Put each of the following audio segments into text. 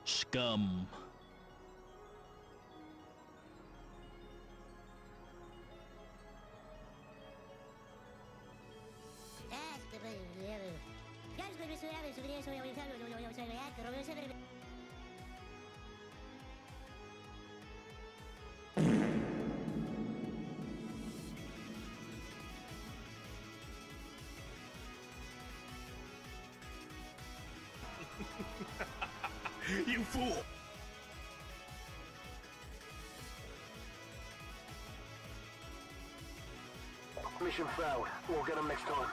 Scum. You fool! Mission failed. We'll get them next time.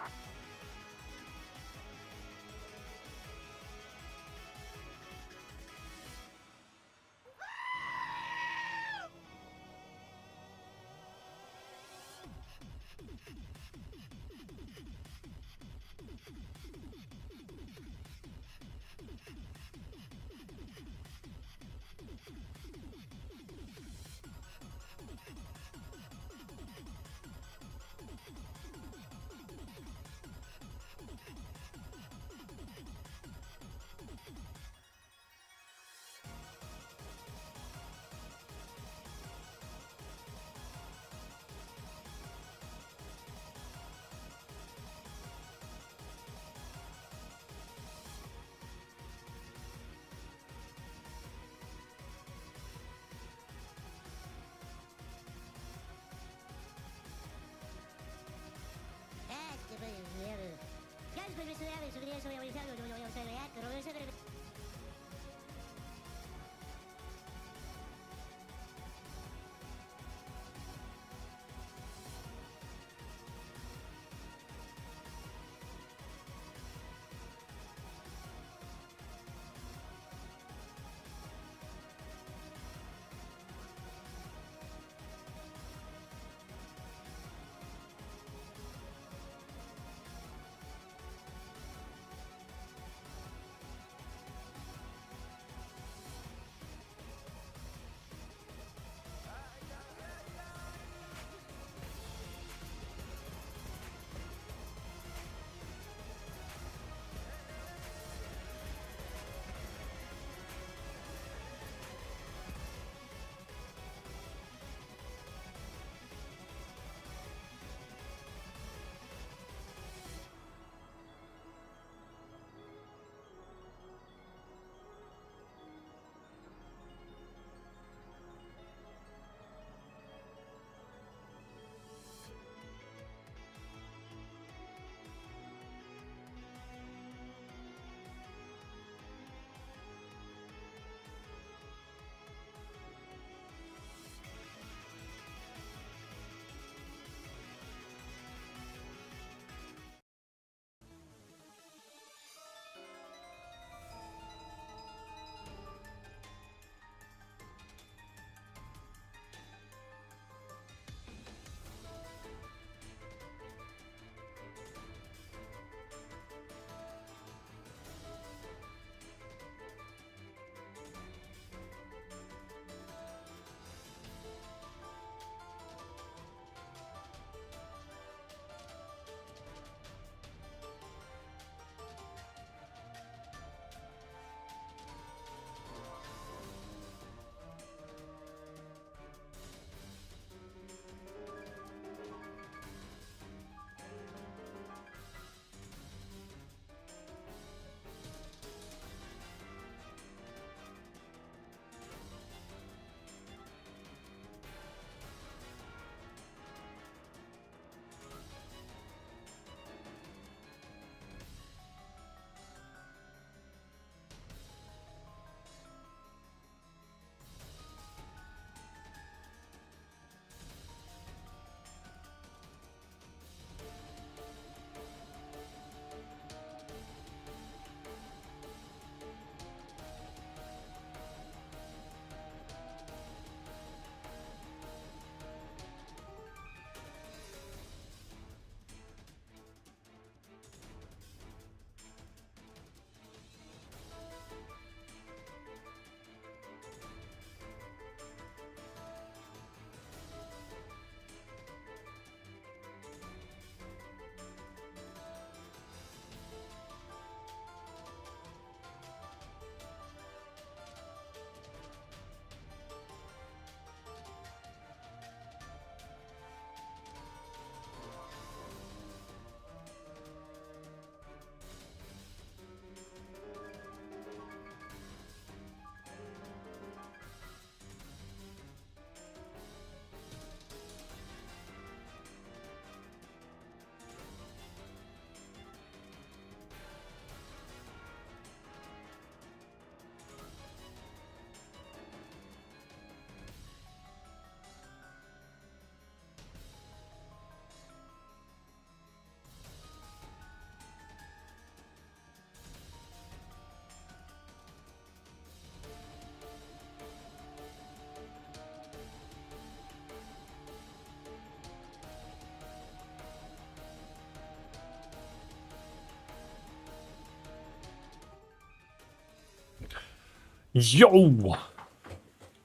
Yo!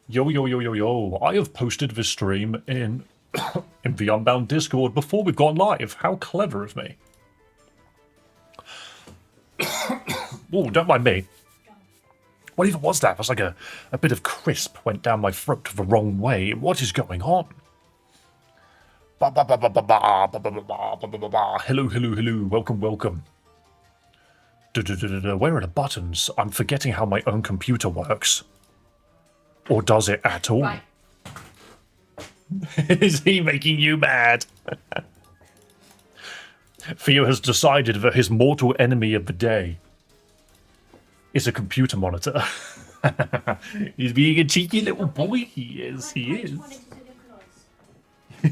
Yo, yo, yo, yo, yo. I have posted this stream in in the Unbound Discord before we've gone live. How clever of me. Oh, don't mind me. What even was that? It was like a bit of crisp went down my throat the wrong way. What is going on? Hello, hello, hello. Welcome, welcome. Where are the buttons? I'm forgetting how my own computer works. Or does it at all? Right. Is he making you mad? Theo has decided that his mortal enemy of the day is a computer monitor. He's being a cheeky little boy. He is. He is.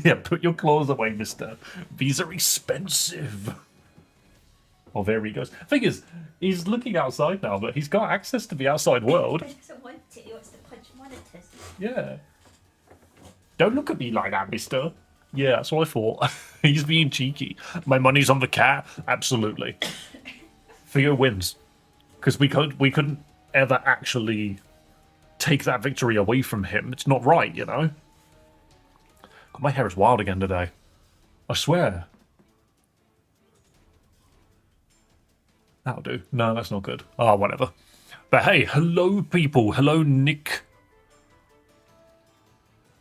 Yeah, put your claws away, mister. These are expensive. Oh, there he goes. Thing is, he's looking outside now, but he's got access to the outside world. He doesn't want it. He wants to punch monitors. Yeah. Don't look at me like that, mister. Yeah, that's what I thought. He's being cheeky. My money's on the cat? Absolutely. Theo wins. Because we couldn't ever actually take that victory away from him. It's not right, you know? God, my hair is wild again today. I swear. That'll do. No, that's not good. Oh, whatever. But hey, hello, people. Hello, Nick.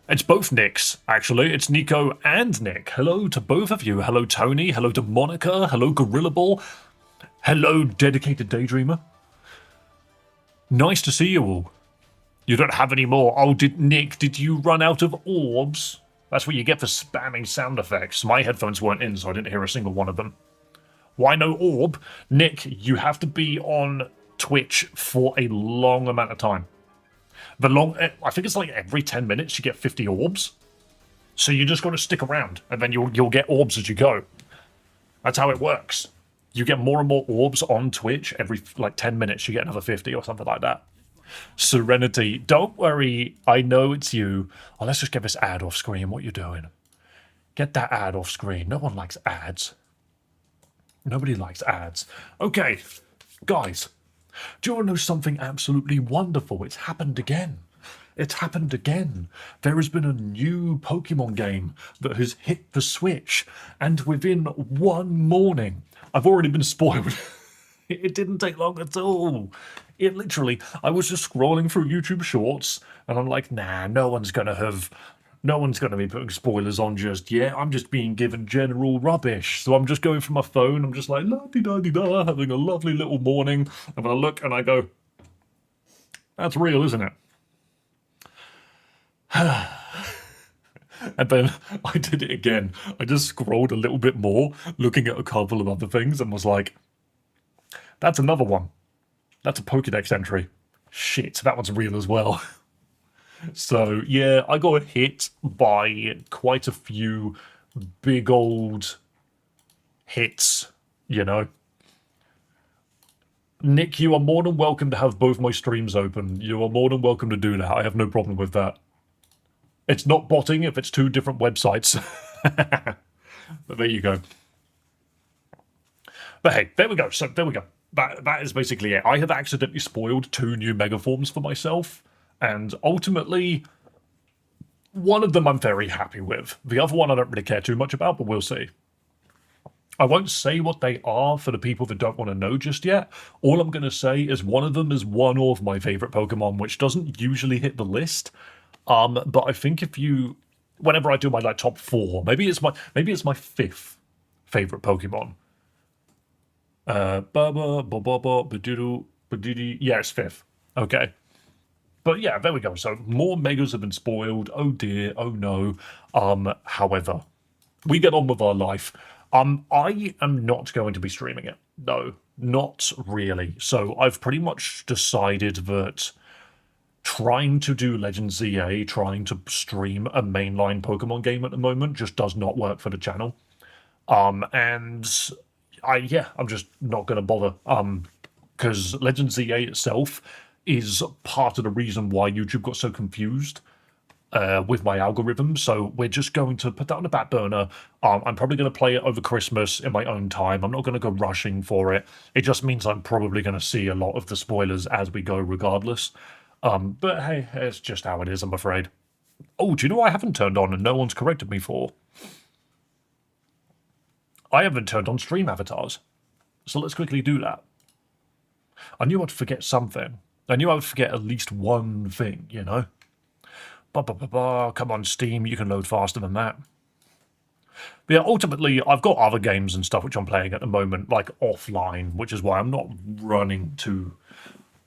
It's both Nicks, actually. It's Nico and Nick. Hello to both of you. Hello, Tony. Hello to Monica. Hello, Gorilla Ball. Hello, Dedicated Daydreamer. Nice to see you all. You don't have any more. Oh, Nick, did you run out of orbs? That's what you get for spamming sound effects. My headphones weren't in, so I didn't hear a single one of them. Why no orb? Nick, you have to be on Twitch for a long amount of time. I think it's like every 10 minutes you get 50 orbs. So you just got to stick around, and then you'll get orbs as you go. That's how it works. You get more and more orbs on Twitch every like 10 minutes. You get another 50 or something like that. Serenity, don't worry. I know it's you. Oh, let's just get this ad off screen. What you doing? Get that ad off screen. No one likes ads. Nobody likes ads. Okay, guys. Do you want to know something absolutely wonderful? It's happened again. It's happened again. There has been a new Pokemon game that has hit the Switch, and within one morning, I've already been spoiled. It didn't take long at all. It literally, I was just scrolling through YouTube Shorts, and I'm like, nah, no one's going to be putting spoilers on just yet. I'm just being given general rubbish. So I'm just going from my phone. I'm just like, la-di-da-di-da, having a lovely little morning. And then I look and I go, that's real, isn't it? And then I did it again. I just scrolled a little bit more, looking at a couple of other things, and was like, that's another one. That's a Pokédex entry. Shit, that one's real as well. So, yeah, I got hit by quite a few big old hits, you know. Nick, you are more than welcome to have both my streams open. You are more than welcome to do that. I have no problem with that. It's not botting if it's two different websites. But there you go. But hey, there we go. So, there we go. That is basically it. I have accidentally spoiled 2 new megaforms for myself. And ultimately, one of them I'm very happy with. The other one I don't really care too much about, but we'll see. I won't say what they are for the people that don't want to know just yet. All I'm going to say is one of them is one of my favourite Pokemon, which doesn't usually hit the list. But I think whenever I do my like top 4, maybe it's my 5th favourite Pokemon. Yeah, it's 5th. Okay. But yeah, there we go. So more megas have been spoiled. Oh dear, oh no. However, we get on with our life. I am not going to be streaming it. No, not really. So I've pretty much decided that trying to do Legends ZA, trying to stream a mainline Pokemon game at the moment just does not work for the channel. And I'm just not going to bother. Because Legends ZA itself is part of the reason why YouTube got so confused with my algorithm. So we're just going to put that on the back burner. I'm probably going to play it over Christmas in my own time. I'm not going to go rushing for it. It just means I'm probably going to see a lot of the spoilers as we go regardless. But hey, it's just how it is, I'm afraid. Oh, do you know what I haven't turned on and no one's corrected me for? I haven't turned on stream avatars. So let's quickly do that. I knew I'd forget something. I knew I would forget at least one thing, you know? Come on, Steam, you can load faster than that. But yeah, ultimately, I've got other games and stuff which I'm playing at the moment, like offline, which is why I'm not running to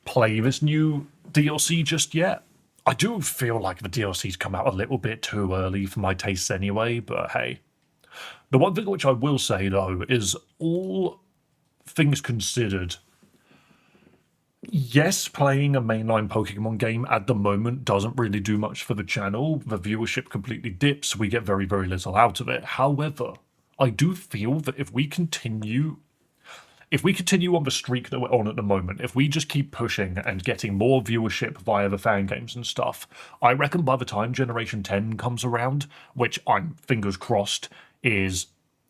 play this new DLC just yet. I do feel like the DLC's come out a little bit too early for my tastes anyway, but hey. The one thing which I will say, though, is all things considered, yes, playing a mainline Pokemon game at the moment doesn't really do much for the channel. The viewership completely dips. We get very, very little out of it. However, I do feel that if we continue on the streak that we're on at the moment, if we just keep pushing and getting more viewership via the fan games and stuff, I reckon by the time Generation 10 comes around, which I'm fingers crossed is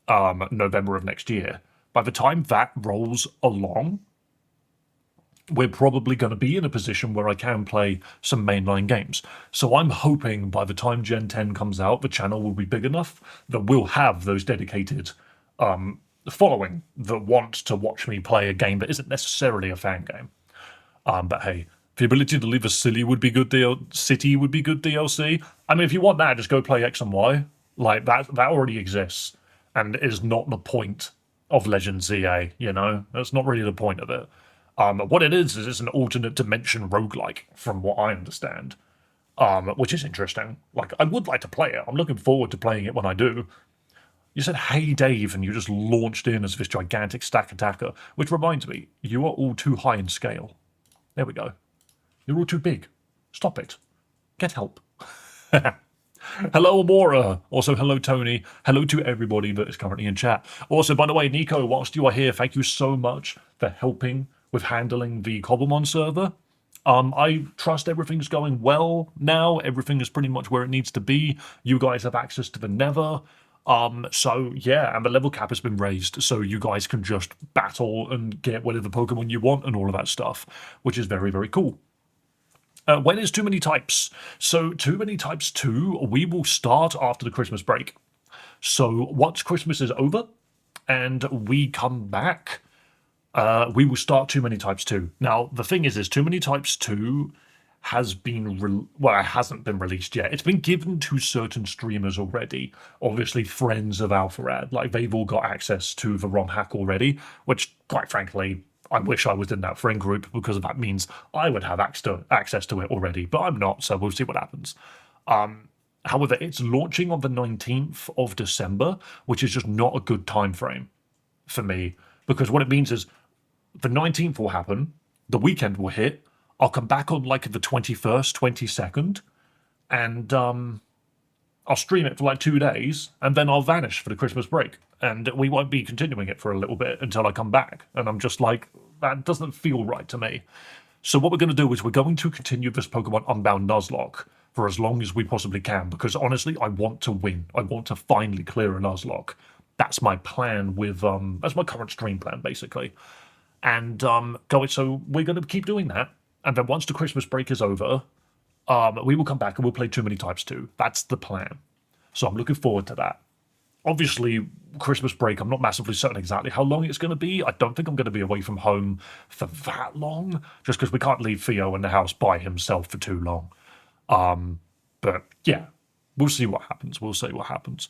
November of next year, by the time that rolls along, we're probably going to be in a position where I can play some mainline games. So I'm hoping by the time Gen 10 comes out, the channel will be big enough that we'll have those dedicated following that want to watch me play a game that isn't necessarily a fan game. But hey, the ability to leave a city would be good. DLC. I mean, if you want that, just go play X and Y. Like that already exists and is not the point of Legend ZA. You know, that's not really the point of it. What it is it's an alternate dimension roguelike, from what I understand, which is interesting. Like, I would like to play it. I'm looking forward to playing it when I do. You said, hey, Dave, and you just launched in as this gigantic stack attacker, which reminds me, you are all too high in scale. There we go. You're all too big. Stop it. Get help. Hello, Amora. Also, hello, Tony. Hello to everybody that is currently in chat. Also, by the way, Nico, whilst you are here, thank you so much for helping with handling the Cobblemon server. I trust everything's going well now. Everything is pretty much where it needs to be. You guys have access to the Nether. So yeah, and the level cap has been raised, so you guys can just battle and get whatever Pokemon you want and all of that stuff, which is very, very cool. When is Too Many Types? So Too Many Types 2, we will start after the Christmas break. So once Christmas is over and we come back, we will start Too Many Types 2. Now, the thing is Too Many Types 2 has been, it hasn't been released yet. It's been given to certain streamers already. Obviously, friends of Alpharad, like they've all got access to the ROM hack already, which, quite frankly, I wish I was in that friend group because that means I would have access to it already, but I'm not, so we'll see what happens. However, it's launching on the 19th of December, which is just not a good time frame for me, because what it means is the 19th will happen, the weekend will hit, I'll come back on like the 21st, 22nd, and I'll stream it for like 2 days, and then I'll vanish for the Christmas break, and we won't be continuing it for a little bit until I come back, and I'm just like, that doesn't feel right to me. So what we're going to do is we're going to continue this Pokemon Unbound Nuzlocke for as long as we possibly can, because honestly, I want to win. I want to finally clear a Nuzlocke. That's my plan with, that's my current stream plan, basically. And so we're going to keep doing that. And then once the Christmas break is over, we will come back and we'll play Too Many Types 2. That's the plan. So I'm looking forward to that. Obviously, Christmas break, I'm not massively certain exactly how long it's going to be. I don't think I'm going to be away from home for that long, just because we can't leave Theo in the house by himself for too long. But yeah, we'll see what happens. We'll see what happens.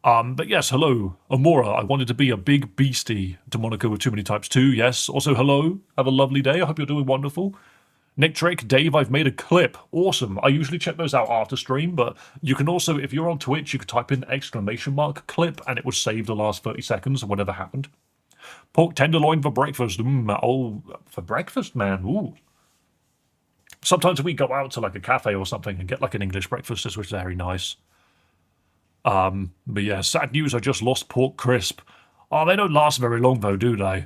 But yes, hello, Amora. I wanted to be a big beastie to Monica with Too Many Types 2. Yes. Also, hello. Have a lovely day. I hope you're doing wonderful. Nick Drake, Dave, I've made a clip. Awesome. I usually check those out after stream, but you can also, if you're on Twitch, you could type in ! clip and it would save the last 30 seconds of whatever happened. Pork tenderloin for breakfast. Oh, for breakfast, man. Ooh. Sometimes we go out to like a cafe or something and get like an English breakfast, which is very nice. But yeah, sad news, I just lost Pork Crisp. Oh, they don't last very long though, do they?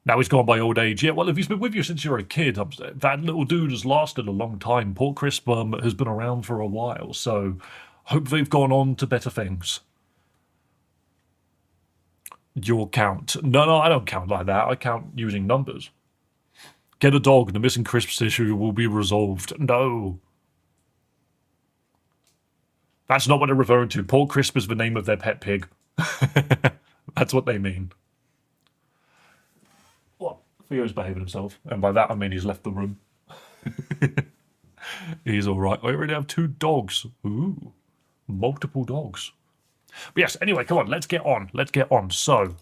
Now he's gone by old age. Yeah, well, if he's been with you since you're a kid, that little dude has lasted a long time. Pork Crisp has been around for a while, so hope they've gone on to better things. Your count. No, I don't count like that. I count using numbers. Get a dog. The missing crisps issue will be resolved. No. That's not what they're referring to. Pork Crisp is the name of their pet pig. That's what they mean. What? Theo's behaving himself. And by that I mean he's left the room. He's alright. I already have 2 dogs. Ooh. Multiple dogs. But yes, anyway, come on. Let's get on. Let's get on. So,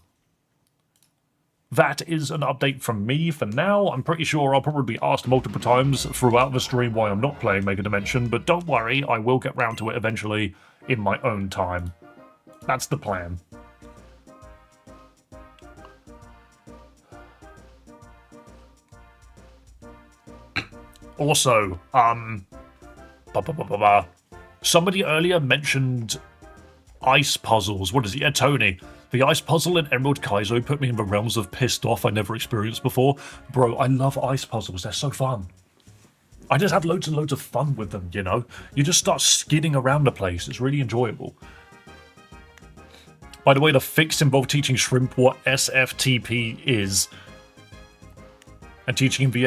that is an update from me for now. I'm pretty sure I'll probably be asked multiple times throughout the stream why I'm not playing Mega Dimension, but don't worry, I will get round to it eventually in my own time. That's the plan. Also, somebody earlier mentioned ice puzzles. What is it? Yeah, Tony. The ice puzzle in Emerald Kaizo put me in the realms of pissed off I never experienced before. Bro, I love ice puzzles. They're so fun. I just have loads and loads of fun with them, you know? You just start skidding around the place. It's really enjoyable. By the way, the fix involved teaching Shrimp what SFTP is. And teaching him the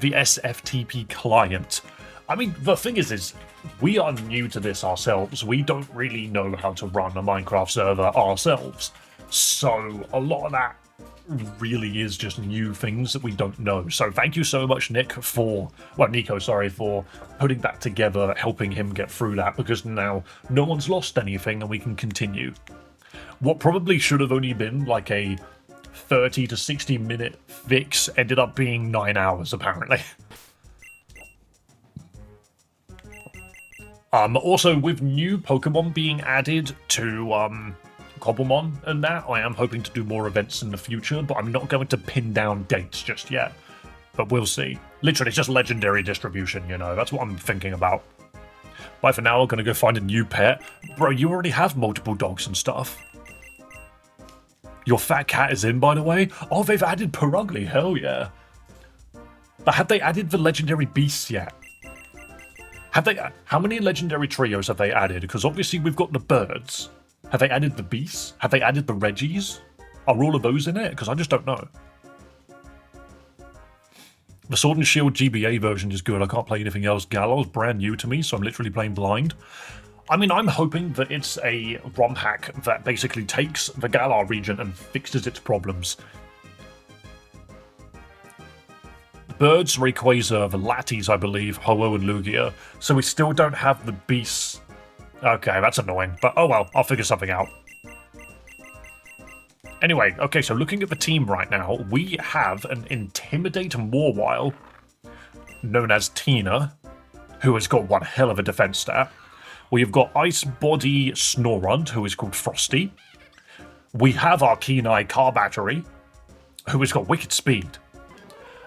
SFTP client. I mean, the thing is we are new to this ourselves. We don't really know how to run a Minecraft server ourselves. So a lot of that really is just new things that we don't know. So thank you so much, Nico, for putting that together, helping him get through that, because now no one's lost anything and we can continue. What probably should have only been like a 30 to 60 minute fix ended up being 9 hours, apparently. Also, with new Pokemon being added to Cobblemon and that, I am hoping to do more events in the future, but I'm not going to pin down dates just yet. But we'll see. Literally, it's just legendary distribution, you know, that's what I'm thinking about. Bye for now, I'm gonna go find a new pet. Bro, you already have multiple dogs and stuff. Your fat cat is in, by the way? Oh, they've added Purugly, hell yeah. But have they added the legendary beasts yet? Have they? How many legendary trios have they added? Because obviously we've got the birds. Have they added the beasts? Have they added the Reggies? Are all of those in it? Because I just don't know. The Sword and Shield GBA version is good. I can't play anything else. Galar's brand new to me, so I'm literally playing blind. I mean, I'm hoping that it's a ROM hack that basically takes the Galar region and fixes its problems. Birds, Rayquaza, the Latties, I believe, Ho-Oh and Lugia. So we still don't have the beasts. Okay, that's annoying. But oh well, I'll figure something out. Anyway, okay, so looking at the team right now, we have an Intimidate Mawile, known as Tina, who has got one hell of a defense stat. We've got Ice Body Snorunt, who is called Frosty. We have our Keen Eye Car Battery, who has got wicked speed.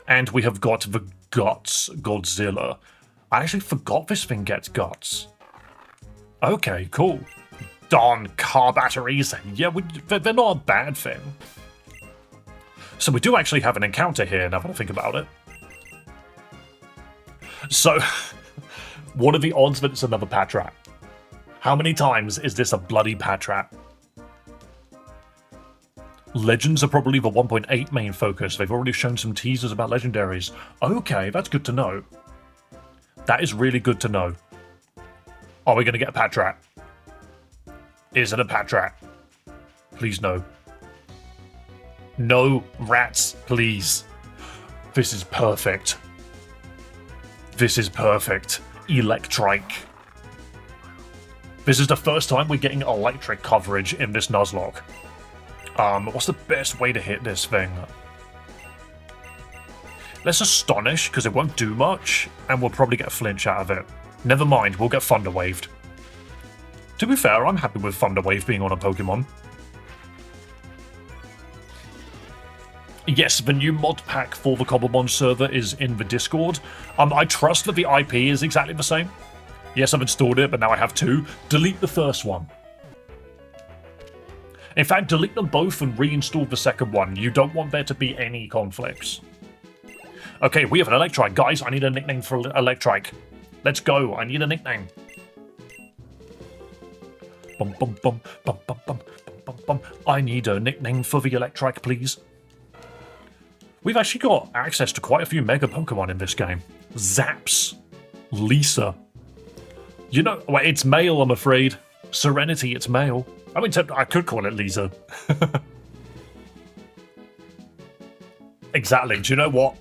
And we have got the Guts Godzilla. I actually forgot this thing gets guts. Okay, cool. Darn car batteries. Yeah, they're not a bad thing. So we do actually have an encounter here, now that I think about it. So, what are the odds that it's another Patrat? How many times is this a bloody Patrat? Legends are probably the 1.8 main focus. They've already shown some teasers about legendaries. Okay, that's good to know. That is really good to know. Are we going to get a Patrat? Is it a Patrat? Please no. No rats, please. This is perfect. This is perfect. Electrike. This is the first time we're getting electric coverage in this Nuzlocke. What's the best way to hit this thing? Let's Astonish, because it won't do much, and we'll probably get a flinch out of it. Never mind, we'll get Thunder Waved. To be fair, I'm happy with Thunder Wave being on a Pokemon. Yes, the new mod pack for the Cobblemon server is in the Discord. I trust that the IP is exactly the same. Yes, I've installed it, but now I have 2. Delete the first one. In fact, delete them both and reinstall the second one. You don't want there to be any conflicts. Okay, we have an Electrike. Guys, I need a nickname for Electrike. Let's go. I need a nickname. Bum, bum, bum, bum, bum, bum, bum, bum. I need a nickname for the Electrike, please. We've actually got access to quite a few Mega Pokemon in this game. Zaps. Lisa. You know, well, it's male, I'm afraid. Serenity, it's male. I mean, I could call it Lisa. Exactly. Do you know what?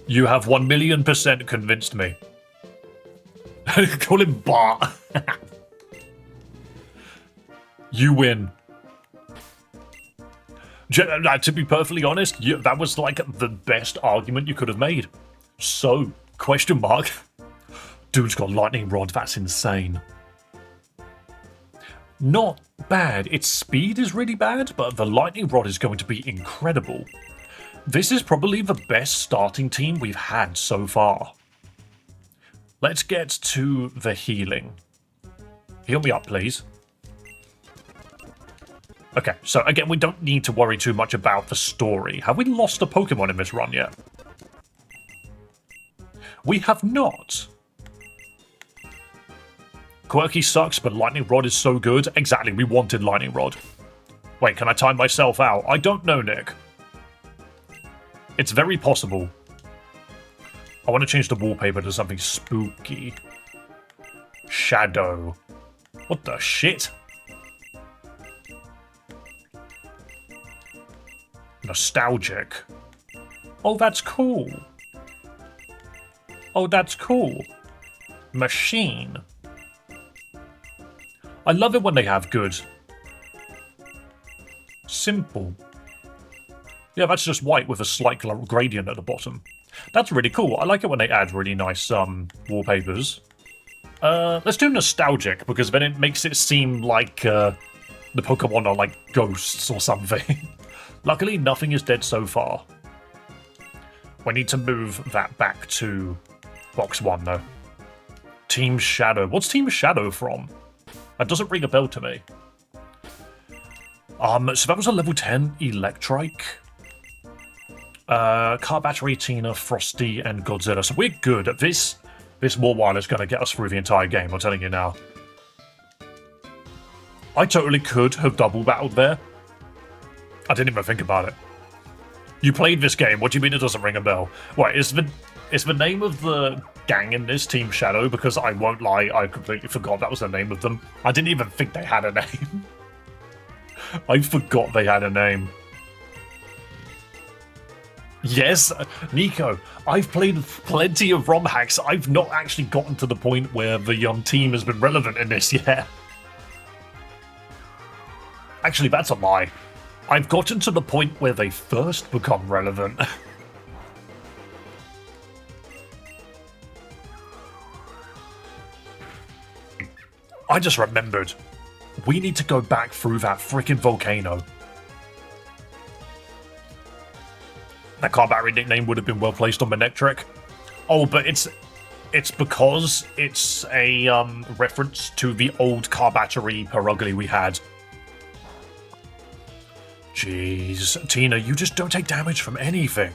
You have 1,000,000% convinced me. Call him Bart. You win. To be perfectly honest, that was like the best argument you could have made. So, question mark. Dude's got lightning rod, that's insane. Not bad. Its speed is really bad, but the lightning rod is going to be incredible. This is probably the best starting team we've had so far. Let's get to the healing. Heal me up, please. Okay, so again, we don't need to worry too much about the story. Have we lost a Pokemon in this run yet? We have not. Quirky sucks, but Lightning Rod is so good. Exactly, we wanted Lightning Rod. Wait, can I time myself out? I don't know, Nick. It's very possible. I want to change the wallpaper to something spooky. Shadow. What the shit? Nostalgic. Oh, that's cool. Oh, that's cool. Machine. I love it when they have good. Simple. Yeah, that's just white with a slight gradient at the bottom. That's really cool. I like it when they add really nice wallpapers. Let's do nostalgic, because then it makes it seem like the Pokemon are like ghosts or something. Luckily, nothing is dead so far. We need to move that back to box 1, though. Team Shadow. What's Team Shadow from? That doesn't ring a bell to me. So that was a level 10 Electrike. Car Battery, Tina, Frosty, and Godzilla. So we're good. This Mawile is going to get us through the entire game, I'm telling you now. I totally could have double battled there. I didn't even think about it. You played this game, what do you mean it doesn't ring a bell? Wait, is the name of the gang in this Team Shadow? Because I won't lie, I completely forgot that was the name of them. I didn't even think they had a name. I forgot they had a name. Yes, Nico, I've played plenty of ROM hacks. I've not actually gotten to the point where the team has been relevant in this yet. Actually, that's a lie. I've gotten to the point where they first become relevant. I just remembered. We need to go back through that freaking volcano. That car battery nickname would have been well placed on Manectric. Oh, but it's because it's a reference to the old car battery Perugly we had. Jeez, Tina, you just don't take damage from anything.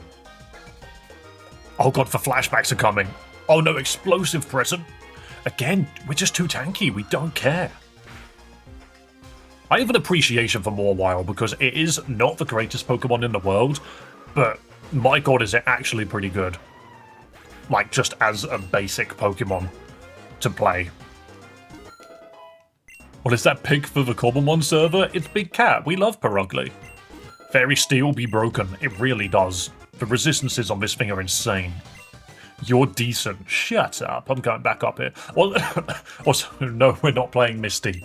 Oh god, the flashbacks are coming. Oh no, explosive present. Again, we're just too tanky, we don't care. I have an appreciation for Mawile because it is not the greatest Pokemon in the world, but my god is it actually pretty good. Like, just as a basic Pokemon to play. What is that pig for the Cobblemon server? It's Big Cat, we love Perugly. Fairy Steel be broken, it really does. The resistances on this thing are insane. You're decent. Shut up, I'm going back up here. Well, also, no, we're not playing Misty.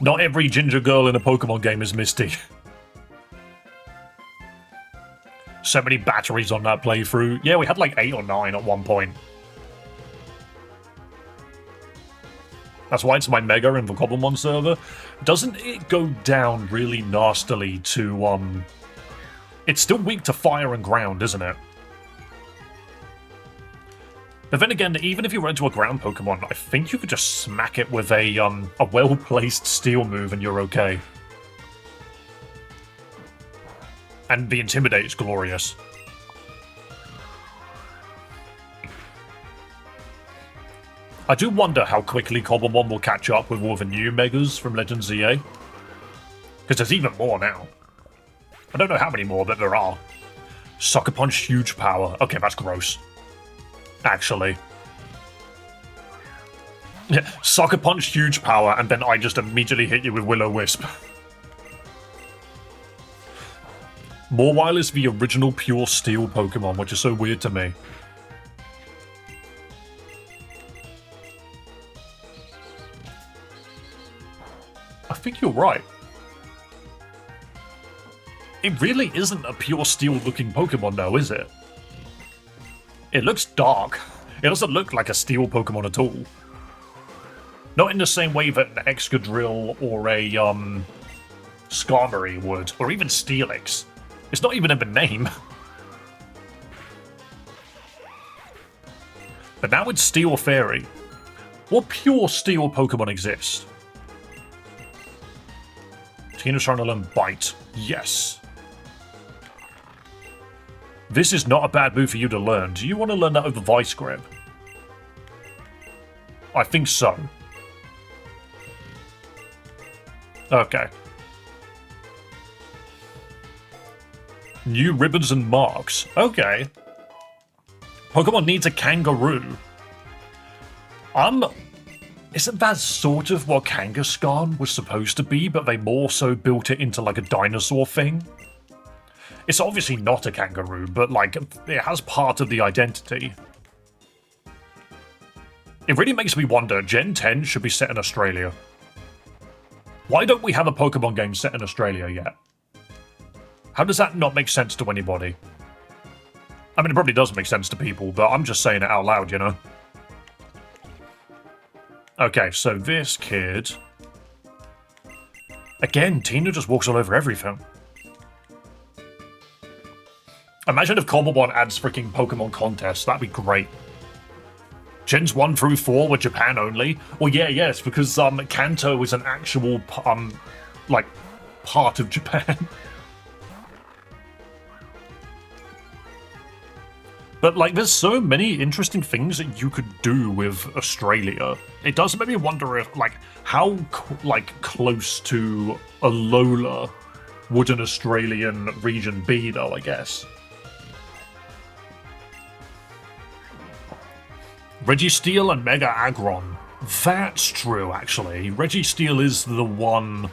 Not every ginger girl in a Pokemon game is Misty. So many batteries on that playthrough. Yeah, we had like 8 or 9 at one point. That's why it's my Mega in the Cobblemon server. Doesn't it go down really nastily to, It's still weak to fire and ground, isn't it? But then again, even if you run into a ground Pokemon, I think you could just smack it with a well-placed steel move and you're okay. And the Intimidate is glorious. I do wonder how quickly Cobblemon will catch up with all the new Megas from Legends ZA. Because there's even more now. I don't know how many more, but there are. Sucker Punch, huge power. Okay, that's gross. Actually. Yeah, Sucker Punch, huge power, and then I just immediately hit you with Will-O-Wisp. Mawile is the original pure steel Pokemon, which is so weird to me. I think you're right. It really isn't a pure steel-looking Pokemon, though, is it? It looks dark. It doesn't look like a steel Pokemon at all. Not in the same way that an Excadrill or a, Skarmory would, or even Steelix. It's not even in the name. But now it's Steel Fairy. What pure steel Pokemon exist? Tina's trying to learn Bite. Yes. This is not a bad move for you to learn. Do you want to learn that over Vice Grip? I think so. Okay. New ribbons and marks. Okay. Pokemon needs a kangaroo. Isn't that sort of what Kangaskhan was supposed to be, but they more so built it into like a dinosaur thing? It's obviously not a kangaroo, but like it has part of the identity. It really makes me wonder, Gen 10 should be set in Australia. Why don't we have a Pokemon game set in Australia yet? How does that not make sense to anybody? I mean, it probably does make sense to people, but I'm just saying it out loud, you know? Okay, so this kid... Again, Tina just walks all over everything. Imagine if Cobblepot adds freaking Pokemon contests, that'd be great. Gens 1 through 4 were Japan only? Well, yes, because Kanto is an actual, like, part of Japan. But, like, there's so many interesting things that you could do with Australia. It does make me wonder if, like, how, close to Alola would an Australian region be, though, I guess. Registeel and Mega Aggron. That's true, actually. Registeel is the one,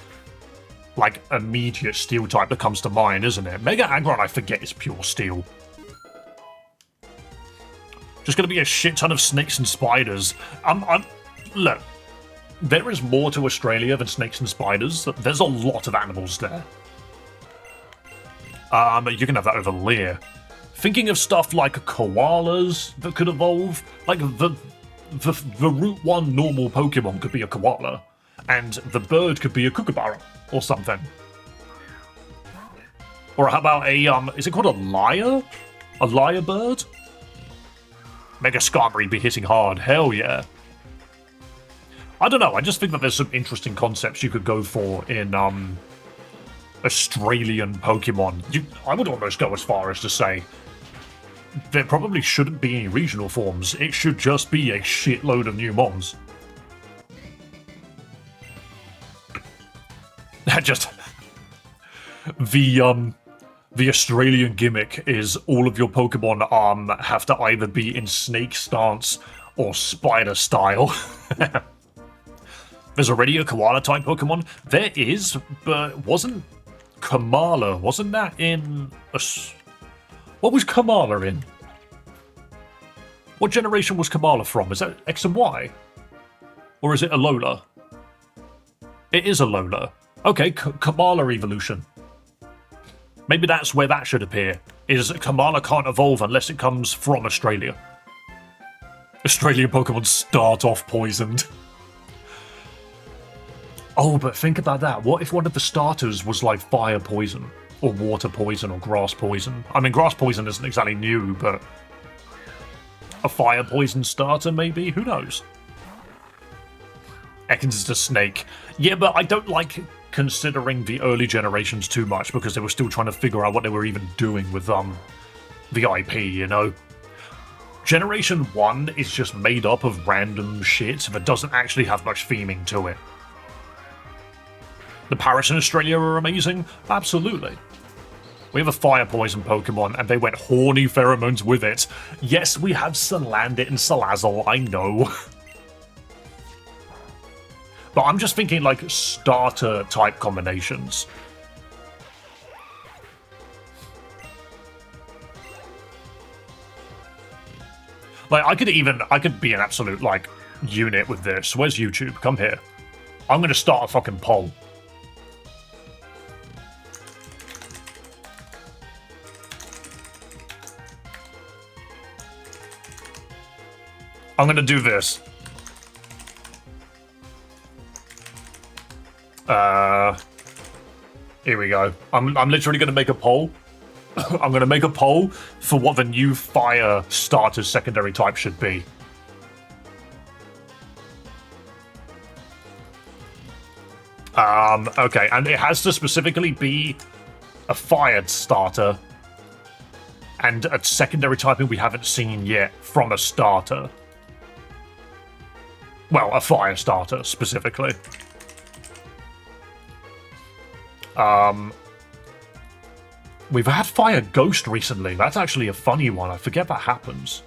like, immediate steel type that comes to mind, isn't it? Mega Aggron, I forget, is pure steel. Just gonna be a shit ton of snakes and spiders. Look, there is more to Australia than snakes and spiders. There's a lot of animals there. You can have that over Leer. Thinking of stuff like koalas that could evolve, like the Route 1 normal Pokemon could be a koala, and the bird could be a kookaburra or something. Or how about a, is it called a lyre? A lyre bird? Mega Skarmory be hitting hard, hell yeah. I don't know, I just think that there's some interesting concepts you could go for in, Australian Pokemon. I would almost go as far as to say there probably shouldn't be any regional forms. It should just be a shitload of new mons. Just the Australian gimmick is all of your Pokemon have to either be in snake stance or spider style. There's already a koala type Pokemon. There is, but wasn't Kamala, wasn't that in what was Kamala in? What generation was Kamala from? Is that X and Y? Or is it Alola? It is Alola. Okay, Kamala evolution. Maybe that's where that should appear, is Kamala can't evolve unless it comes from Australia. Australian Pokemon start off poisoned. Oh, but think about that. What if one of the starters was like fire poison, or water poison, or grass poison? I mean, grass poison isn't exactly new, but a fire poison starter, maybe? Who knows? Ekans is a snake. Yeah, but I don't like considering the early generations too much because they were still trying to figure out what they were even doing with the IP, you know? Generation 1 is just made up of random shit that doesn't actually have much theming to it. The parrots in Australia are amazing? Absolutely. We have a fire poison Pokemon, and they went horny pheromones with it. Yes, we have Salandit and Salazzle, I know. But I'm just thinking, like, starter-type combinations. Like, I could be an absolute, like, unit with this. Where's YouTube? Come here. I'm gonna start a fucking poll. I'm gonna do this. Here we go. I'm literally gonna make a poll. I'm gonna make a poll for what the new fire starter's secondary type should be. Okay, and it has to specifically be a fired starter and a secondary typing we haven't seen yet from a starter. Well, a fire starter, specifically. We've had Fire Ghost recently. That's actually a funny one. I forget that happens.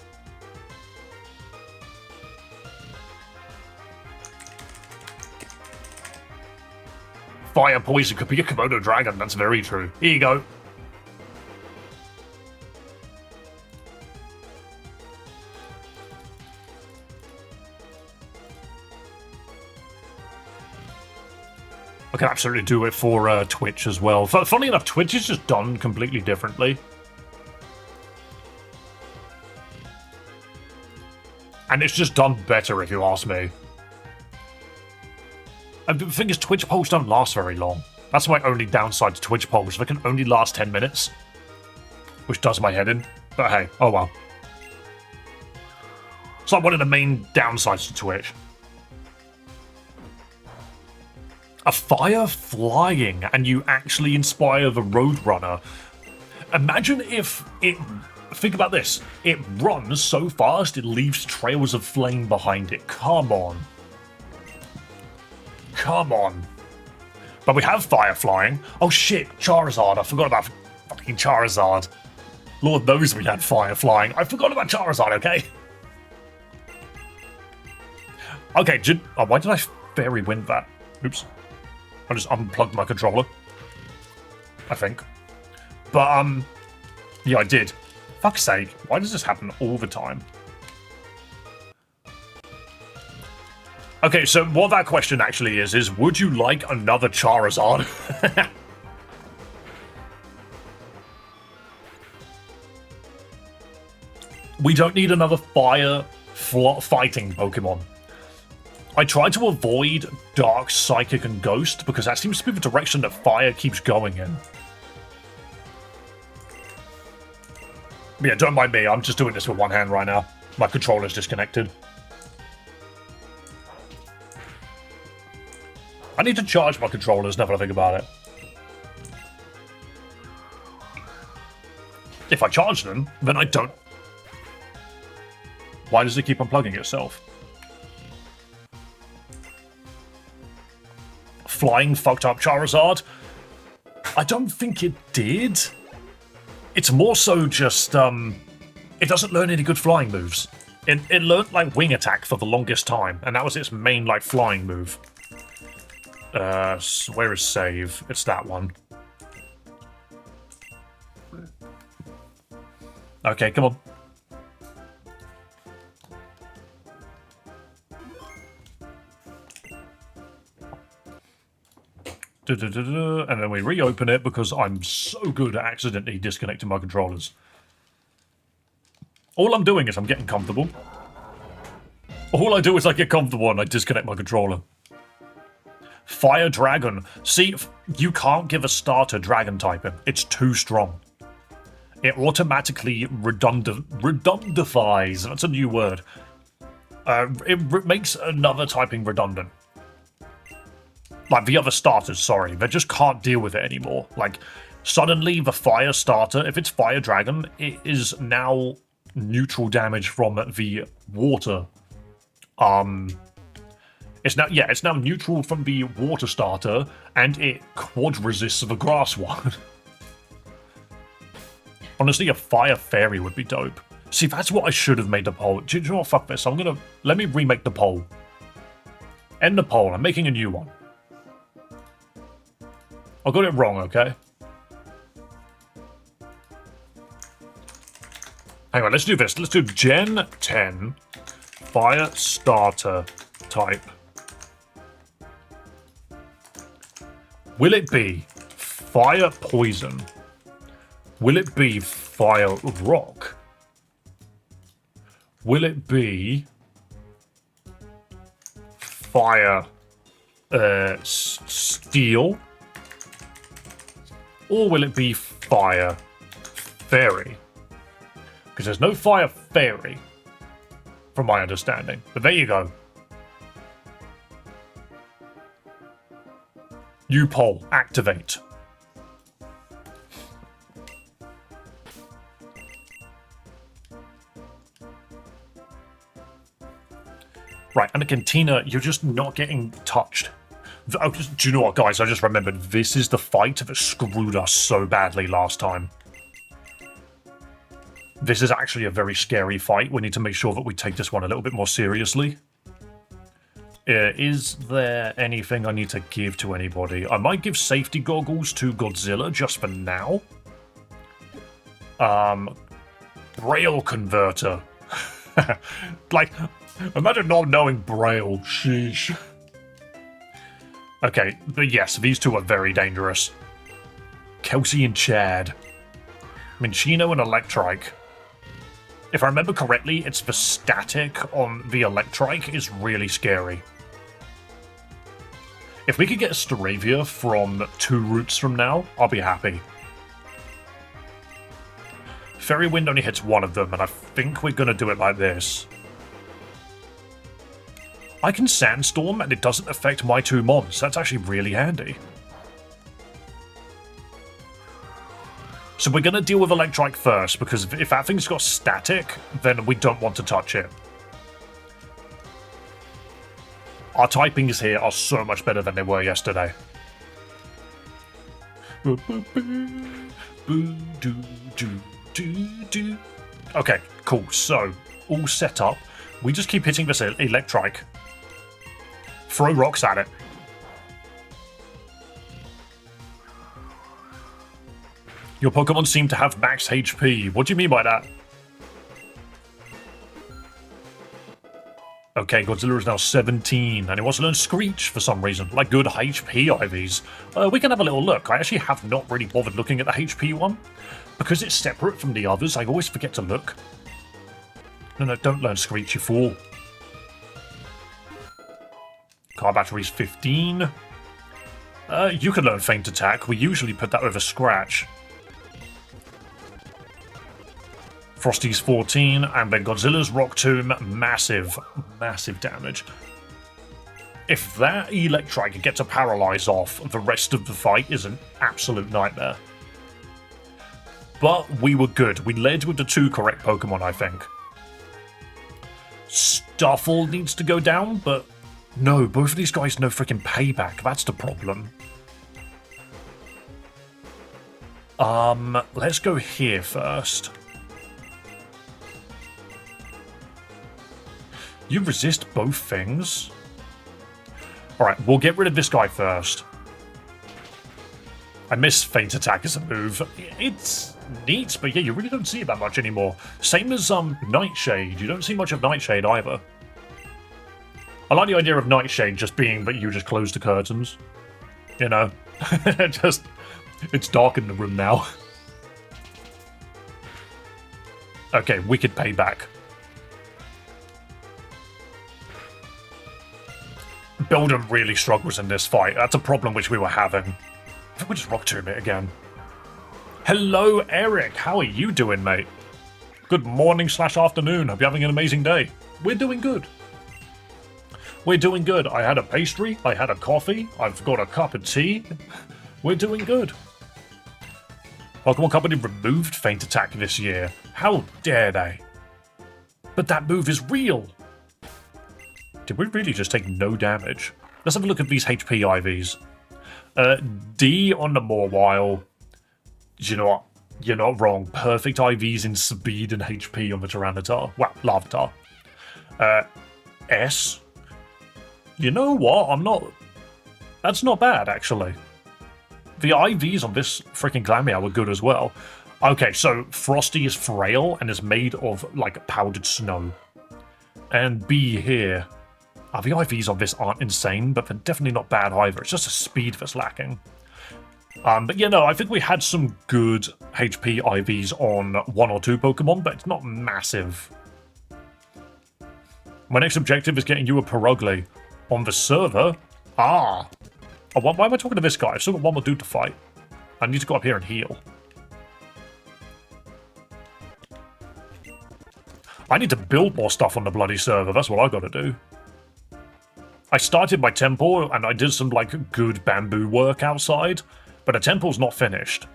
Fire Poison could be a Komodo Dragon. That's very true. Here you go. I can absolutely do it for Twitch as well. Funny enough, Twitch is just done completely differently. And it's just done better, if you ask me. And the thing is, Twitch polls don't last very long. That's my only downside to Twitch polls. They can only last 10 minutes. Which does my head in. But hey, oh well. It's like one of the main downsides to Twitch. A fire flying, and you actually inspire the Roadrunner. Imagine if it... Think about this. It runs so fast, it leaves trails of flame behind it. Come on. Come on. But we have fire flying. Oh shit, Charizard. I forgot about fucking Charizard. Lord knows we had fire flying. I forgot about Charizard, okay? Okay, why did I fairy wind that? Oops. I just unplugged my controller. I think. But, yeah, I did. Fuck's sake, why does this happen all the time? Okay, so what that question actually is would you like another Charizard? We don't need another fire fighting Pokemon. I try to avoid Dark, Psychic, and Ghost because that seems to be the direction that fire keeps going in. But yeah, don't mind me, I'm just doing this with one hand right now. My controller's disconnected. I need to charge my controllers now that I think about it. If I charge them, then I don't. Why does it keep unplugging itself? Flying fucked up Charizard? I don't think it did. It's more so just, it doesn't learn any good flying moves. It learned, like, Wing Attack for the longest time, and that was its main, like, flying move. Where is save? It's that one. Okay, come on. And then we reopen it because I'm so good at accidentally disconnecting my controllers. All I'm doing is I'm getting comfortable. All I do is I get comfortable and I disconnect my controller. Fire Dragon. See, you can't give a starter Dragon typing. It's too strong. It automatically redundifies. That's a new word. It makes another typing redundant. Like, the other starters, sorry. They just can't deal with it anymore. Like, suddenly the fire starter, if it's Fire Dragon, it is now neutral damage from the water. It's now neutral from the water starter, and it quad resists the grass one. Honestly, a fire fairy would be dope. See, that's what I should have made the poll. Do you know what? Fuck this. Let me remake the poll. End the poll. I'm making a new one. I got it wrong, okay? Hang on, let's do this. Let's do Gen 10 Fire Starter type. Will it be Fire Poison? Will it be Fire Rock? Will it be Fire Steel? Or will it be Fire Fairy? Because there's no Fire Fairy, from my understanding. But there you go. New poll. Activate. Right, and the cantina, you're just not getting touched. Do you know what, guys? I just remembered. This is the fight that screwed us so badly last time. This is actually a very scary fight. We need to make sure that we take this one a little bit more seriously. Is there anything I need to give to anybody? I might give safety goggles to Godzilla just for now. Braille converter. Like, imagine not knowing Braille. Sheesh. Okay, but yes, these two are very dangerous. Kelsey and Chad. Minchino and Electrike. If I remember correctly, it's the static on the Electrike is really scary. If we could get a Staravia from 2 routes from now, I'll be happy. Fairy Wind only hits one of them, and I think we're going to do it like this. I can Sandstorm, and it doesn't affect my 2 mons. That's actually really handy. So we're going to deal with Electrike first, because if that thing's got static, then we don't want to touch it. Our typings here are so much better than they were yesterday. Okay, cool. So, all set up. We just keep hitting this Electrike. Throw rocks at it. Your Pokemon seem to have max HP. What do you mean by that? Okay, Godzilla is now 17, and he wants to learn Screech for some reason, like good HP IVs. We can have a little look. I actually have not really bothered looking at the HP one. Because it's separate from the others, I always forget to look. No, don't learn Screech, you fool. Car battery's 15. You can learn Feint Attack. We usually put that over Scratch. Frosty's 14, and then Godzilla's Rock Tomb, massive damage. If that Electrike gets a Paralyze off, the rest of the fight is an absolute nightmare. But we were good. We led with the 2 correct Pokemon, I think. Stuffle needs to go down, but no, both of these guys no freaking payback. That's the problem. Let's go here first. You resist both things? Alright, we'll get rid of this guy first. I miss Feint Attack as a move. It's neat, but yeah, you really don't see it that much anymore. Same as Nightshade. You don't see much of Nightshade either. I like the idea of Nightshade just being that you just close the curtains. You know? It's dark in the room now. Okay, Wicked Payback. Beldum really struggles in this fight. That's a problem which we were having. I think we'll just Rock Tomb it again. Hello, Eric. How are you doing, mate? Good morning / afternoon. Hope you're having an amazing day. We're doing good. We're doing good. I had a pastry. I had a coffee. I've got a cup of tea. We're doing good. Pokemon Company removed Feint Attack this year. How dare they? But that move is real. Did we really just take no damage? Let's have a look at these HP IVs. D on the Mawile. You know what? You're not wrong. Perfect IVs in speed and HP on the Tyranitar. Well, Larvitar. S. You know what? I'm not... That's not bad, actually. The IVs on this freaking Glameow were good as well. Okay, so Frosty is frail and is made of, like, powdered snow. And B here. The IVs on this aren't insane, but they're definitely not bad either. It's just the speed that's lacking. But yeah, no, I think we had some good HP IVs on 1 or 2 Pokemon, but it's not massive. My next objective is getting you a Perugly on the server. Ah. Oh, why am I talking to this guy? I've still got one more dude to fight. I need to go up here and heal. I need to build more stuff on the bloody server. That's what I gotta do. I started my temple, and I did some, like, good bamboo work outside, but the temple's not finished.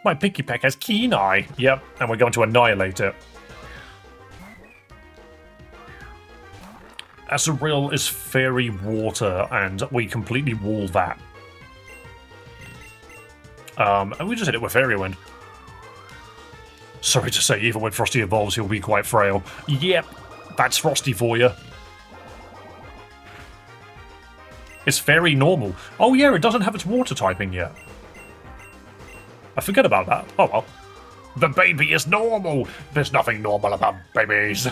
My Pikipek has Keen Eye. Yep, and we're going to annihilate it. Azurill is fairy water, and we completely wall that. And we just hit it with Fairy Wind. Sorry to say, even when Frosty evolves, he'll be quite frail. Yep, that's Frosty for you. It's Fairy normal. Oh yeah, it doesn't have its water typing yet. I forget about that. Oh well. The baby is normal! There's nothing normal about babies.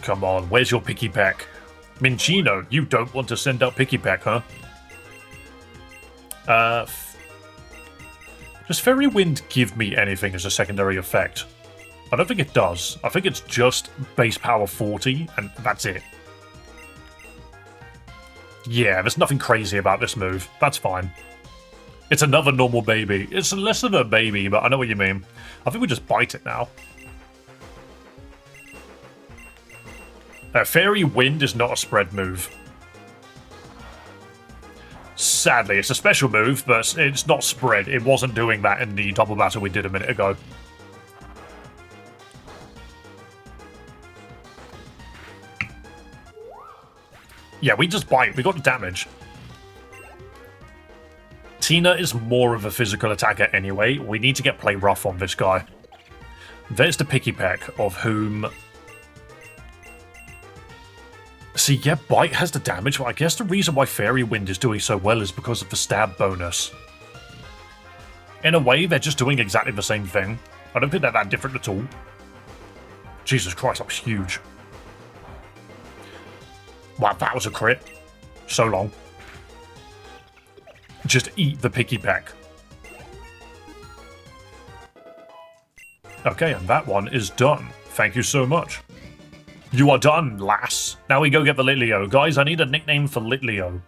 Come on, where's your Pikipek? Minchino, you don't want to send out Pikipek, huh? Does Fairy Wind give me anything as a secondary effect? I don't think it does. I think it's just base power 40, and that's it. Yeah, there's nothing crazy about this move. That's fine. It's another normal baby. It's less of a baby, but I know what you mean. I think we just bite it now. Fairy Wind is not a spread move. Sadly, it's a special move, but it's not spread. It wasn't doing that in the double battle we did a minute ago. Yeah, we just bite. We got the damage. Tina is more of a physical attacker anyway. We need to get play rough on this guy. There's the Pikipek, of whom... See, yeah, Bite has the damage, but I guess the reason why Fairy Wind is doing so well is because of the stab bonus. In a way, they're just doing exactly the same thing. I don't think they're that different at all. Jesus Christ, that was huge. Wow, that was a crit. So long. Just eat the Pikipek. Okay, and that one is done. Thank you so much. You are done, lass. Now we go get the Litleo. Guys, I need a nickname for Litleo.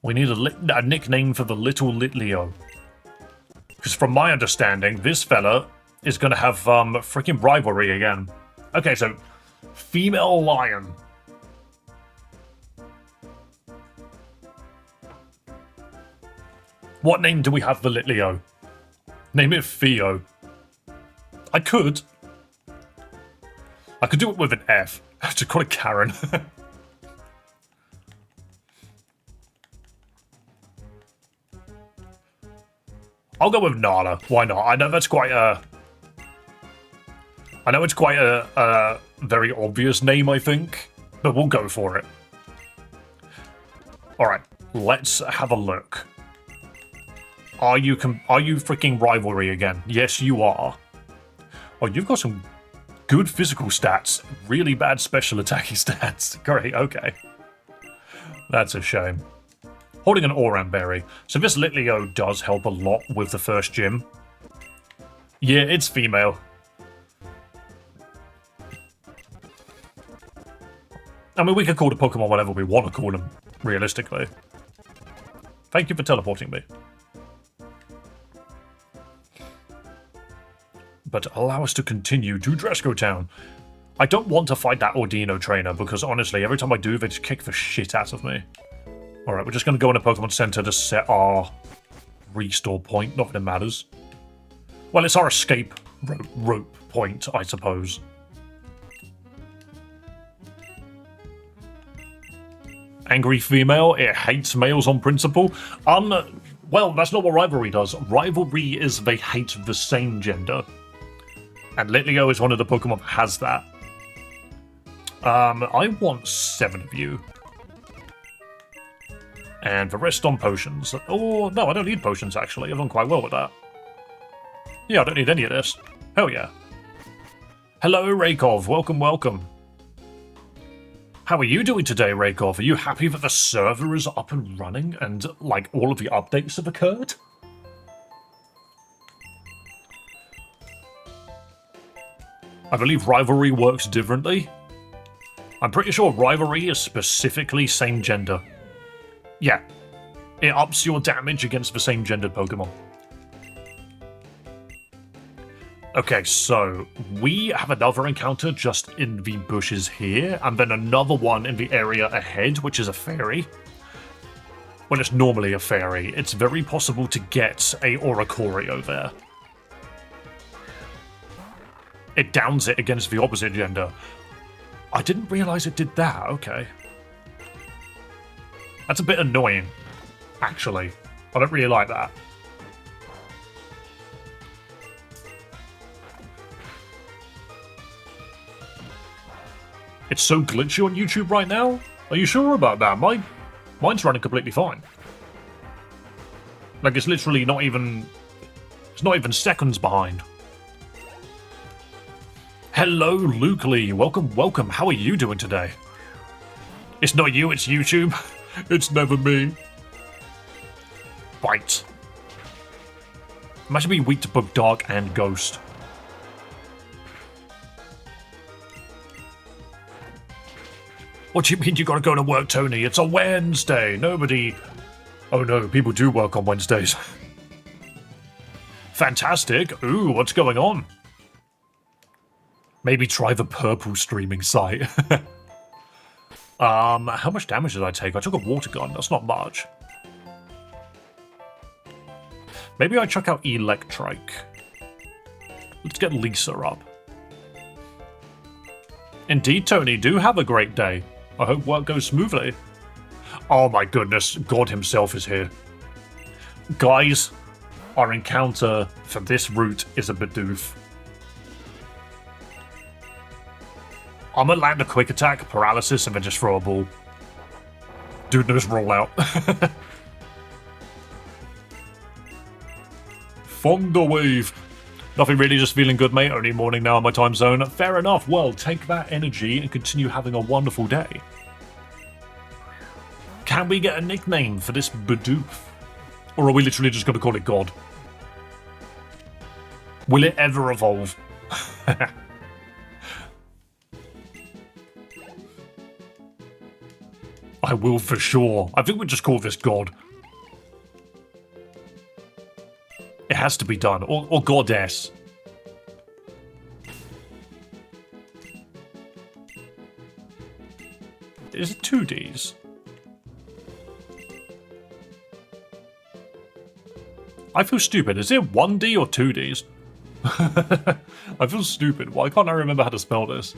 We need a nickname for the little Litleo. Because from my understanding, this fella is going to have freaking rivalry again. Okay, so female lion. What name do we have for Litleo? Name it Theo. I could do it with an F. I have to call it Karen. I'll go with Nala. Why not? I know that's quite a... I know it's quite a very obvious name, I think. But we'll go for it. Alright, let's have a look. Are you freaking rivalry again? Yes, you are. Oh, you've got some good physical stats, really bad special attacking stats. Great, okay. That's a shame. Holding an Oran Berry. So this Litleo does help a lot with the first gym. Yeah, it's female. I mean, we could call the Pokemon whatever we want to call them, realistically. Thank you for teleporting me. But allow us to continue to Dresco Town. I don't want to fight that Ordino trainer because honestly, every time I do, they just kick the shit out of me. Alright, we're just going to go in a Pokemon Center to set our restore point. Not that it matters. Well, it's our escape rope point, I suppose. Angry female, it hates males on principle. Well, that's not what rivalry does. Rivalry is they hate the same gender. And Litleo is one of the Pokemon that has that. I want 7 of you. And the rest on potions. Oh, no, I don't need potions, actually. I've done quite well with that. Yeah, I don't need any of this. Hell yeah. Hello, Raykov. Welcome, welcome. How are you doing today, Raykov? Are you happy that the server is up and running and, like, all of the updates have occurred? I believe Rivalry works differently. I'm pretty sure Rivalry is specifically same gender. Yeah. It ups your damage against the same gendered Pokemon. Okay, so we have another encounter just in the bushes here, and then another one in the area ahead, which is a fairy. When it's normally a fairy, it's very possible to get a Oricorio there. It downs it against the opposite gender. I didn't realize it did that, okay. That's a bit annoying, actually. I don't really like that. It's so glitchy on YouTube right now? Are you sure about that? Mine's running completely fine. Like, it's literally not even... It's not even seconds behind. Hello, Luke Lee. Welcome, welcome. How are you doing today? It's not you, it's YouTube. It's never me. Bite. Imagine being weak to both Dark and Ghost. What do you mean you gotta go to work, Tony? It's a Wednesday. Nobody... Oh no, people do work on Wednesdays. Fantastic. Ooh, what's going on? Maybe try the purple streaming site. How much damage did I take? I took a water gun. That's not much. Maybe I chuck out Electrike. Let's get Lisa up. Indeed, Tony, do have a great day. I hope work goes smoothly. Oh my goodness, God himself is here. Guys, our encounter for this route is a Bidoof. I'm gonna land a quick attack, paralysis, and then just throw a ball. Dude knows roll out. Thunder wave. Nothing really, just feeling good, mate. Only morning now in my time zone. Fair enough. Well, take that energy and continue having a wonderful day. Can we get a nickname for this Bidoof? Or are we literally just going to call it God? Will it ever evolve? I will for sure. I think we'll just call this God. It has to be done. Or Goddess. Is it 2Ds? I feel stupid. Is it 1D or 2Ds? I feel stupid. Why can't I remember how to spell this?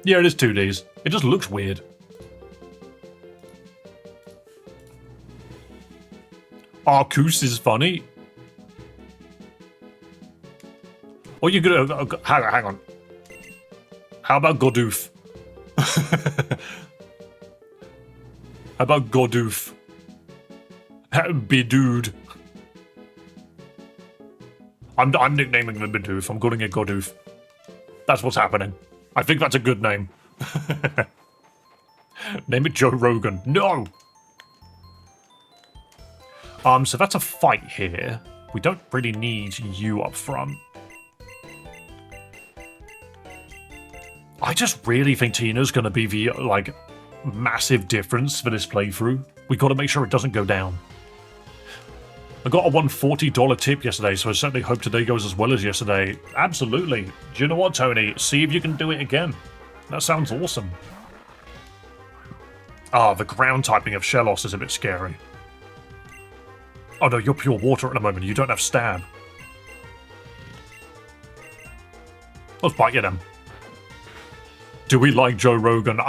Yeah, it is 2Ds. It just looks weird. Arcus is funny. Or you could hang on. How about Godoof? How about Godoof? Bidoof. I'm nicknaming the Bidoof. I'm calling it Godoof. That's what's happening. I think that's a good name. Name it Joe Rogan. No! So that's a fight here. We don't really need you up front. I just really think Tina's going to be the, like, massive difference for this playthrough. We got to make sure it doesn't go down. I got a $140 tip yesterday, so I certainly hope today goes as well as yesterday. Absolutely. Do you know what, Tony? See if you can do it again. That sounds awesome. Ah, the ground typing of Shellos is a bit scary. Oh no, you're pure water at the moment. You don't have stab. Let's bite you then. Do we like Joe Rogan?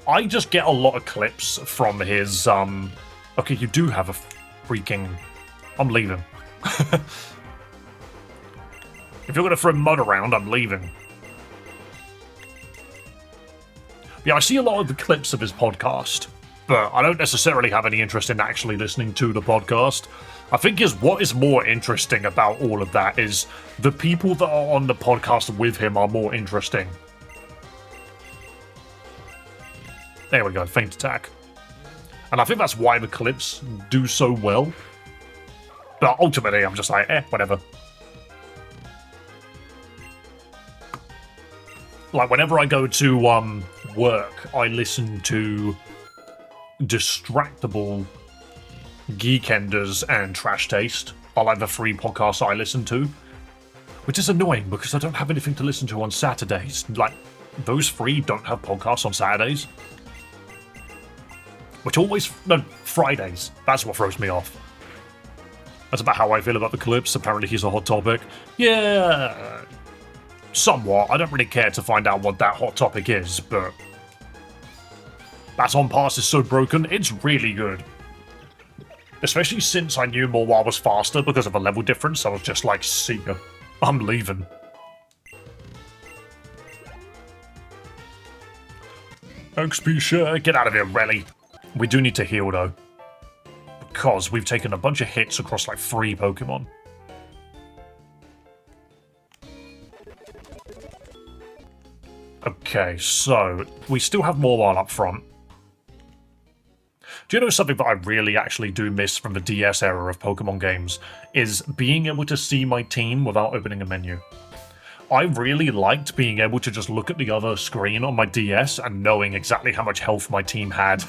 I just get a lot of clips from his, Okay, you do have a freaking... I'm leaving. If you're gonna throw mud around, I'm leaving. Yeah, I see a lot of the clips of his podcast, but I don't necessarily have any interest in actually listening to the podcast. I think what is more interesting about all of that is the people that are on the podcast with him are more interesting. There we go, feint attack. And I think that's why the clips do so well. But ultimately, I'm just like, whatever. Like, whenever I go to work, I listen to Distractable, Geekenders, and Trash Taste are like the 3 podcasts I listen to. Which is annoying, because I don't have anything to listen to on Saturdays. Like, those 3 don't have podcasts on Saturdays. Which always... No, Fridays. That's what throws me off. That's about how I feel about the clips. Apparently he's a hot topic. Yeah... Somewhat. I don't really care to find out what that hot topic is, but... Baton Pass is so broken, it's really good. Especially since I knew Morwa was faster because of a level difference, I was just like, see ya. I'm leaving. XP share, get out of here, Relly. We do need to heal, though. Because we've taken a bunch of hits across like 3 Pokemon. Okay, so we still have Morwile up front. Do you know something that I really actually do miss from the DS era of Pokemon games? Is being able to see my team without opening a menu. I really liked being able to just look at the other screen on my DS and knowing exactly how much health my team had.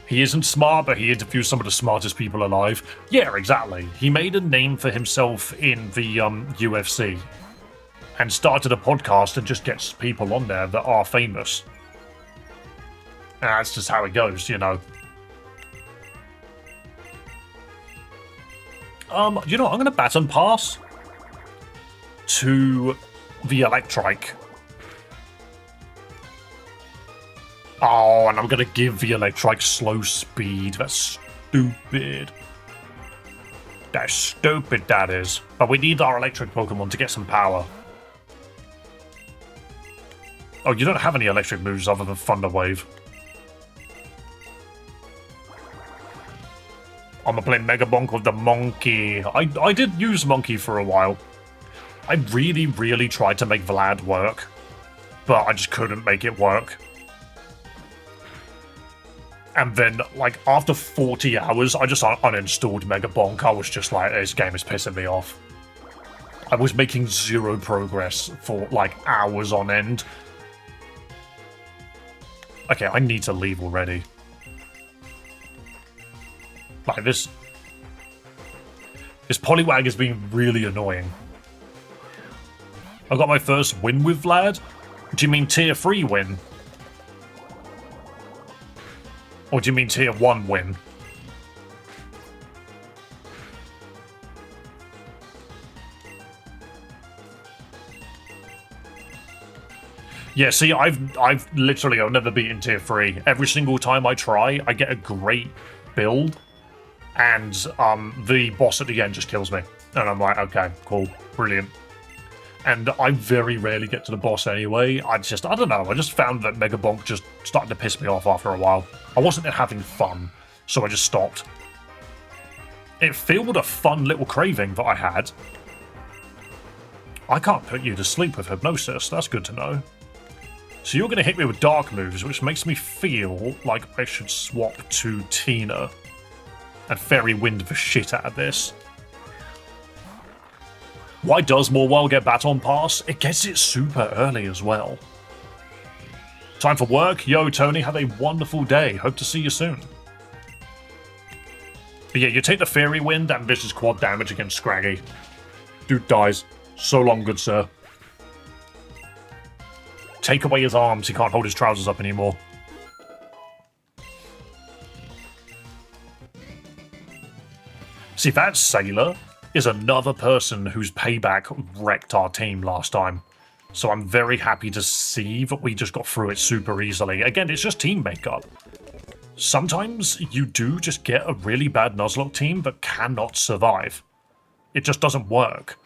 He isn't smart, but he interviews some of the smartest people alive. Yeah, exactly. He made a name for himself in the UFC. And started a podcast and just gets people on there that are famous. And that's just how it goes, you know. You know, I'm gonna baton pass to the Electrike. Oh, and I'm gonna give the Electrike slow speed. That's stupid. That's stupid, that is. But we need our electric Pokemon to get some power. Oh, you don't have any electric moves other than Thunder Wave. I'm gonna play Mega Bonk with the Monkey. I did use Monkey for a while. I really, really tried to make Vlad work, but I just couldn't make it work. And then, like, after 40 hours, I just uninstalled Mega Bonk. I was just like, this game is pissing me off. I was making 0 progress for, like, hours on end. Okay, I need to leave already. Like, this Poliwag has been really annoying. I got my first win with Vlad? Do you mean tier 3 win? Or do you mean tier 1 win? Yeah, see, I've never beaten tier 3. Every single time I try, I get a great build, and the boss at the end just kills me. And I'm like, okay, cool, brilliant. And I very rarely get to the boss anyway. I don't know, I just found that Mega Bonk just started to piss me off after a while. I wasn't having fun, so I just stopped. It filled a fun little craving that I had. I can't put you to sleep with hypnosis, that's good to know. So you're going to hit me with dark moves, which makes me feel like I should swap to Tina and Fairy Wind the shit out of this. Why does Morwile get Baton Pass? It gets it super early as well. Time for work? Yo, Tony, have a wonderful day. Hope to see you soon. But yeah, you take the Fairy Wind and this is quad damage against Scraggy. Dude dies. So long, good sir. Take away his arms, he can't hold his trousers up anymore. See, that Sailor is another person whose payback wrecked our team last time. So I'm very happy to see that we just got through it super easily. Again, it's just team makeup. Sometimes you do just get a really bad Nuzlocke team that cannot survive. It just doesn't work.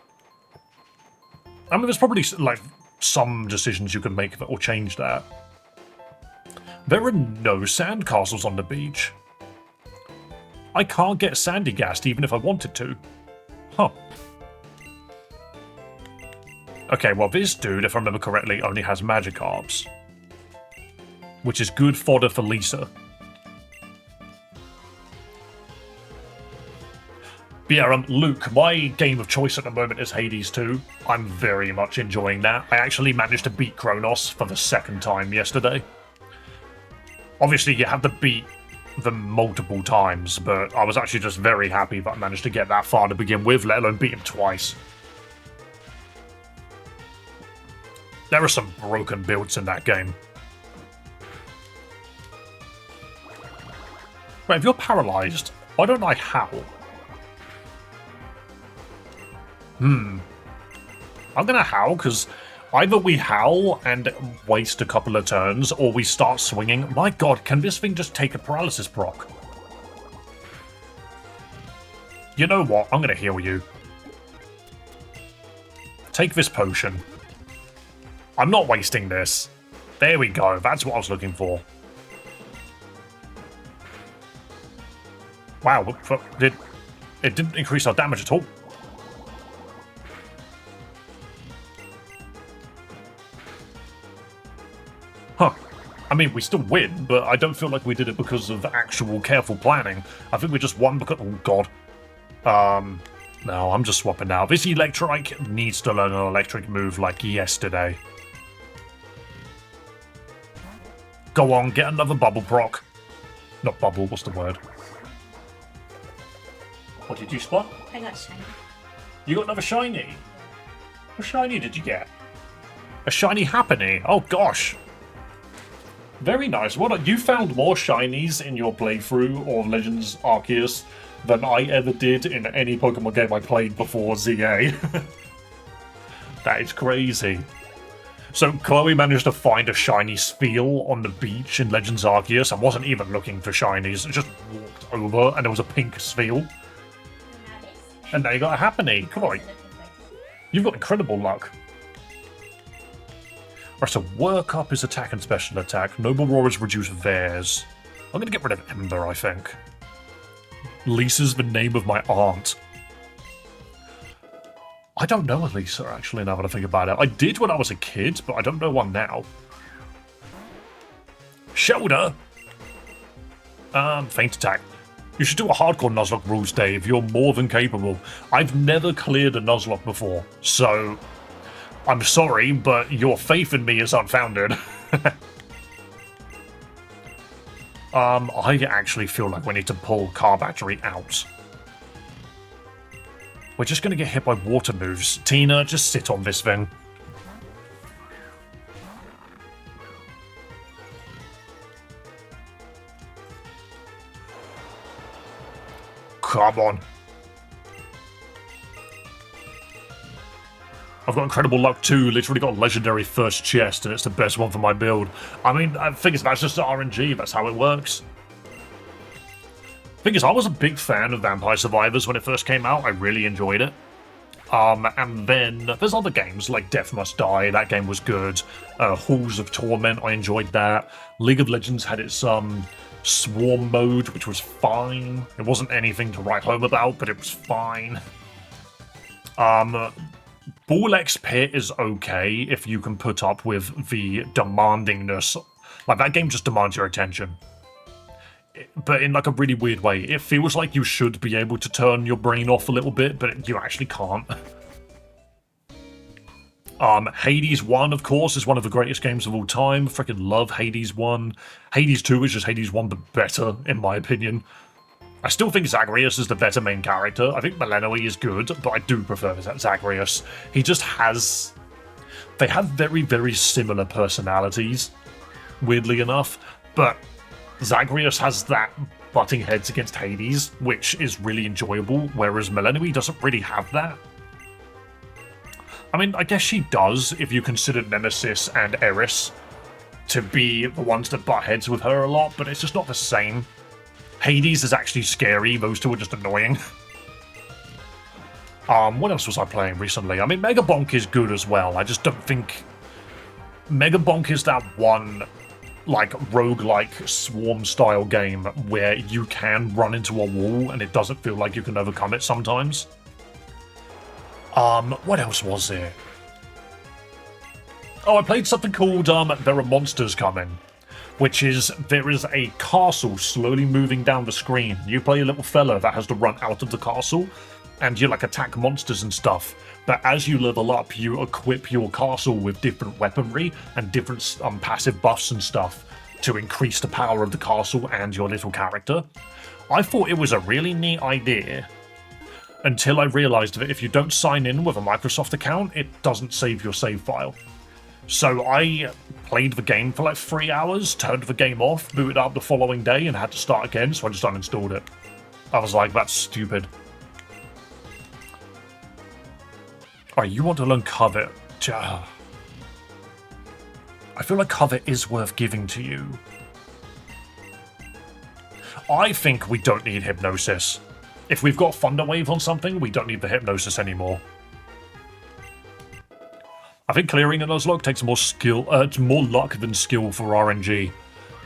I mean, there's probably like some decisions you can make that will change that. There are no sandcastles on the beach. I can't get sandy gassed even if I wanted to. Huh. Okay, well this dude, if I remember correctly, only has Magikarps. Which is good fodder for Lisa. But yeah, Luke, my game of choice at the moment is Hades 2. I'm very much enjoying that. I actually managed to beat Kronos for the second time yesterday. Obviously, you have to beat them multiple times, but I was actually just very happy that I managed to get that far to begin with, let alone beat him twice. There are some broken builds in that game. Wait, if you're paralyzed, why don't I howl? I'm gonna howl, because either we howl and waste a couple of turns, or we start swinging. My god, can this thing just take a paralysis proc? You know what? I'm gonna heal you. Take this potion. I'm not wasting this. There we go, that's what I was looking for. Wow, it didn't increase our damage at all. Huh. I mean, we still win, but I don't feel like we did it because of actual careful planning. I think we just won because... Oh, God. No, I'm just swapping out. This Electrike needs to learn an electric move like yesterday. Go on, get another bubble proc. Not bubble, what's the word? What did you spot? I got shiny. You got another shiny? What shiny did you get? A shiny Happiny? Oh, gosh. Very nice. What you found more shinies in your playthrough of Legends Arceus than I ever did in any Pokemon game I played before ZA. That is crazy. So Chloe managed to find a shiny Spheal on the beach in Legends Arceus and wasn't even looking for shinies. Just walked over and there was a pink Spheal. And now you got a Happiny. Chloe, you've got incredible luck. Right, so work up his attack and special attack. Noble Roars reduce theirs. I'm going to get rid of Ember, I think. Lisa's the name of my aunt. I don't know a Lisa, actually, now that I think about it. I did when I was a kid, but I don't know one now. Shoulder! Feint attack. You should do a hardcore Nuzlocke rules, Dave. You're more than capable. I've never cleared a Nuzlocke before, so... I'm sorry, but your faith in me is unfounded. I actually feel like we need to pull Car Battery out. We're just going to get hit by water moves. Tina, just sit on this thing. Come on. I've got incredible luck too, literally got a legendary first chest and it's the best one for my build. I mean, I think that's just RNG, that's how it works. Thing is, I was a big fan of Vampire Survivors when it first came out, I really enjoyed it. And then there's other games like Death Must Die, that game was good. Halls of Torment, I enjoyed that. League of Legends had its Swarm mode, which was fine. It wasn't anything to write home about, but it was fine. Ball-X Pit is okay if you can put up with the demandingness. Like, that game just demands your attention. But in, like, a really weird way. It feels like you should be able to turn your brain off a little bit, but you actually can't. Hades 1, of course, is one of the greatest games of all time. Freaking love Hades 1. Hades 2 is just Hades 1, but better, in my opinion. I still think Zagreus is the better main character. I think Malenoe is good, but I do prefer Zagreus. He just has... They have very, very similar personalities, weirdly enough, but Zagreus has that butting heads against Hades, which is really enjoyable, whereas Malenoe doesn't really have that. I mean, I guess she does if you consider Nemesis and Eris to be the ones that butt heads with her a lot, but it's just not the same. Hades is actually scary, those two are just annoying. What else was I playing recently? I mean, Mega Bonk is good as well. I just don't think... Mega Bonk is that one, like, roguelike swarm-style game where you can run into a wall and it doesn't feel like you can overcome it sometimes. What else was there? Oh, I played something called, There Are Monsters Coming, which is, there is a castle slowly moving down the screen. You play a little fella that has to run out of the castle, and you, like, attack monsters and stuff. But as you level up, you equip your castle with different weaponry and different passive buffs and stuff to increase the power of the castle and your little character. I thought it was a really neat idea, until I realised that if you don't sign in with a Microsoft account, it doesn't save your save file. So I played the game for like 3 hours, turned the game off, booted up the following day, and had to start again, so I just uninstalled it. I was like, that's stupid. Alright, you want to learn Covet. I feel like Covet is worth giving to you. I think we don't need Hypnosis. If we've got Thunderwave on something, we don't need the Hypnosis anymore. I think clearing a Nuzlocke takes more skill, it's more luck than skill for RNG.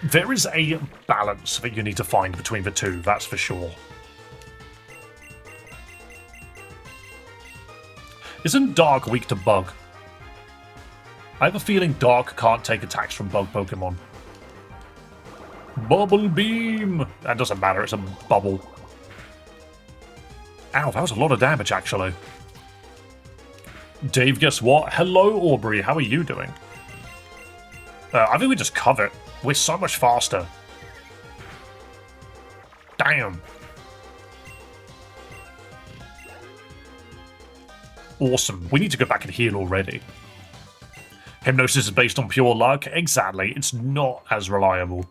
There is a balance that you need to find between the two, that's for sure. Isn't Dark weak to Bug? I have a feeling Dark can't take attacks from Bug Pokemon. Bubble Beam! That doesn't matter, it's a bubble. Ow, that was a lot of damage, actually. Dave, guess what? Hello, Aubrey, how are you doing? I think we just cover it. We're so much faster. Damn. Awesome. We need to go back and heal already. Hypnosis is based on pure luck. Exactly. It's not as reliable.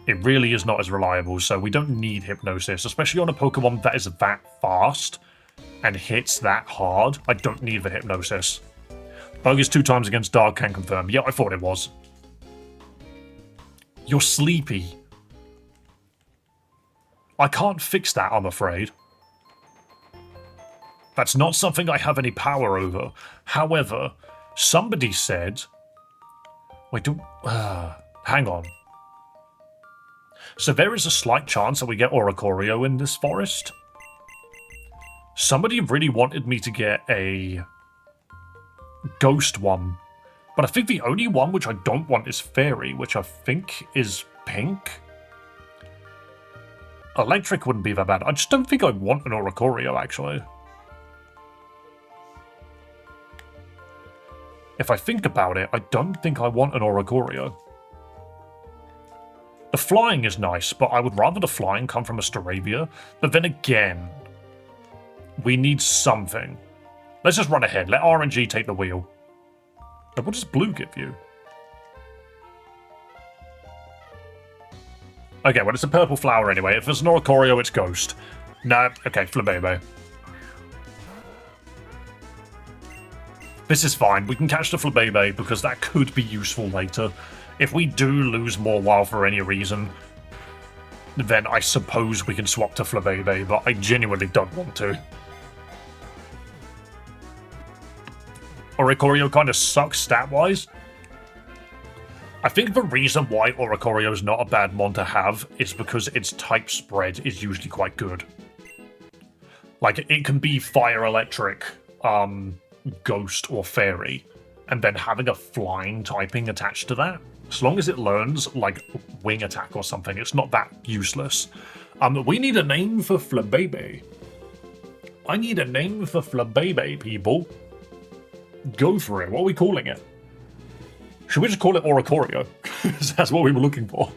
It really is not as reliable, so we don't need Hypnosis, especially on a Pokemon that is that fast and hits that hard. I don't need the Hypnosis. Bug is 2 times against Dark, can confirm. Yeah, I thought it was. You're sleepy. I can't fix that, I'm afraid. That's not something I have any power over. However, somebody said... Wait, hang on. So there is a slight chance that we get Oricorio in this forest. Somebody really wanted me to get a ghost one. But I think the only one which I don't want is Fairy, which I think is pink. Electric wouldn't be that bad. I just don't think I want an Oricorio, actually. If I think about it, I don't think I want an Oricorio. The flying is nice, but I would rather the flying come from a Staravia. But then again, we need something. Let's just run ahead. Let RNG take the wheel. But what does blue give you? Okay, well, it's a purple flower anyway. If it's an Oricorio, it's Ghost. No, okay, Flabebe. This is fine. We can catch the Flabebe because that could be useful later. If we do lose Morwile for any reason, then I suppose we can swap to Flabebe, but I genuinely don't want to. Oricorio kind of sucks stat-wise. I think the reason why Oricorio is not a bad mon to have is because its type spread is usually quite good. Like, it can be Fire, Electric, Ghost, or Fairy, and then having a flying typing attached to that. As long as it learns, like, Wing Attack or something, it's not that useless. We need a name for Flabebe. I need a name for Flabebe, people. Go for it. What are we calling it? Should we just call it Oricorio? That's what we were looking for.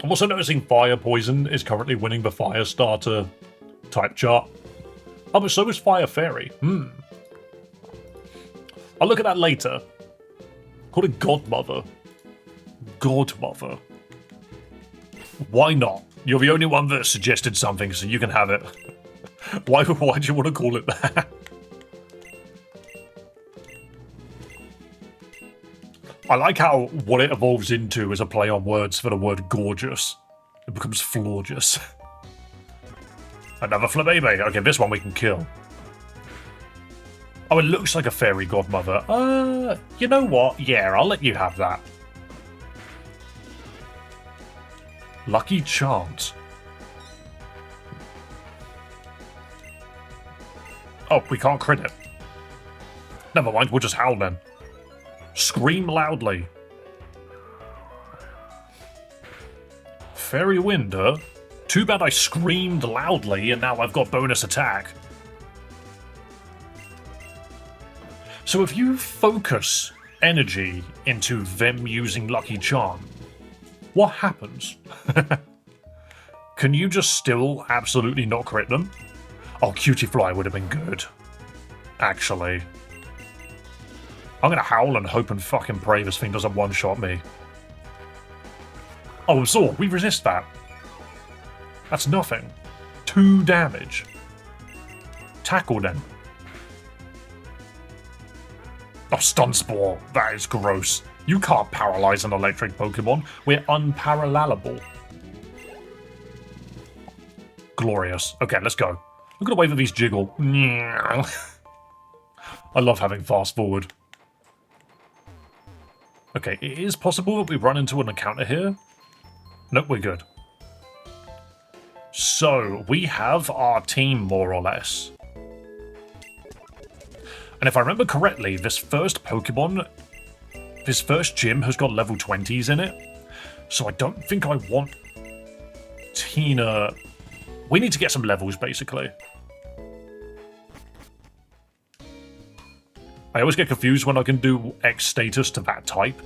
I'm also noticing Fire Poison is currently winning the Fire Starter type chart. Oh, but so is Fire Fairy. I'll look at that later. Call it Godmother. Godmother. Why not? You're the only one that suggested something, so you can have it. Why do you want to call it that? I like how what it evolves into is a play on words for the word gorgeous. It becomes florgeous. Another flabebe. Okay, this one we can kill. Oh, it looks like a fairy godmother. You know what? Yeah, I'll let you have that. Lucky Chance. Oh, we can't crit it. Never mind, we'll just howl then. Scream loudly. Fairy wind, huh? Too bad I screamed loudly and now I've got bonus attack. So if you focus energy into them using Lucky Charm, what happens? Can you just still absolutely not crit them? Oh, Cutie Fly would have been good. Actually. I'm gonna howl and hope and fucking pray this thing doesn't one-shot me. Oh, Absorb, we resist that. That's nothing. 2 damage. Tackle then. Oh, Stun Spore. That is gross. You can't paralyze an electric Pokemon. We're unparallelable. Glorious. Okay, let's go. Look at the way that these jiggle. I love having fast forward. Okay, it is possible that we run into an encounter here. Nope, we're good. So, we have our team, more or less. And if I remember correctly, this first Pokemon, this first gym has got level 20s in it. So I don't think I want Tina. We need to get some levels, basically. I always get confused when I can do X status to that type.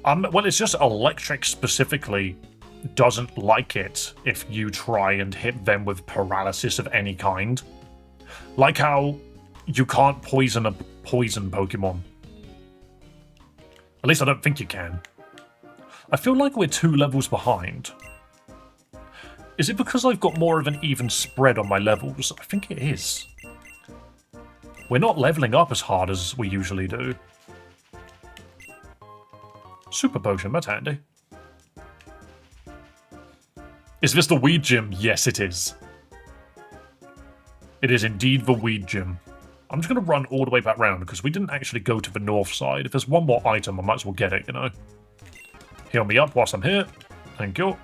Well, it's just Electric specifically doesn't like it if you try and hit them with paralysis of any kind. Like how you can't poison a poison Pokemon. At least I don't think you can. I feel like we're 2 levels behind. Is it because I've got more of an even spread on my levels? I think it is. We're not leveling up as hard as we usually do. Super Potion, that's handy. Is this the Weed Gym? Yes, it is. It is indeed the Weed Gym. I'm just going to run all the way back round because we didn't actually go to the north side. If there's one more item, I might as well get it, you know. Heal me up whilst I'm here. Thank you.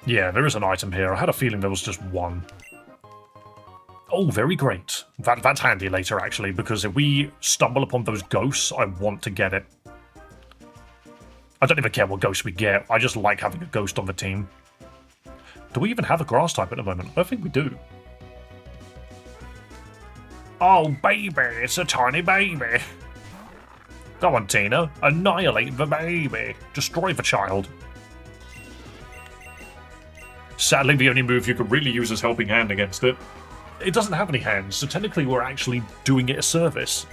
Yeah, there is an item here. I had a feeling there was just one. Oh, very great. That's handy later, actually, because if we stumble upon those ghosts, I want to get it. I don't even care what ghost we get. I just like having a ghost on the team. Do we even have a grass type at the moment? I don't think we do. Oh, baby, it's a tiny baby. Go on, Tina. Annihilate the baby. Destroy the child. Sadly, the only move you could really use is Helping Hand against it. It doesn't have any hands, so technically we're actually doing it a service.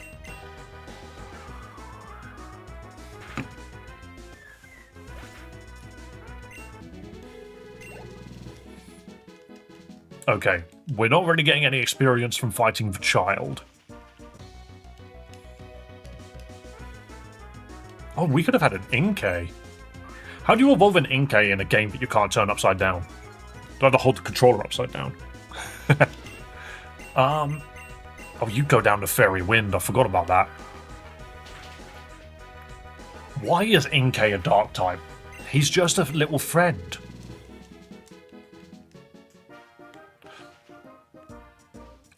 Okay, we're not really getting any experience from fighting the child. Oh, we could have had an Inkay. How do you evolve an Inkay in a game that you can't turn upside down? Do I have to hold the controller upside down? Oh, you go down to Fairy Wind. I forgot about that. Why is Inkay a dark type? He's just a little friend.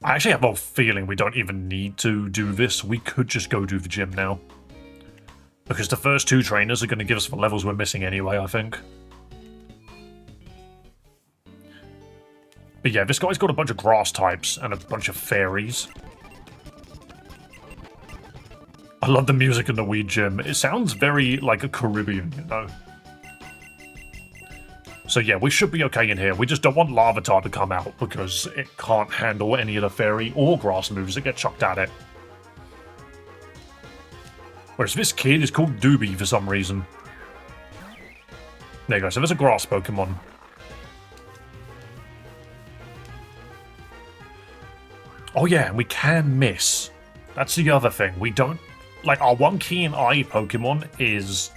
I actually have a feeling we don't even need to do this. We could just go do the gym now. Because the first 2 trainers are going to give us the levels we're missing anyway, I think. But yeah, this guy's got a bunch of grass types and a bunch of fairies. I love the music in the Weed Gym. It sounds very like a Caribbean, you know? So yeah, we should be okay in here. We just don't want Larvitar to come out because it can't handle any of the fairy or grass moves that get chucked at it. Whereas this kid is called Doobie for some reason. There you go, so there's a grass Pokemon. Oh yeah, and we can miss. That's the other thing. We don't... Like, our one Keen Eye Pokemon is...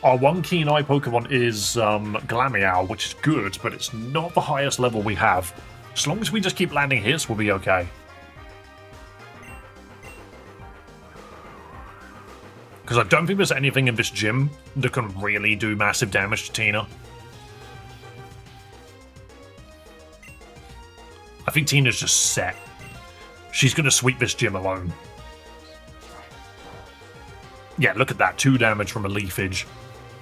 Our one Keen Eye Pokemon is Glameow, which is good, but it's not the highest level we have. As long as we just keep landing hits, we'll be okay. Because I don't think there's anything in this gym that can really do massive damage to Tina. I think Tina's just set. She's going to sweep this gym alone. Yeah, look at that. 2 damage from a Leafage.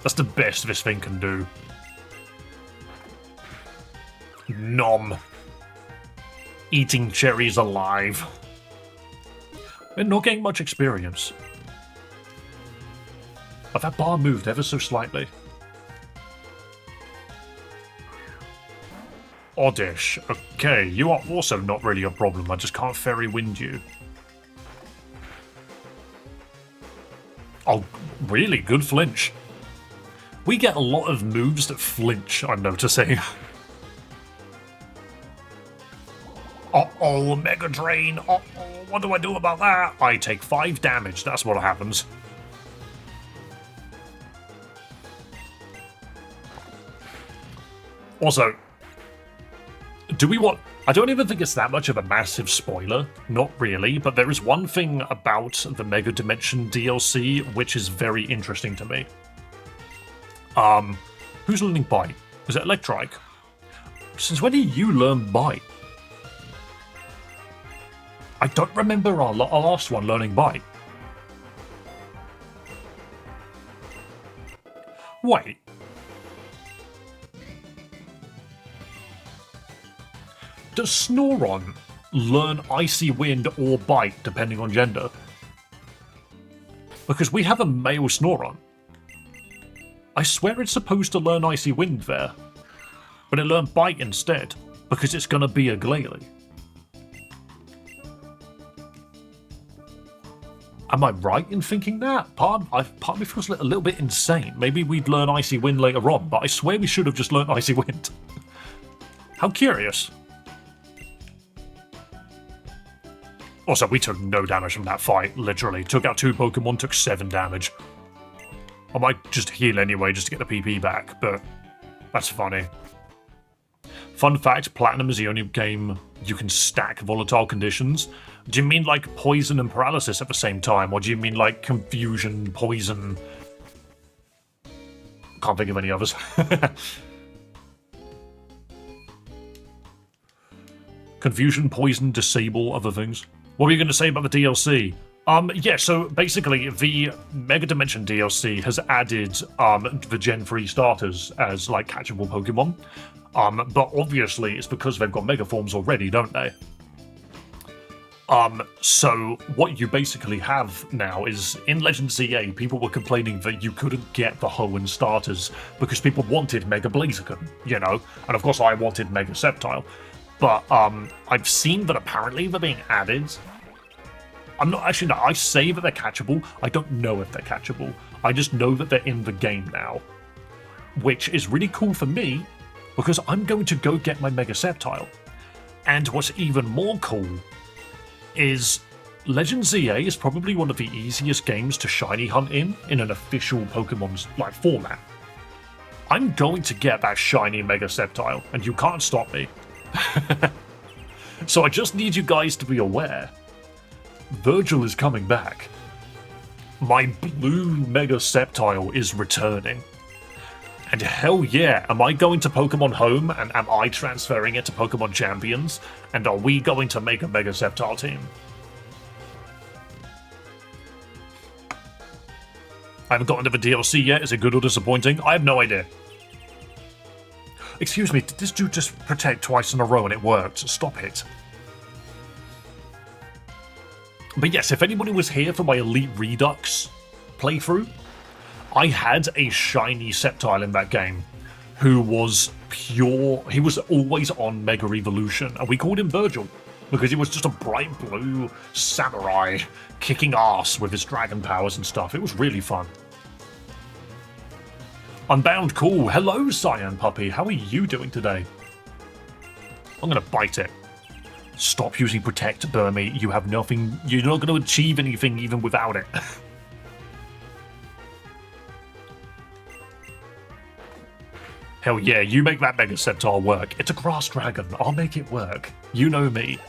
That's the best this thing can do. Nom. Eating cherries alive. We're not getting much experience. But that bar moved ever so slightly. Oddish. Okay, you are also not really a problem. I just can't Fairy Wind you. Oh, really? Good flinch. We get a lot of moves that flinch, I'm noticing. Uh-oh, Mega Drain. Uh-oh, what do I do about that? I take 5 damage. That's what happens. Also, do we want... I don't even think it's that much of a massive spoiler. Not really, but there is one thing about the Mega Dimension DLC which is very interesting to me. Who's learning Bite? Is it Electrike? Since when did you learn Bite? I don't remember our last one learning Bite. Wait. Does Snorunt learn Icy Wind or Bite, depending on gender? Because we have a male Snorunt. I swear it's supposed to learn Icy Wind there, but it learned Bite instead, because it's going to be a Glalie. Am I right in thinking that? Part of me feels a little bit insane. Maybe we'd learn Icy Wind later on, but I swear we should have just learned Icy Wind. How curious. Also, we took no damage from that fight, literally. Took out 2 Pokemon, took 7 damage. I might just heal anyway, just to get the PP back, but that's funny. Fun fact, Platinum is the only game you can stack volatile conditions. Do you mean like poison and paralysis at the same time, or do you mean like confusion, poison? Can't think of any others. Confusion, poison, disable, other things. What were you going to say about the DLC? Yeah, so basically the Mega Dimension DLC has added the Gen 3 starters as like catchable Pokemon. But obviously it's because they've got Mega Forms already, don't they? So what you basically have now is, in Legend ZA, people were complaining that you couldn't get the Hoenn starters because people wanted Mega Blaziken, you know? And of course I wanted Mega Sceptile. But I've seen that apparently they're being added. I'm not actually, no, I say that they're catchable. I don't know if they're catchable. I just know that they're in the game now, which is really cool for me because I'm going to go get my Mega Sceptile. And what's even more cool is Legend ZA is probably one of the easiest games to shiny hunt in an official Pokemon's like format. I'm going to get that shiny Mega Sceptile, and you can't stop me. So I just need you guys to be aware. Virgil is coming back. My blue Mega Sceptile is returning. And hell yeah, am I going to Pokemon Home and am I transferring it to Pokemon Champions? And are we going to make a Mega Sceptile team? I haven't gotten to the DLC yet. Is it good or disappointing? I have no idea. Excuse me, did this dude just protect twice in a row and it worked? Stop it. But yes, if anybody was here for my Elite Redux playthrough, I had a shiny Sceptile in that game who was pure... He was always on Mega Evolution, and we called him Virgil. because he was just a bright blue samurai kicking ass with his dragon powers and stuff. It was really fun. Unbound, cool. Hello, Cyan Puppy. How are you doing today? I'm gonna bite it. Stop using Protect, Burmy. You have nothing. You're not going to achieve anything even without it. Hell yeah, you make that Mega Centaur work. It's a grass dragon. I'll make it work. You know me.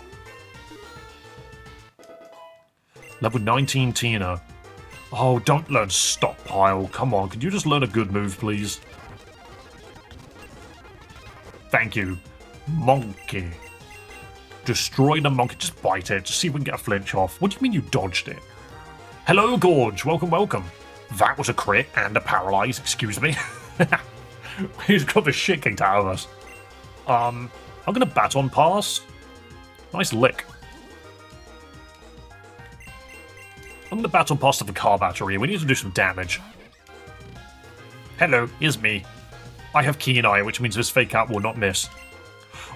Level 19 Tina. Oh, don't learn Stockpile. Come on, can you just learn a good move, please? Thank you. Monkey. Destroy the monkey. Just bite it. Just see if we can get a flinch off. What do you mean you dodged it? Hello, Gorge. Welcome, welcome. That was a crit and a paralyze. Excuse me. He's got the shit kicked out of us. I'm gonna baton pass. Nice lick. I'm gonna baton pass to the car battery. We need to do some damage. Hello, it's me. I have keen eye, which means this fake out will not miss.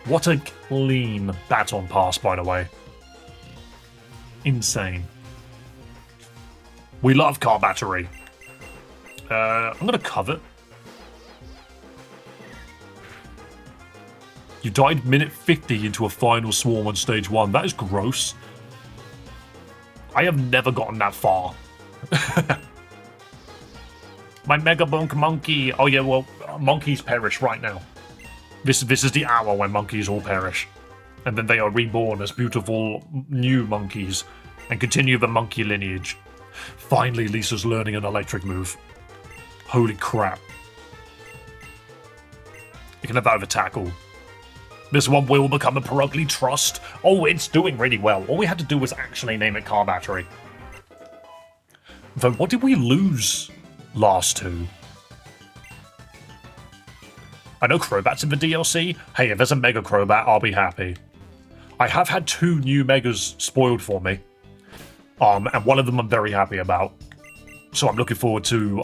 What a clean baton pass, by the way. Insane. We love car battery. I'm gonna covet. You died minute 50 into a final swarm on stage 1. That is gross. I have never gotten that far. My Mega Bonk monkey. Oh yeah, well, monkeys perish right now. This is the hour when monkeys all perish. And then they are reborn as beautiful new monkeys and continue the monkey lineage. Finally, Lisa's learning an electric move. Holy crap. You can have that with a tackle. This one will become a Perugly Trust. Oh, it's doing really well. All we had to do was actually name it Car Battery. Though, what did we lose last two? I know Crobat's in the DLC. Hey, if there's a Mega Crobat, I'll be happy. I have had 2 new Megas spoiled for me. And one of them I'm very happy about. So I'm looking forward to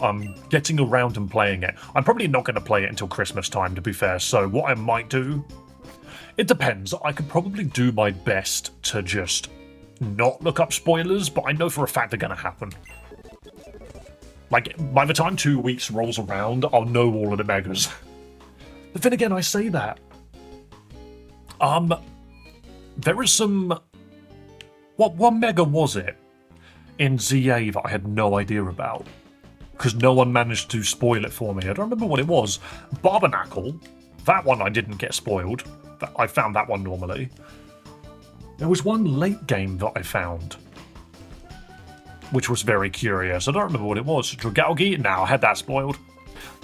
getting around and playing it. I'm probably not going to play it until Christmas time, to be fair. So what I might do... It depends. I could probably do my best to just not look up spoilers, but I know for a fact they're going to happen. Like, by the time 2 weeks rolls around, I'll know all of the Megas. But then again, I say that. There is some... What Mega was it in ZA that I had no idea about? Because no one managed to spoil it for me. I don't remember what it was. Barbernacle. That one I didn't get spoiled. I found that one normally. There was one late game that I found, which was very curious. I don't remember what it was. Dragalge? No, I had that spoiled.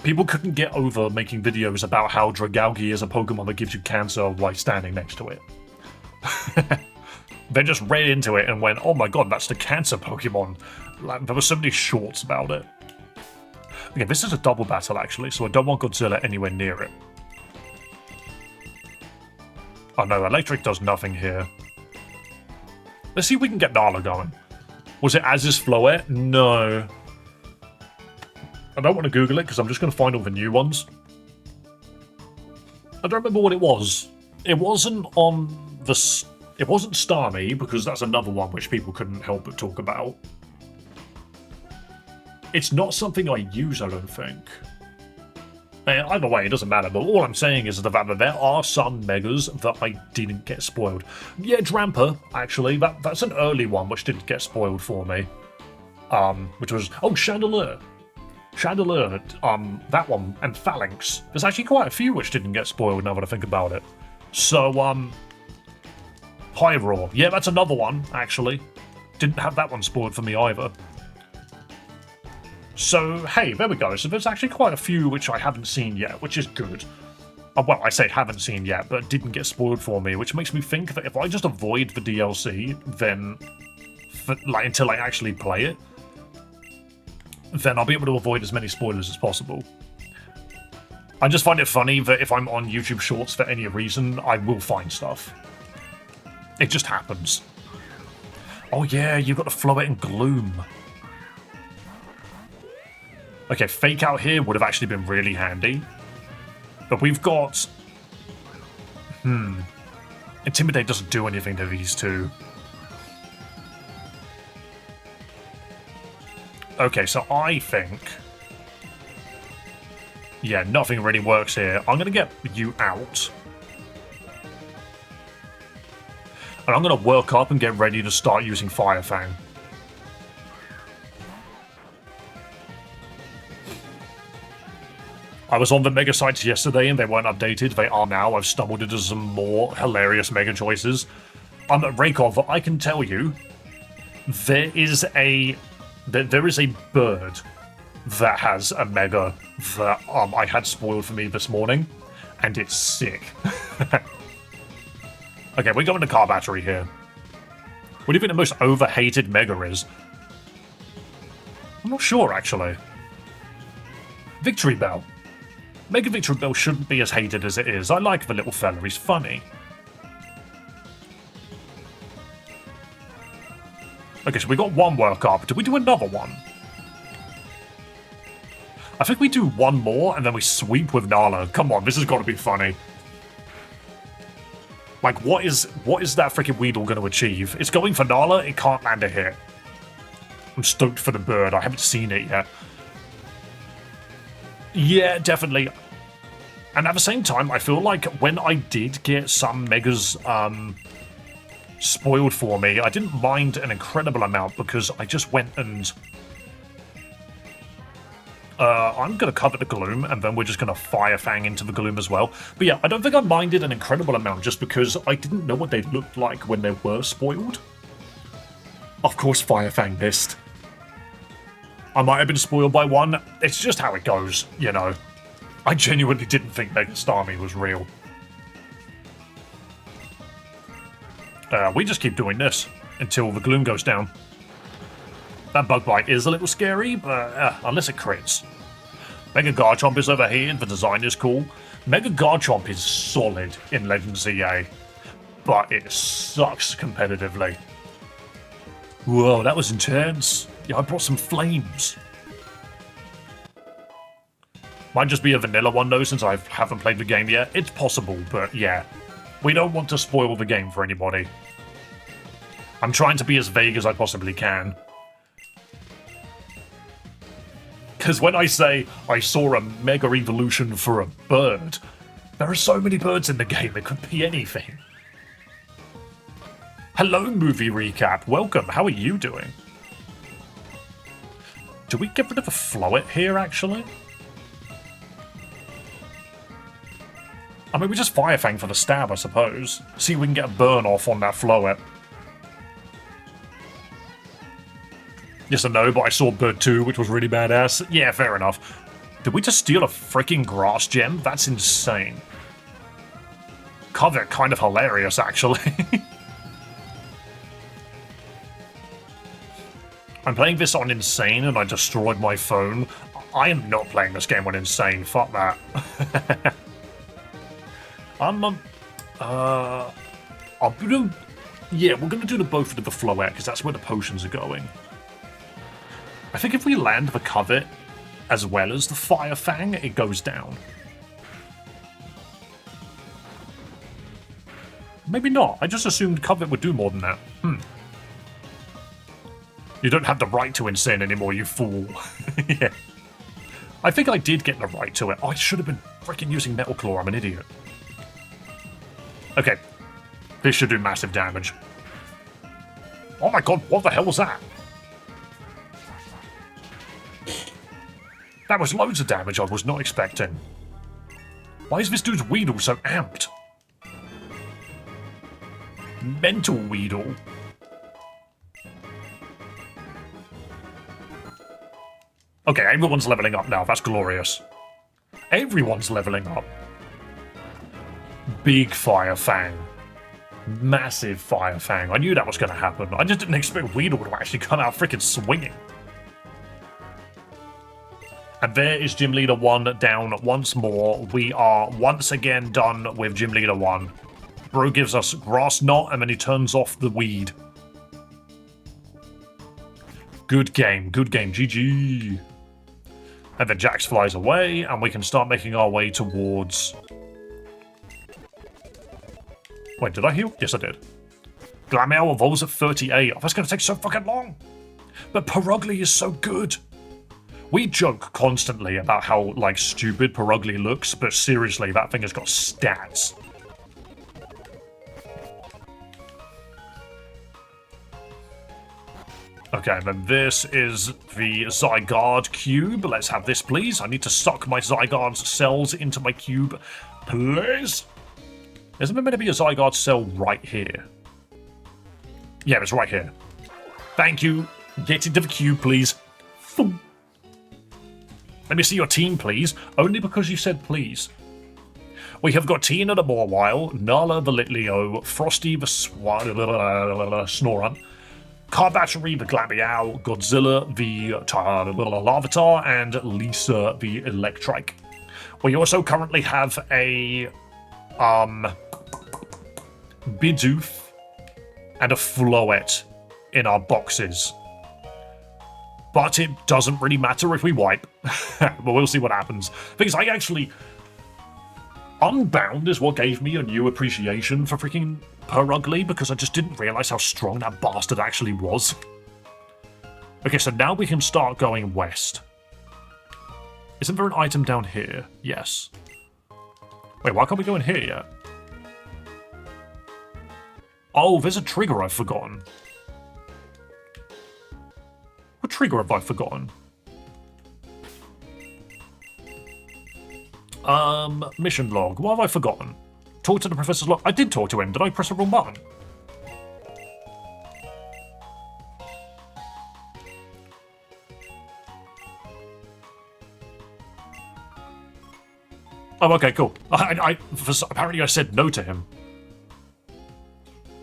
People couldn't get over making videos about how Dragalge is a Pokemon that gives you cancer while standing next to it. They just read into it and went, oh my god, that's the cancer Pokemon. Like, there were so many shorts about it. Okay, this is a double battle actually, so I don't want Godzilla anywhere near it. Oh no, electric does nothing here. Let's see if we can get Nala going. Was it Az's Floette? No. I don't want to Google it because I'm just going to find all the new ones. I don't remember what it was. It wasn't on the... It wasn't Starmie, because that's another one which people couldn't help but talk about. It's not something I use, I don't think. Either way, it doesn't matter, but all I'm saying is the fact that there are some Megas that I didn't get spoiled. Yeah, Dramper, actually, that's an early one which didn't get spoiled for me. Which was... Oh, Chandelier. Chandelier, that one, and Phalanx. There's actually quite a few which didn't get spoiled now that I think about it. So, High Roar. Yeah, that's another one, actually. Didn't have that one spoiled for me either. So, hey, there we go. So there's actually quite a few which I haven't seen yet, which is good. Well, I say haven't seen yet, but didn't get spoiled for me, which makes me think that if I just avoid the DLC, then, until I actually play it, then I'll be able to avoid as many spoilers as possible. I just find it funny that if I'm on YouTube Shorts for any reason, I will find stuff. It just happens. Oh yeah, you've got the Floette and Gloom. Okay, Fake Out here would have actually been really handy. But we've got... Intimidate doesn't do anything to these two. Okay, so I think... yeah, nothing really works here. I'm going to get you out. And I'm going to work up and get ready to start using Fire Fang. I was on the Mega sites yesterday and they weren't updated. They are now. I've stumbled into some more hilarious Mega choices. Raykov, I can tell you, there is a bird that has a Mega that I had spoiled for me this morning, and it's sick. Okay, we're going to car battery here. What do you think the most overhated Mega is? I'm not sure, actually. Victory Bell. Mega Victory Bell shouldn't be as hated as it is. I like the little fella, he's funny. Okay, so we got one work up. Did we do another one? I think we do one more and then we sweep with Nala. Come on, this has got to be funny. Like, what is that freaking Weedle going to achieve? It's going for Nala, it can't land a hit. I'm stoked for the bird, I haven't seen it yet. Yeah, definitely. And at the same time, I feel like when I did get some Megas spoiled for me, I didn't mind an incredible amount because I just went and... I'm going to cover the Gloom, and then we're just going to Fire Fang into the Gloom as well. But yeah, I don't think I minded an incredible amount just because I didn't know what they looked like when they were spoiled. Of course, Fire Fang missed. I might have been spoiled by one. It's just how it goes, you know. I genuinely didn't think Mega Starmie was real. We just keep doing this until the Gloom goes down. That Bug Bite is a little scary, but unless it crits. Mega Garchomp is over here, the design is cool. Mega Garchomp is solid in Legends EA, but it sucks competitively. Whoa, that was intense. Yeah, I brought some flames. Might just be a vanilla one though, since I haven't played the game yet. It's possible, but yeah. We don't want to spoil the game for anybody. I'm trying to be as vague as I possibly can. Because when I say I saw a Mega Evolution for a bird, there are so many birds in the game, it could be anything. Hello, Movie Recap. Welcome. How are you doing? Do we get rid of the Floet here, actually? I mean, we just Fire Fang for the stab, I suppose. See if we can get a burn off on that Floet. Yes and no, but I saw Bird 2, which was really badass. Yeah, fair enough. Did we just steal a freaking grass gem? That's insane. Covet, kind of hilarious, actually. I'm playing this on Insane and I destroyed my phone. I am not playing this game on Insane. Fuck that. Yeah, we're gonna do the both of the Floet because that's where the potions are going. I think if we land the Covet as well as the Fire Fang, it goes down. Maybe not. I just assumed Covet would do more than that. You don't have the right to Insane anymore, you fool. Yeah. I think I did get the right to it. Oh, I should have been freaking using Metal Claw. I'm an idiot. Okay. This should do massive damage. Oh my god, what the hell was that? That was loads of damage I was not expecting. Why is this dude's Weedle so amped? Mental Weedle. Okay, everyone's leveling up now. That's glorious. Everyone's leveling up. Big Fire Fang. Massive Fire Fang. I knew that was going to happen. I just didn't expect Weedle to actually come out freaking swinging. And there is Gym Leader 1 down once more. We are once again done with Gym Leader 1. Bro gives us Grass Knot and then he turns off the weed. Good game, GG. And then Jax flies away and we can start making our way towards Wait, did I heal? Yes, I did. Glameow evolves at 38. Oh, that's going to take so fucking long. But Perugly is so good. We joke constantly about how, like, stupid Perugly looks, but seriously, that thing has got stats. Okay, then this is the Zygarde cube. Let's have this, please. I need to suck my Zygarde's cells into my cube, please. Isn't there meant to be a Zygarde cell right here? Yeah, it's right here. Thank you. Get into the cube, please. Boom. Let me see your team, please. Only because you said please. We have got Tina the Mawile, Nala the Litleo, Frosty the Snorunt, Carbattery the Glameow, Godzilla the Larvitar, and Lisa the Electrike. We also currently have a Bidoof and a Floette in our boxes. But it doesn't really matter if we wipe. But we'll see what happens. Because I actually... Unbound is what gave me a new appreciation for freaking Perugly, because I just didn't realise how strong that bastard actually was. Okay, so now we can start going west. Isn't there an item down here? Yes. Wait, why can't we go in here yet? Oh, there's a trigger I've forgotten. What trigger have I forgotten? Mission log. What have I forgotten? Talk to the professor's log. I did talk to him. Did I press the wrong button? Oh, okay, cool. Apparently I said no to him.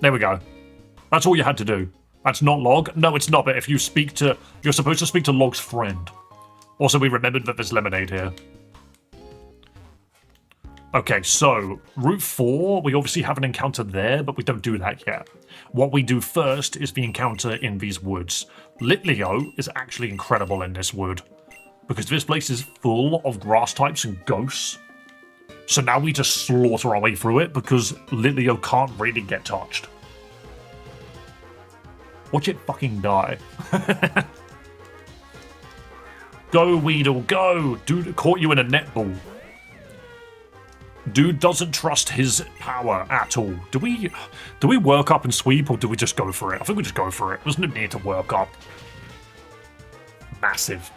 There we go. That's all you had to do. That's not Log? No, it's not, but if you speak to... You're supposed to speak to Log's friend. Also, we remembered that there's lemonade here. Okay, so, Route 4, we obviously have an encounter there, but we don't do that yet. What we do first is the encounter in these woods. Litleo is actually incredible in this wood, because this place is full of grass types and ghosts. So now we just slaughter our way through it, because Litleo can't really get touched. Watch it fucking die. Go, Weedle, go! Dude caught you in a netball. Dude doesn't trust his power at all. Do we work up and sweep, or do we just go for it? I think we just go for it. There's no need to work up. Massive.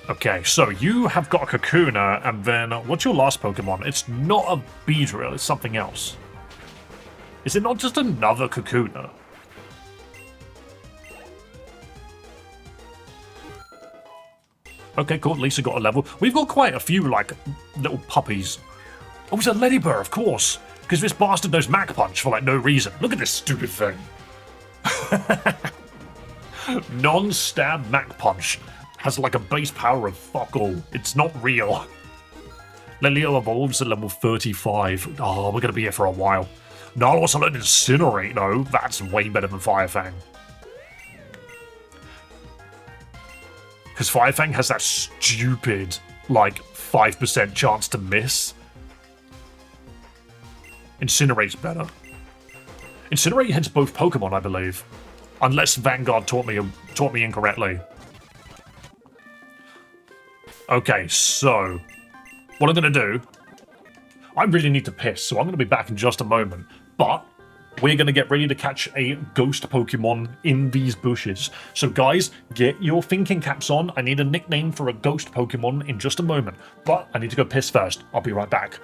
Okay, so you have got a Kakuna, and then what's your last Pokemon? It's not a Beedrill, it's something else. Is it not just another Kakuna? Okay, cool, at least we got a level. We've got quite a few, like, little puppies. Oh, it's a Ladybird, of course, because this bastard knows Mach Punch for, like, no reason. Look at this stupid thing. Non-stab Mach Punch. Has like a base power of fuck all. It's not real. Litleo evolves at level 35. Oh, we're going to be here for a while. Now I'll also learn Incinerate, though. That's way better than Firefang. Because Firefang has that stupid, like, 5% chance to miss. Incinerate's better. Incinerate hits both Pokemon, I believe. Unless Vanguard taught me incorrectly. Okay, so what I'm going to do, I really need to piss, so I'm going to be back in just a moment, but we're going to get ready to catch a ghost Pokemon in these bushes. So guys, get your thinking caps on. I need a nickname for a ghost Pokemon in just a moment, but I need to go piss first. I'll be right back.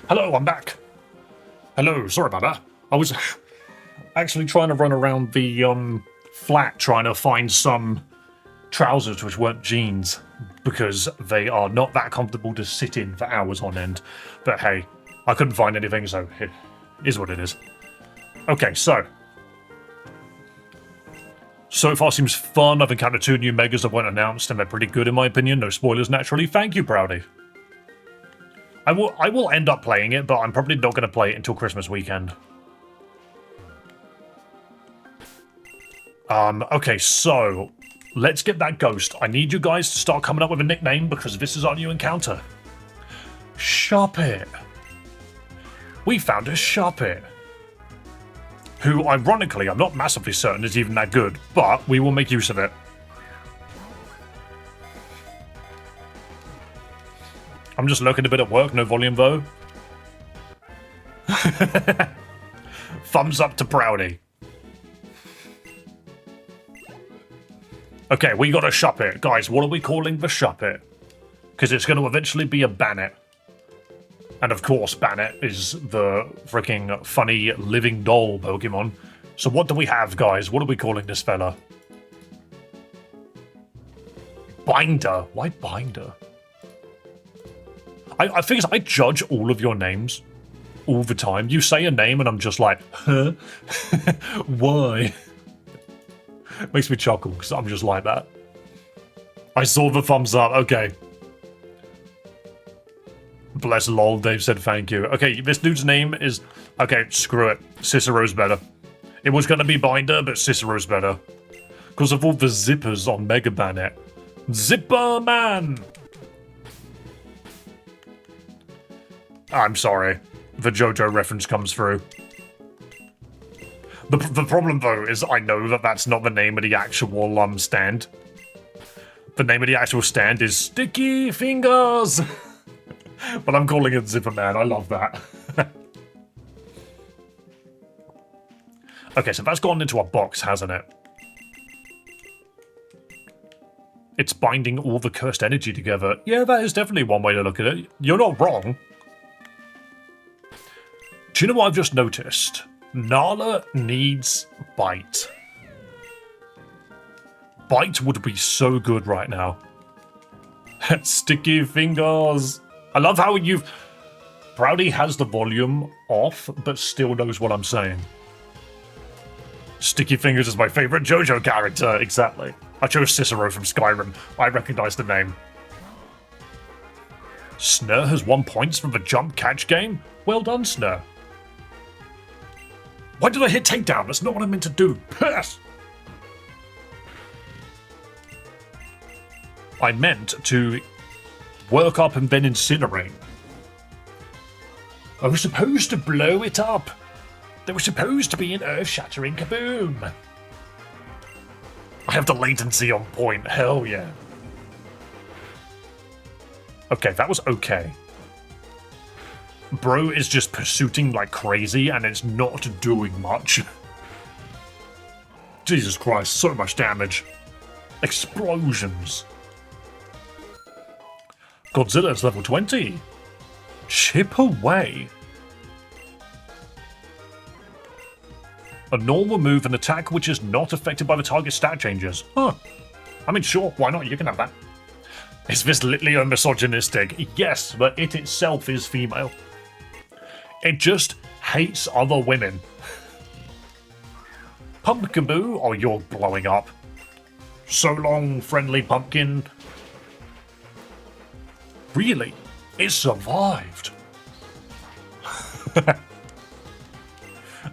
Hello, I'm back. Hello, sorry about that. I was actually trying to run around the flat trying to find some trousers which weren't jeans because they are not that comfortable to sit in for hours on end. But hey, I couldn't find anything, so it is what it is. Okay, so far seems fun. I've encountered 2 new megas that weren't announced, and they're pretty good in my opinion. No spoilers, naturally. Thank you, Proudy. I will end up playing it, but I'm probably not going to play it until Christmas weekend. Okay, so let's get that ghost. I need you guys to start coming up with a nickname because this is our new encounter. Shop It. We found a Shop It. Who, ironically, I'm not massively certain is even that good, but we will make use of it. I'm just looking a bit at work, no volume though. Thumbs up to Proudy. Okay, we gotta Shop It. Guys, what are we calling the Shop It? Because it's going to eventually be a Bannet. And of course, Bannet is the freaking funny living doll Pokemon. So what do we have, guys? What are we calling this fella? Binder. Why Binder? I think I judge all of your names all the time. You say a name and I'm just like, huh? Why? Makes me chuckle because I'm just like that. I saw the thumbs up. Okay. Bless lol, Dave said thank you. Okay, this dude's name is... Okay, screw it. Cicero's better. It was going to be Binder, but Cicero's better. Because of all the zippers on Mega Bannet. Zipper Man! I'm sorry. The JoJo reference comes through. The problem, though, is I know that that's not the name of the actual stand. The name of the actual stand is Sticky Fingers! But I'm calling it Zipper Man. I love that. Okay, so that's gone into a box, hasn't it? It's binding all the cursed energy together. Yeah, that is definitely one way to look at it. You're not wrong. Do you know what I've just noticed? Nala needs Bite. Bite would be so good right now. Sticky Fingers. I love how you've... Proudy has the volume off, but still knows what I'm saying. Sticky Fingers is my favourite JoJo character, exactly. I chose Cicero from Skyrim. I recognise the name. Snur has 1 point from the jump catch game? Well done, Snur. Why did I hit takedown? That's not what I meant to do. Piss! I meant to work up and then incinerate. I was supposed to blow it up. There was supposed to be an earth-shattering kaboom. I have the latency on point. Hell yeah. Okay, that was okay. Bro is just pursuing like crazy and it's not doing much. Jesus Christ, so much damage. Explosions. Godzilla's level 20. Chip away. A normal move, an attack which is not affected by the target stat changes. Huh. I mean, sure, why not? You can have that. Is this literally misogynistic? Yes, but it itself is female. It just hates other women. Pumpkaboo, oh, you're blowing up. So long, friendly pumpkin. Really? It survived.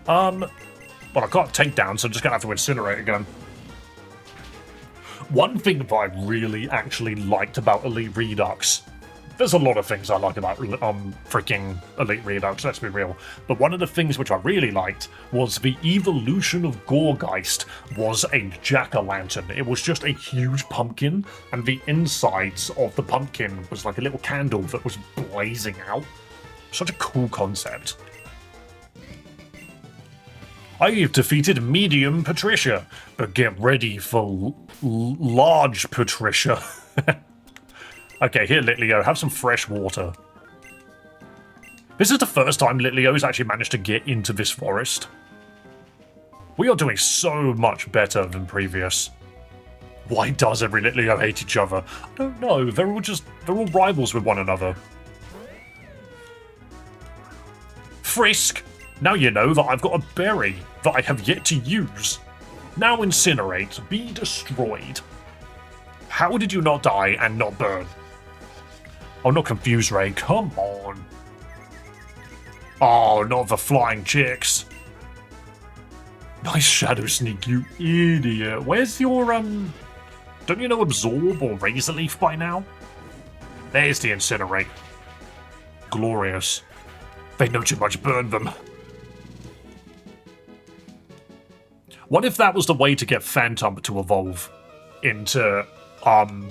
Well, I can't take down, so I'm just gonna have to incinerate again. One thing that I really actually liked about Elite Redux, there's a lot of things I like about freaking Elite Redux, let's be real, but one of the things which I really liked was the evolution of Goregeist was a jack-o'-lantern. It was just a huge pumpkin, and the insides of the pumpkin was like a little candle that was blazing out. Such a cool concept. I've defeated medium Patricia, but get ready for large Patricia. Okay, here, Litleo, have some fresh water. This is the first time Litlio's actually managed to get into this forest. We are doing so much better than previous. Why does every Litlio hate each other? I don't know. They're all rivals with one another. Frisk! Now you know that I've got a berry that I have yet to use. Now incinerate. Be destroyed. How did you not die and not burn? Oh, not confused, Ray. Come on. Oh, not the flying chicks. Nice shadow sneak, you idiot. Where's your, don't you know absorb or razor leaf by now? There's the incinerate. Glorious. They know too much, burn them. What if that was the way to get Phantom to evolve into, well,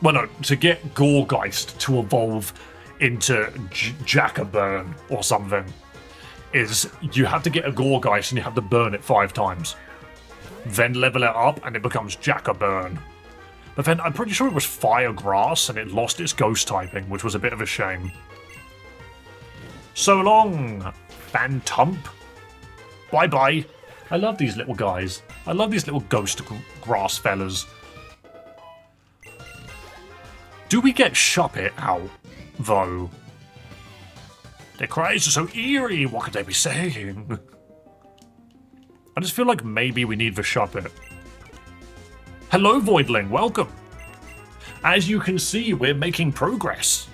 no, to get Gorgeist to evolve into Jackaburn or something, is you have to get a Gorgeist and you have to burn it 5 times. Then level it up and it becomes Jackaburn. But then I'm pretty sure it was Fire Grass and it lost its ghost typing, which was a bit of a shame. So long, Phantom. Bye-bye. I love these little guys. I love these little ghost grass fellas. Do we get Shuppet out, though? Their cries are so eerie, what could they be saying? I just feel like maybe we need the Shuppet. Hello, Voidling, welcome. As you can see, we're making progress.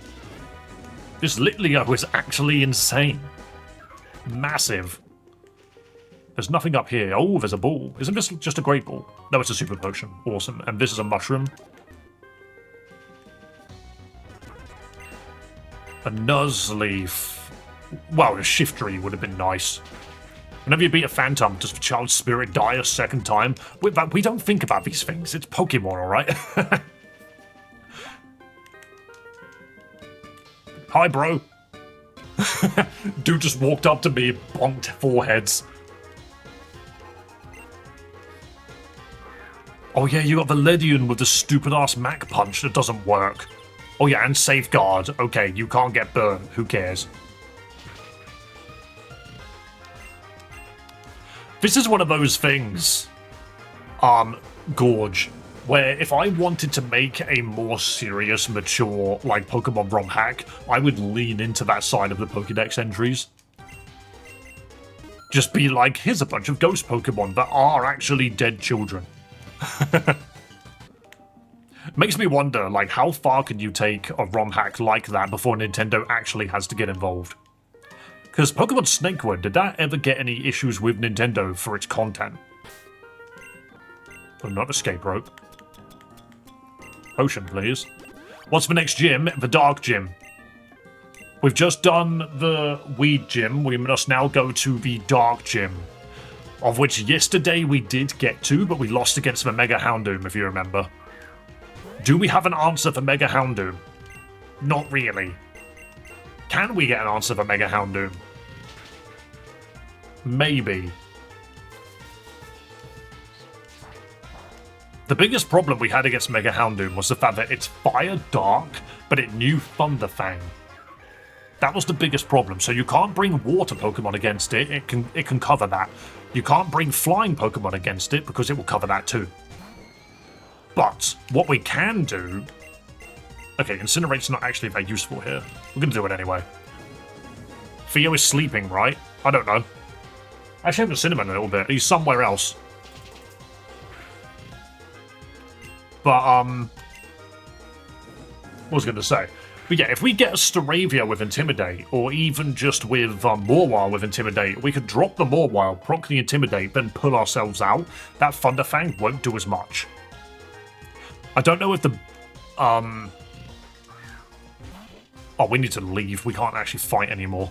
This Litlio is actually insane. Massive. There's nothing up here. Oh, there's a ball. Isn't this just a great ball? No, it's a super potion. Awesome. And this is a mushroom. A Nuzleaf. Wow, a Shiftry would have been nice. Whenever you beat a Phantom, does the child's spirit die a second time? We don't think about these things. It's Pokemon, alright? Hi, bro. Dude just walked up to me, bonked foreheads. Oh yeah, you got Valedian with the stupid-ass Mac Punch that doesn't work. Oh yeah, and Safeguard. Okay, you can't get burned. Who cares? This is one of those things, Gorge, where if I wanted to make a more serious, mature, like, Pokemon ROM hack, I would lean into that side of the Pokédex entries. Just be like, here's a bunch of ghost Pokemon that are actually dead children. Makes me wonder, like, how far can you take a ROM hack like that before Nintendo actually has to get involved? Because Pokemon Snakewood, did that ever get any issues with Nintendo for its content? Oh, not escape rope. Potion, please. What's the next gym? The Dark Gym. We've just done the Weed Gym. We must now go to the Dark Gym. Of which yesterday we did get to, but we lost against the Mega Houndoom, if you remember. Do we have an answer for Mega Houndoom? Not really. Can we get an answer for Mega Houndoom? Maybe. The biggest problem we had against Mega Houndoom was the fact that it's Fire Dark, but it knew Thunderfang. That was the biggest problem. So you can't bring Water Pokemon against it. It can cover that. You can't bring Flying Pokemon against it because it will cover that too. But what we can do... Okay, Incinerate's not actually very useful here. We're going to do it anyway. Theo is sleeping, right? I don't know. Actually, I haven't seen him in a little bit. He's somewhere else. But, what was I going to say? But yeah, if we get a Staravia with Intimidate, or even just with Mawile with Intimidate, we could drop the Mawile, proc the Intimidate, then pull ourselves out. That Thunderfang won't do as much. I don't know if the... Oh, we need to leave. We can't actually fight anymore.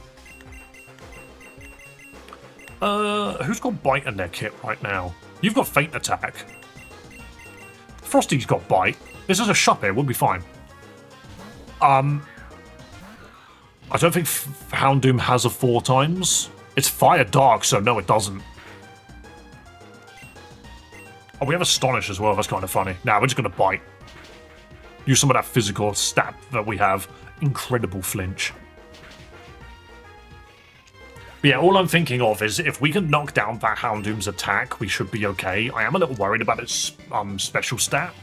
Who's got Bite in their kit right now? You've got Faint Attack. Frosty's got Bite. This is a Shuppet, we'll be fine. I don't think Houndoom has a 4 times. It's Fire Dark, so no, it doesn't. Oh, we have Astonish as well, that's kind of funny. Nah, we're just going to Bite. Use some of that physical stat that we have. Incredible flinch. But yeah, all I'm thinking of is if we can knock down that Houndoom's attack, we should be okay. I am a little worried about its special stat.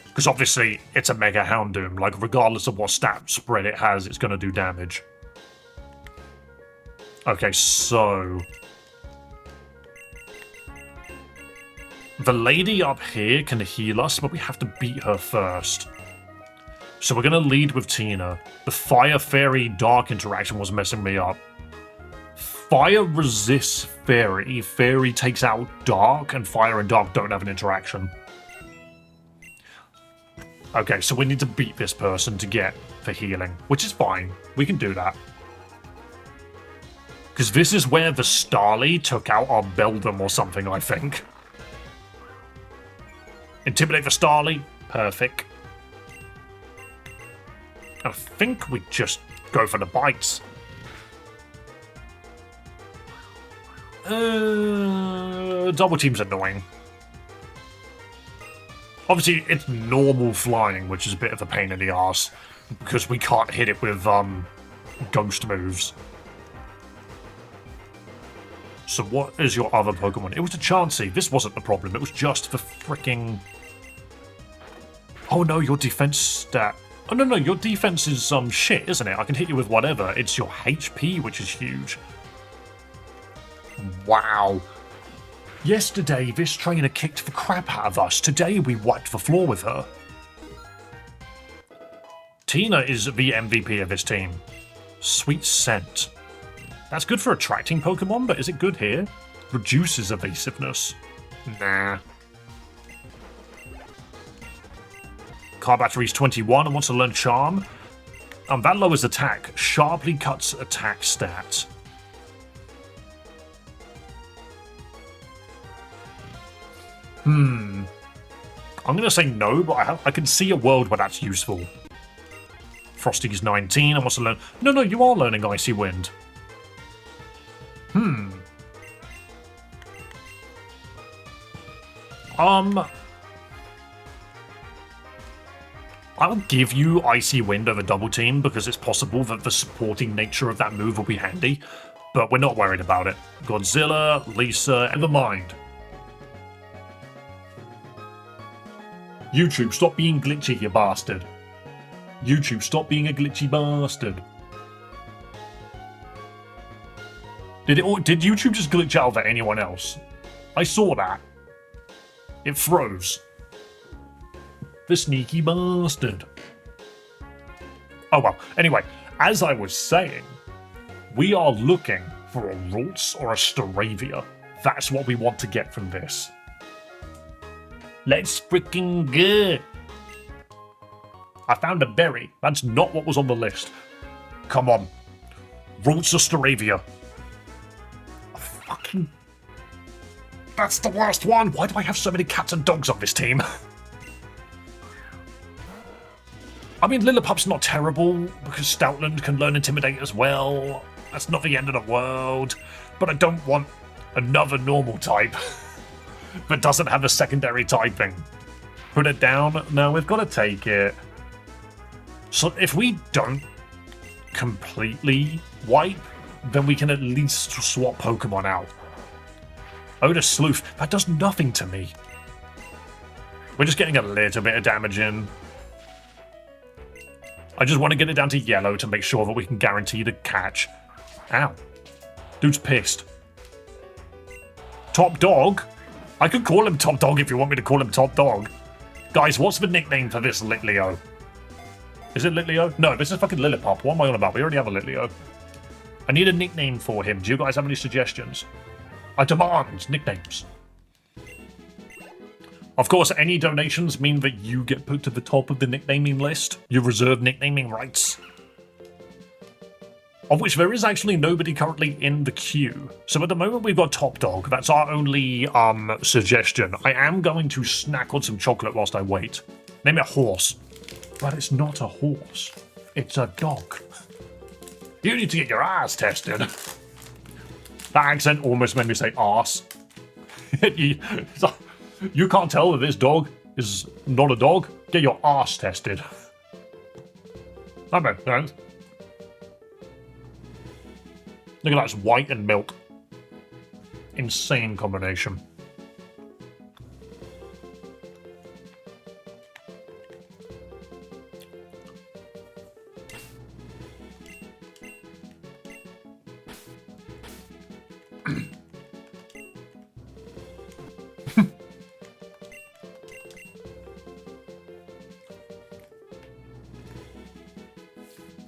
Because obviously, it's a Mega Houndoom. Like, regardless of what stat spread it has, it's going to do damage. Okay, so... the lady up here can heal us, but we have to beat her first. So we're going to lead with Tina. The Fire Fairy Dark interaction was messing me up. Fire resists Fairy. Fairy takes out Dark, and Fire and Dark don't have an interaction. Okay, so we need to beat this person to get the healing, which is fine. We can do that. Because this is where the Starly took out our Beldam or something, I think. Intimidate the Starly. Perfect. I think we just go for the bites. Double team's annoying. Obviously, it's normal flying, which is a bit of a pain in the arse, because we can't hit it with ghost moves. So what is your other Pokemon? It was a Chansey. This wasn't the problem. It was just the freaking... oh no, your defense stat... oh no, your defense is shit, isn't it? I can hit you with whatever. It's your HP, which is huge. Wow. Yesterday, this trainer kicked the crap out of us. Today, we wiped the floor with her. Tina is the MVP of this team. Sweet Scent. That's good for attracting Pokemon, but is it good here? Reduces evasiveness. Nah. Car battery's 21 and wants to learn Charm. That lowers attack. Sharply cuts attack stats. I'm going to say no, but I can see a world where that's useful. Frosty's 19 and wants to learn... no, you are learning Icy Wind. I'll give you Icy Wind over Double Team because it's possible that the supporting nature of that move will be handy, but we're not worried about it. Godzilla, Lisa, and the Mind. YouTube, stop being glitchy, you bastard. YouTube, stop being a glitchy bastard. Did YouTube just glitch out over anyone else? I saw that. It froze. The sneaky bastard. Oh well, anyway, as I was saying, we are looking for a Ralts or a Staravia. That's what we want to get from this. Let's freaking go! I found a berry. That's not what was on the list. Come on. Ralts or Staravia. Fucking... that's the worst one! Why do I have so many cats and dogs on this team? I mean, Lillipup's not terrible, because Stoutland can learn Intimidate as well. That's not the end of the world. But I don't want another normal type that doesn't have a secondary typing. Put it down? No, we've got to take it. So if we don't completely wipe, then we can at least swap Pokemon out. Oda Sleuth, that does nothing to me. We're just getting a little bit of damage in. I just want to get it down to yellow to make sure that we can guarantee the catch. Ow. Dude's pissed. Top Dog? I could call him Top Dog if you want me to call him Top Dog. Guys, what's the nickname for this Litleo? Is it Litleo? No, this is fucking Lillipup. What am I on about? We already have a Litleo. I need a nickname for him. Do you guys have any suggestions? I demand nicknames. Of course, any donations mean that you get put to the top of the nicknaming list. You reserve nicknaming rights. Of which there is actually nobody currently in the queue. So at the moment we've got Top Dog. That's our only suggestion. I am going to snack on some chocolate whilst I wait. Name it Horse. But it's not a horse. It's a dog. You need to get your ass tested. That accent almost made me say arse. You can't tell that this dog is not a dog? Get your arse tested. That makes sense. Look at that, it's white and milk. Insane combination.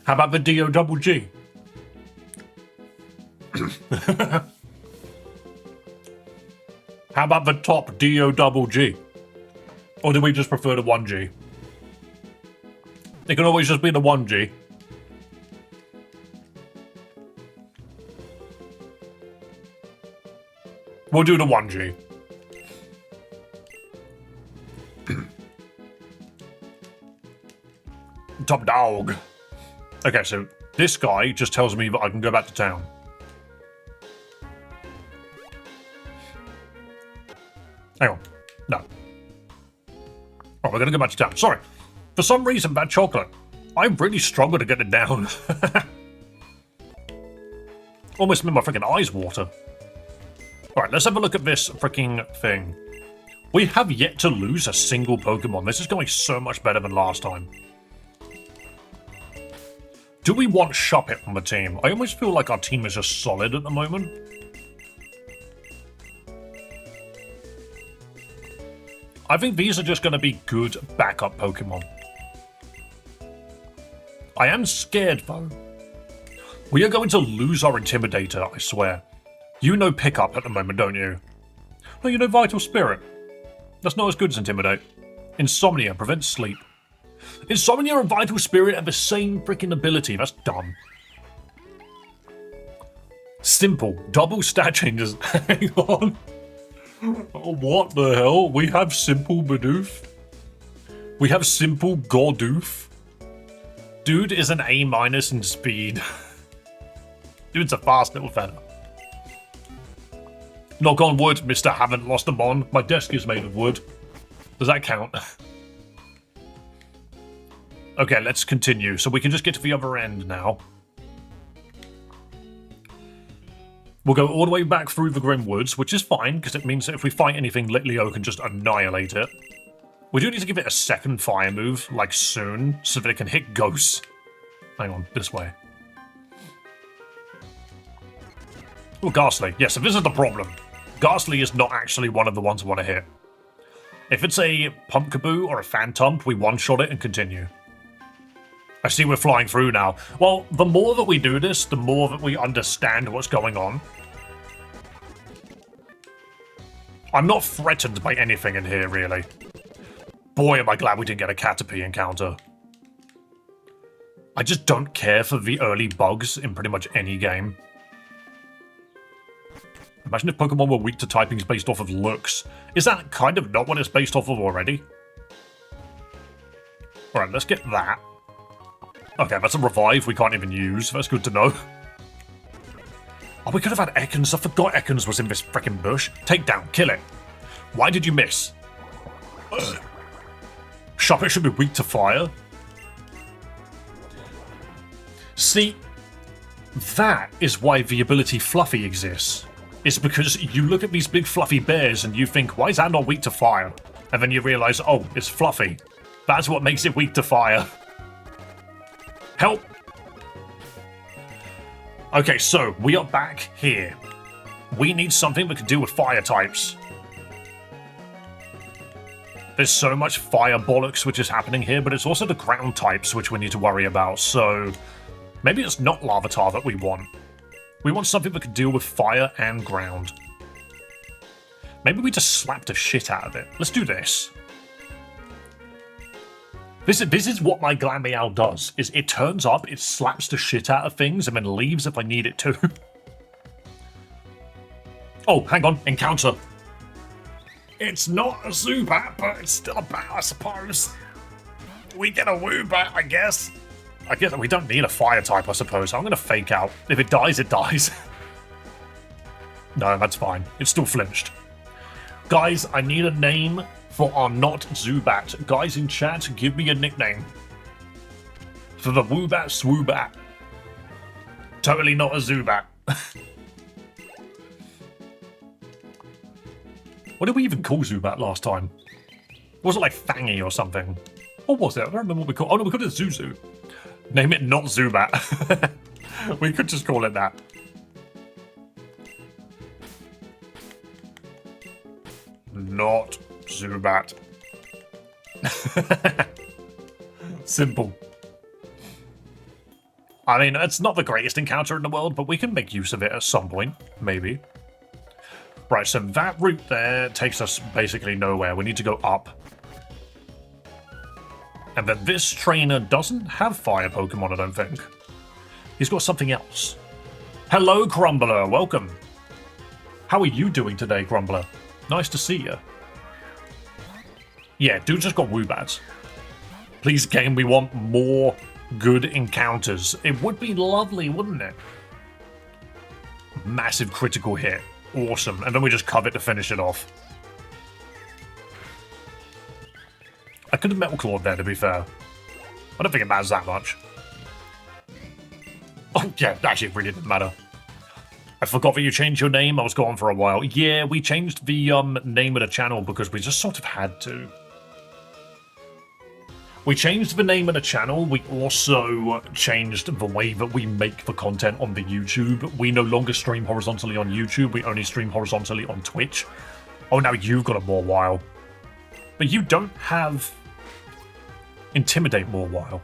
How about the D-O double G? How about the top D-O double G? Or do we just prefer the 1G? It can always just be the 1G. We'll do the 1G. Top dog. Okay, so this guy just tells me that I can go back to town. Hang on. No. Oh, we're gonna go back to town. Sorry. For some reason, bad chocolate. I really struggle to get it down. Almost made my freaking eyes water. Alright, let's have a look at this freaking thing. We have yet to lose a single Pokemon. This is going so much better than last time. Do we want Shuppet on the team? I almost feel like our team is just solid at the moment. I think these are just going to be good backup Pokemon. I am scared, though. We are going to lose our Intimidator, I swear. You know Pickup at the moment, don't you? No, you know Vital Spirit. That's not as good as Intimidate. Insomnia prevents sleep. Insomnia and Vital Spirit have the same freaking ability. That's dumb. Simple. Double stat changes. Hang on. Oh, what the hell? We have Simple Bidoof. We have Simple Gordoof. Dude is an A- in speed. Dude's a fast little fella. Knock on wood, Mr. Haven't lost them on. My desk is made of wood. Does that count? Okay, let's continue. So we can just get to the other end now. We'll go all the way back through the Grim Woods, which is fine, because it means that if we fight anything, Litleo can just annihilate it. We do need to give it a second fire move, like soon, so that it can hit ghosts. Hang on, this way. Oh, Ghastly. Yeah, so this is the problem. Ghastly is not actually one of the ones I want to hit. If it's a Pumpkaboo or a Phantump, we one-shot it and continue. I see we're flying through now. Well, the more that we do this, the more that we understand what's going on. I'm not threatened by anything in here, really. Boy, am I glad we didn't get a Caterpie encounter. I just don't care for the early bugs in pretty much any game. Imagine if Pokemon were weak to typings based off of looks. Is that kind of not what it's based off of already? Alright, let's get that. Okay, that's a revive we can't even use. That's good to know. Oh, we could have had Ekans. I forgot Ekans was in this freaking bush. Take down. Kill it. Why did you miss? Shuppet should be weak to fire. See, that is why the ability Fluffy exists. It's because you look at these big fluffy bears and you think, why is that not weak to fire? And then you realize, oh, it's fluffy. That's what makes it weak to fire. Help! Okay, so we are back here. We need something that can deal with fire types. There's so much fire bollocks which is happening here, but it's also the ground types which we need to worry about, so maybe it's not Larvitar that we want. We want something that can deal with fire and ground. Maybe we just slap the shit out of it. Let's do this. This is what my Glameow does, is it turns up, it slaps the shit out of things, and then leaves if I need it to. Oh, hang on, encounter. It's not a Zubat, but it's still a bat, I suppose. We get a Woobat, I guess. I guess we don't need a fire type, I suppose. I'm going to fake out. If it dies, it dies. No, that's fine. It's still flinched. Guys, I need a name for our not Zubat. Guys in chat, give me a nickname. For the Woobat Swoobat. Totally not a Zubat. What did we even call Zubat last time? Was it like Fangy or something? What was it? I don't remember what we called. Oh no, we called it Zuzu. Name it not Zubat. We could just call it that. Not Zubat. Simple. I mean, it's not the greatest encounter in the world, but we can make use of it at some point, maybe. Right, so that route there takes us basically nowhere. We need to go up. And then this trainer doesn't have fire Pokemon, I don't think. He's got something else. Hello, Crumbler. Welcome. How are you doing today, Crumbler? Nice to see you. Yeah, dude just got Woobats. Please, game, we want more good encounters. It would be lovely, wouldn't it? Massive critical hit. Awesome. And then we just cover it to finish it off. I could have Metal Clawed there, to be fair. I don't think it matters that much. Oh, yeah, actually, it really didn't matter. I forgot that you changed your name. I was gone for a while. Yeah, we changed the name of the channel because we just sort of had to. We changed the name of the channel. We also changed the way that we make the content on the YouTube. We no longer stream horizontally on YouTube. We only stream horizontally on Twitch. Oh, now you've got a Mawile. But you don't have Intimidate Mawile.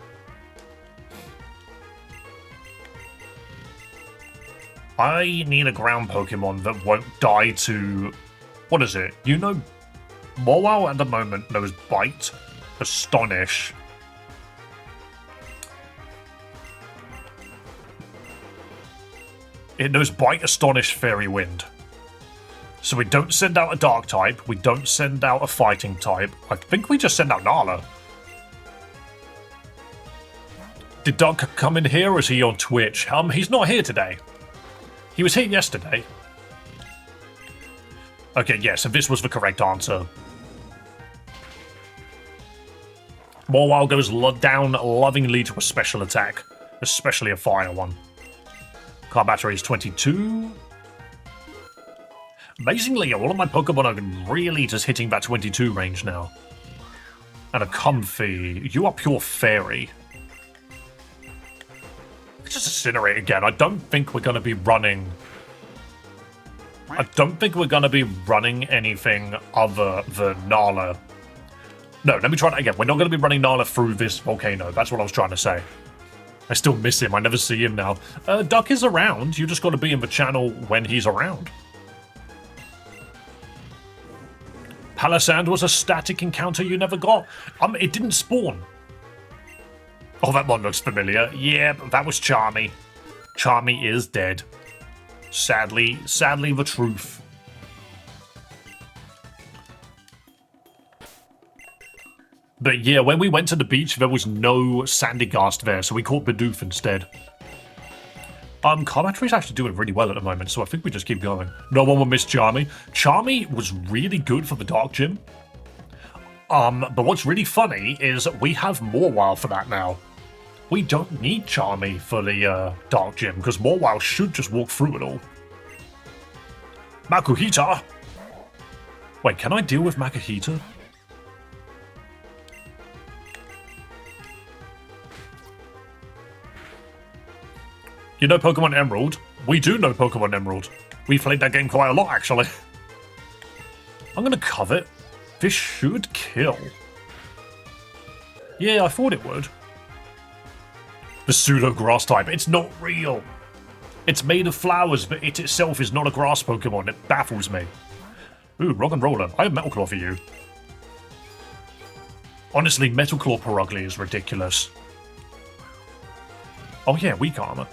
I need a ground Pokemon that won't die to... What is it? You know, Mawile at the moment knows Bite, Astonish. It knows Bite, Astonish, Fairy Wind. So we don't send out a Dark type, we don't send out a Fighting type. I think we just send out Nala. Did Doug come in here or is he on Twitch? He's not here today. He was here yesterday. Okay, yeah, so this was the correct answer. Mawile goes down lovingly to a special attack, especially a fire one. Car battery is 22. Amazingly, all of my Pokemon are really just hitting that 22 range now. And a Comfy. You are pure fairy. Just Incinerate again. I don't think we're going to be running... I don't think we're going to be running anything other than Nala. No, let me try that again. We're not going to be running Nala through this volcano. That's what I was trying to say. I still miss him. I never see him now. Duck is around. You just got to be in the channel when he's around. Palisand was a static encounter you never got. It didn't spawn. Oh, that one looks familiar. Yeah, but that was Charmy. Charmy is dead. Sadly the truth. But yeah, when we went to the beach, there was no Sandygast there, so we caught Bidoof instead. Car battery's actually doing really well at the moment, so I think we just keep going. No one will miss Charmy. Charmy was really good for the Dark Gym. But what's really funny is we have Mawile for that now. We don't need Charmy for the Dark Gym, because Mawile should just walk through it all. Makuhita! Wait, can I deal with Makuhita? You know Pokemon Emerald? We do know Pokemon Emerald. We played that game quite a lot, actually. I'm gonna covet. This should kill. Yeah, I thought it would. The pseudo grass type. It's not real. It's made of flowers, but it itself is not a grass Pokemon. It baffles me. Ooh, Rock and Roller. I have Metal Claw for you. Honestly, Metal Claw Perugly is ridiculous. Oh yeah, weak armor.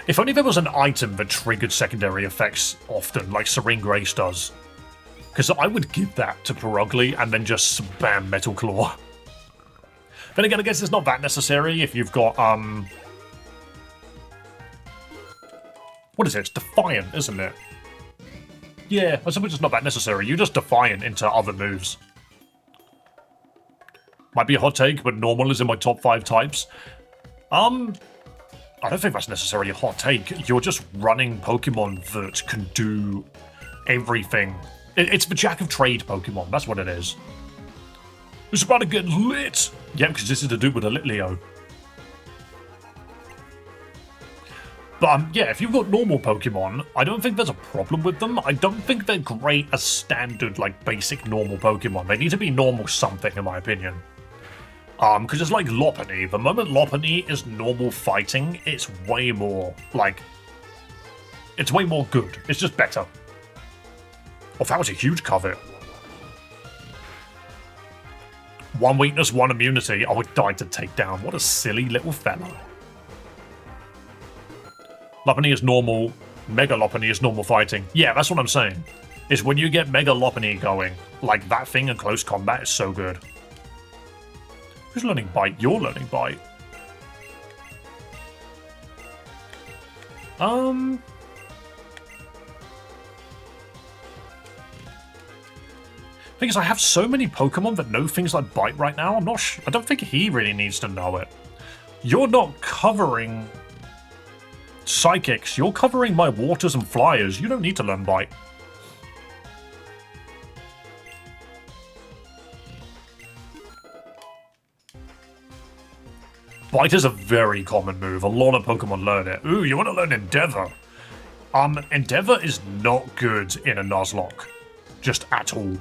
If only there was an item that triggered secondary effects often, like Serene Grace does. Because I would give that to Perugly and then just spam Metal Claw. Then again, I guess it's not that necessary if you've got, what is it? It's Defiant, isn't it? Yeah, I suppose it's not that necessary. You just Defiant into other moves. Might be a hot take, but normal is in my top 5 types. I don't think that's necessarily a hot take. You're just running Pokemon that can do everything. It's the Jack of Trade Pokemon, that's what it is. It's about to get lit! Yeah, because this is to do with a Litleo. But yeah, if you've got normal Pokemon, I don't think there's a problem with them. I don't think they're great as standard, like, basic normal Pokemon. They need to be normal something, in my opinion. Because it's like Lopunny. The moment Lopunny is normal fighting, it's way more, like... It's way more good. It's just better. Oh, that was a huge cover. 1 weakness, 1 immunity. Oh, it died to take down. What a silly little fella. Lopunny is normal. Mega Lopunny is normal fighting. Yeah, that's what I'm saying. Is when you get Mega Lopunny going, like that thing in close combat is so good. Who's learning Bite? You're learning Bite. Thing is, I have so many Pokemon that know things like Bite right now. I'm not I don't think he really needs to know it. You're not covering Psychics. You're covering my Waters and Flyers. You don't need to learn Bite. Bite is a very common move. A lot of Pokemon learn it. Ooh, you want to learn Endeavor? Endeavor is not good in a Nuzlocke. Just at all.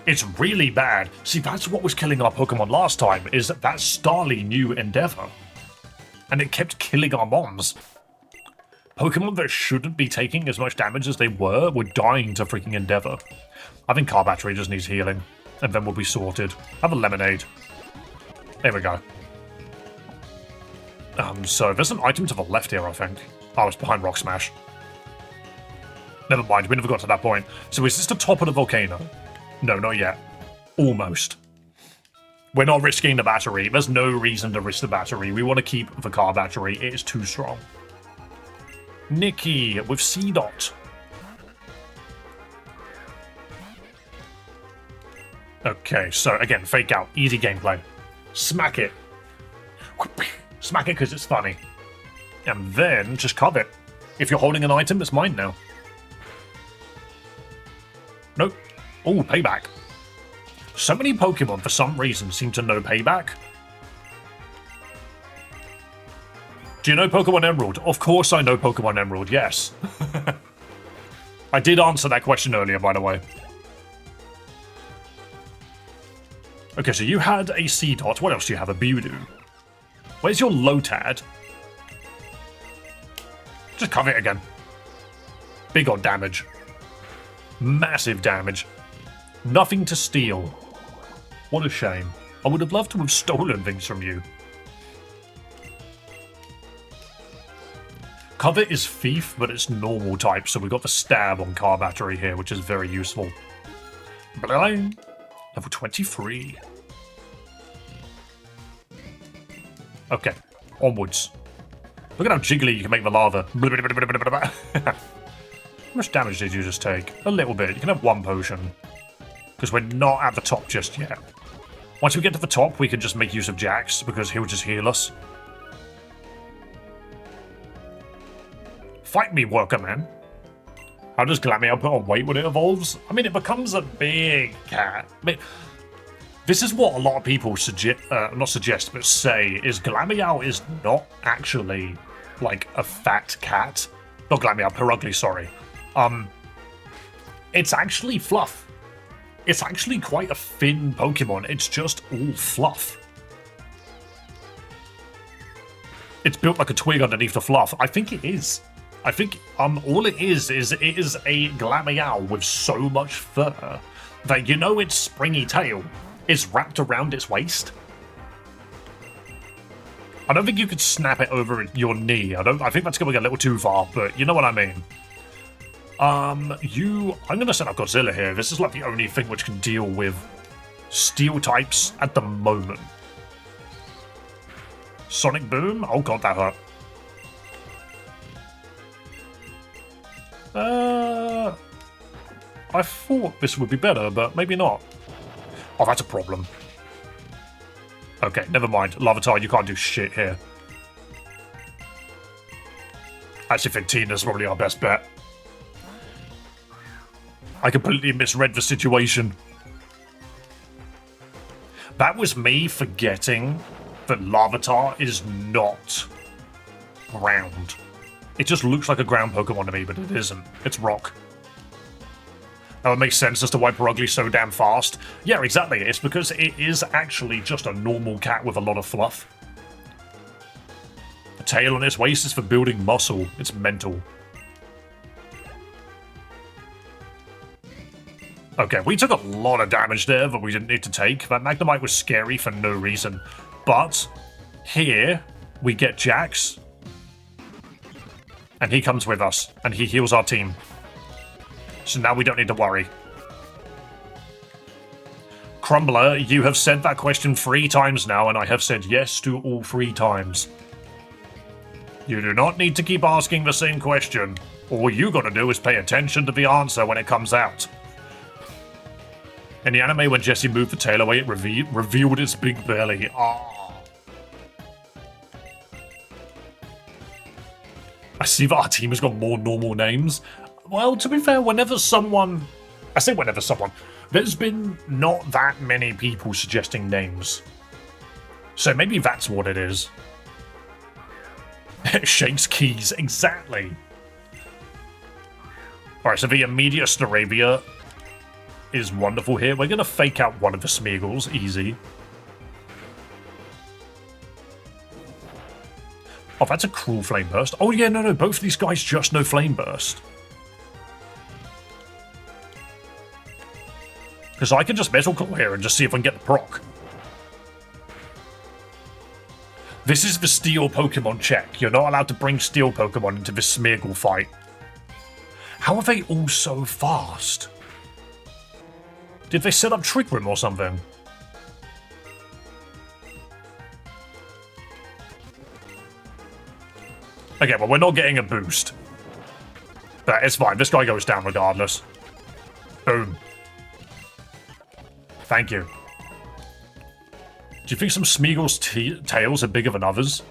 It's really bad. See, that's what was killing our Pokemon last time, is that Starly knew Endeavor. And it kept killing our mons. Pokemon that shouldn't be taking as much damage as they were dying to freaking Endeavor. I think Car Battery just needs healing. And then we'll be sorted. Have a Lemonade. There we go. So there's an item to the left here, I think. Oh, it's behind Rock Smash. Never mind, we never got to that point. So is this the top of the volcano? No, not yet. Almost. We're not risking the battery. There's no reason to risk the battery. We want to keep the car battery. It is too strong. Nikki with C-Dot. Okay, so again, fake out. Easy gameplay. Smack it. Smack it because it's funny. And then just cover it. If you're holding an item, it's mine now. Nope. Oh, payback. So many Pokemon, for some reason, seem to know payback. Do you know Pokemon Emerald? Of course I know Pokemon Emerald, yes. I did answer that question earlier, by the way. Okay, so you had a C-Dot. What else do you have? A Budew. Where's your Lotad? Just cover it again. Big on damage. Massive damage. Nothing to steal. What a shame. I would have loved to have stolen things from you. Cover is Thief, but it's normal type, so we've got the Stab on Car Battery here, which is very useful. Bling! Level 23. Okay, onwards. Look at how jiggly you can make the lava. How much damage did you just take? A little bit. You can have 1 potion. Because we're not at the top just yet. Once we get to the top, we can just make use of Jax, because he'll just heal us. Fight me, worker man. How does Glameow put on weight when it evolves? I mean, it becomes a big cat. I mean, this is what a lot of people not suggest, but say, is Glameow is not actually, like, a fat cat. Not Glameow, Perugly, sorry. It's actually fluff. It's actually quite a thin Pokemon. It's just all fluff. It's built like a twig underneath the fluff. I think it is. I think all it is a Glameow with so much fur that, you know, its springy tail is wrapped around its waist. I don't think you could snap it over your knee. I think that's going a little too far, but you know what I mean. I'm going to set up Godzilla here. This is like the only thing which can deal with steel types at the moment. Sonic Boom? Oh god, that hurt. I thought this would be better, but maybe not. Oh, that's a problem. Okay, never mind. Larvitar, you can't do shit here. I actually think Tina's probably our best bet. I completely misread the situation. That was me forgetting that Larvitar is not ground. It just looks like a ground Pokemon to me, but it isn't. It's rock. That would make sense as to why Perugly's so damn fast. Yeah, exactly. It's because it is actually just a normal cat with a lot of fluff. The tail on its waist is for building muscle. It's mental. Okay, we took a lot of damage there that we didn't need to take. That Magnemite was scary for no reason. But here we get Jax. And he comes with us. And he heals our team. So now we don't need to worry. Crumbler, you have said that question 3 times now, and I have said yes to all 3 times. You do not need to keep asking the same question. All you gotta do is pay attention to the answer when it comes out. In the anime, when Jessie moved the tail away, it revealed its big belly. Ah. I see that our team has got more normal names. Well, to be fair, whenever someone... I say whenever someone... There's been not that many people suggesting names. So maybe that's what it is. Shakes keys, exactly. Alright, so the immediate Staravia is wonderful here. We're going to fake out one of the Smeagol's, easy. Oh, that's a cruel Flame Burst. Oh yeah, no, both of these guys just know Flame Burst. Because I can just Metal Claw here and just see if I can get the proc. This is the Steel Pokemon check. You're not allowed to bring Steel Pokemon into this Smeagol fight. How are they all so fast? Did they set up Trick Room or something? Okay, well, we're not getting a boost. But it's fine. This guy goes down regardless. Boom. Thank you. Do you think some Smeagol's tails are bigger than others?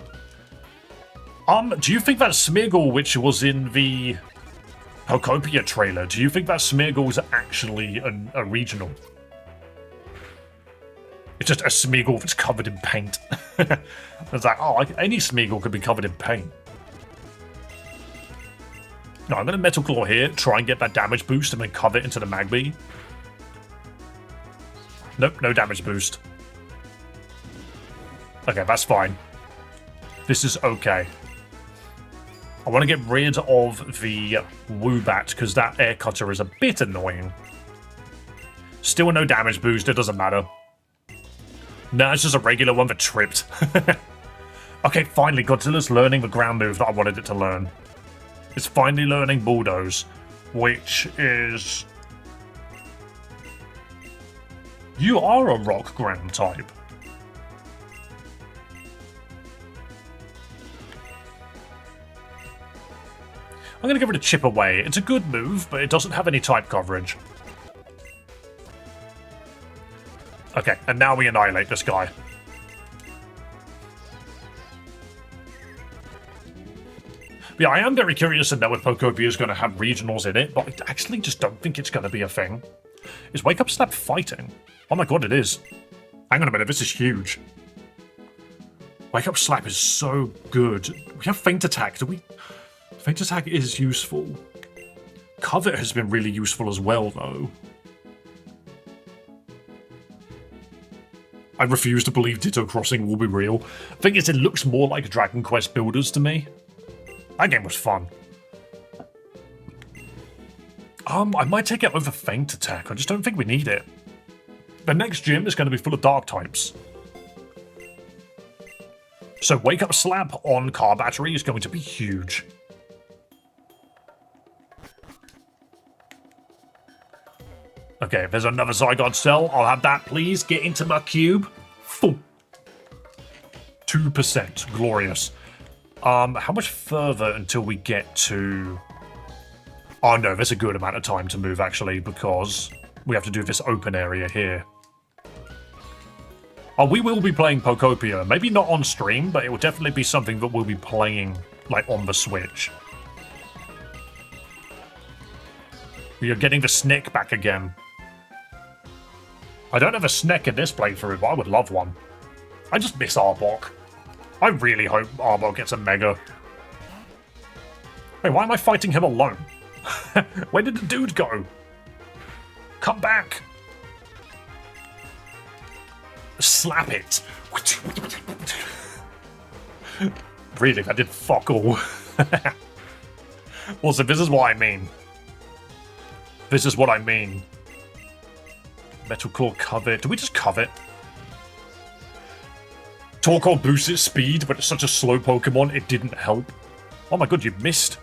Do you think that Smeagol, which was in the Pokopia trailer, do you think that Smeagol is actually a regional? It's just a Smeagol that's covered in paint. It's like, oh, any Smeagol could be covered in paint. No, I'm going to Metal Claw here, try and get that damage boost, and then cover it into the Magby. Nope, no damage boost. Okay, that's fine. This is okay. I want to get rid of the Woobat, because that Air Cutter is a bit annoying. Still no damage boost, it doesn't matter. No, it's just a regular one that tripped. Okay, finally, Godzilla's learning the ground move that I wanted it to learn. It's finally learning Bulldoze, which is... You are a rock ground type. I'm going to get rid of Chip Away. It's a good move, but it doesn't have any type coverage. Okay, and now we annihilate this guy. Yeah, I am very curious to know if Pokopia is going to have regionals in it, but I actually just don't think it's going to be a thing. Is Wake Up Slap fighting? Oh my god, it is. Hang on a minute, this is huge. Wake Up Slap is so good. We have Feint Attack, do we? Feint Attack is useful. Covet has been really useful as well, though. I refuse to believe Ditto Crossing will be real. Thing is, it looks more like Dragon Quest Builders to me. That game was fun. I might take it over Feint Attack. I just don't think we need it. The next gym is going to be full of dark types. So Wake Up Slap on Car Battery is going to be huge. Okay, if there's another Zygarde cell, I'll have that, please. Get into my cube. 2%. Glorious. How much further until we get to... Oh no, there's a good amount of time to move, actually, because we have to do this open area here. Oh, we will be playing Pokopia. Maybe not on stream, but it will definitely be something that we'll be playing, like, on the Switch. We are getting the Snick back again. I don't have a Snick in this playthrough, but I would love one. I just miss Arbok. I really hope Arbok gets a Mega. Hey, why am I fighting him alone? Where did the dude go? Come back! Slap it! Really, that did fuck all. Also, this is what I mean. This is what I mean. Metal Claw covet. Do we just covet? Torkoal boosts its speed, but it's such a slow Pokemon, it didn't help. Oh my god, you missed.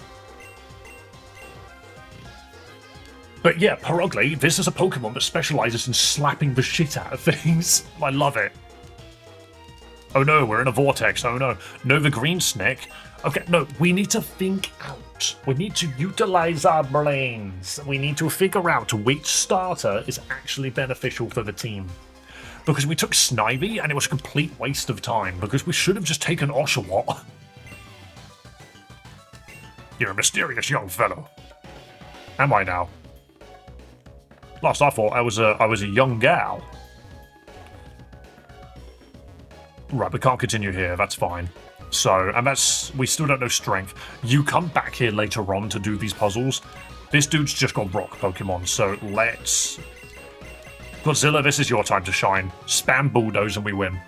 But yeah, Perugly, this is a Pokemon that specializes in slapping the shit out of things. I love it. Oh no, we're in a vortex. Oh no. No, the green snake. Okay, no, we need to think out. We need to utilize our brains. We need to figure out which starter is actually beneficial for the team. Because we took Snivy and it was a complete waste of time, because we should have just taken Oshawott. You're a mysterious young fellow. Am I now? Last I thought I was a young gal. Right, we can't continue here, that's fine. So, and that's, we still don't know strength. You come back here later on to do these puzzles. This dude's just got rock Pokemon, so let's... Godzilla, this is your time to shine. Spam Bulldoze and we win.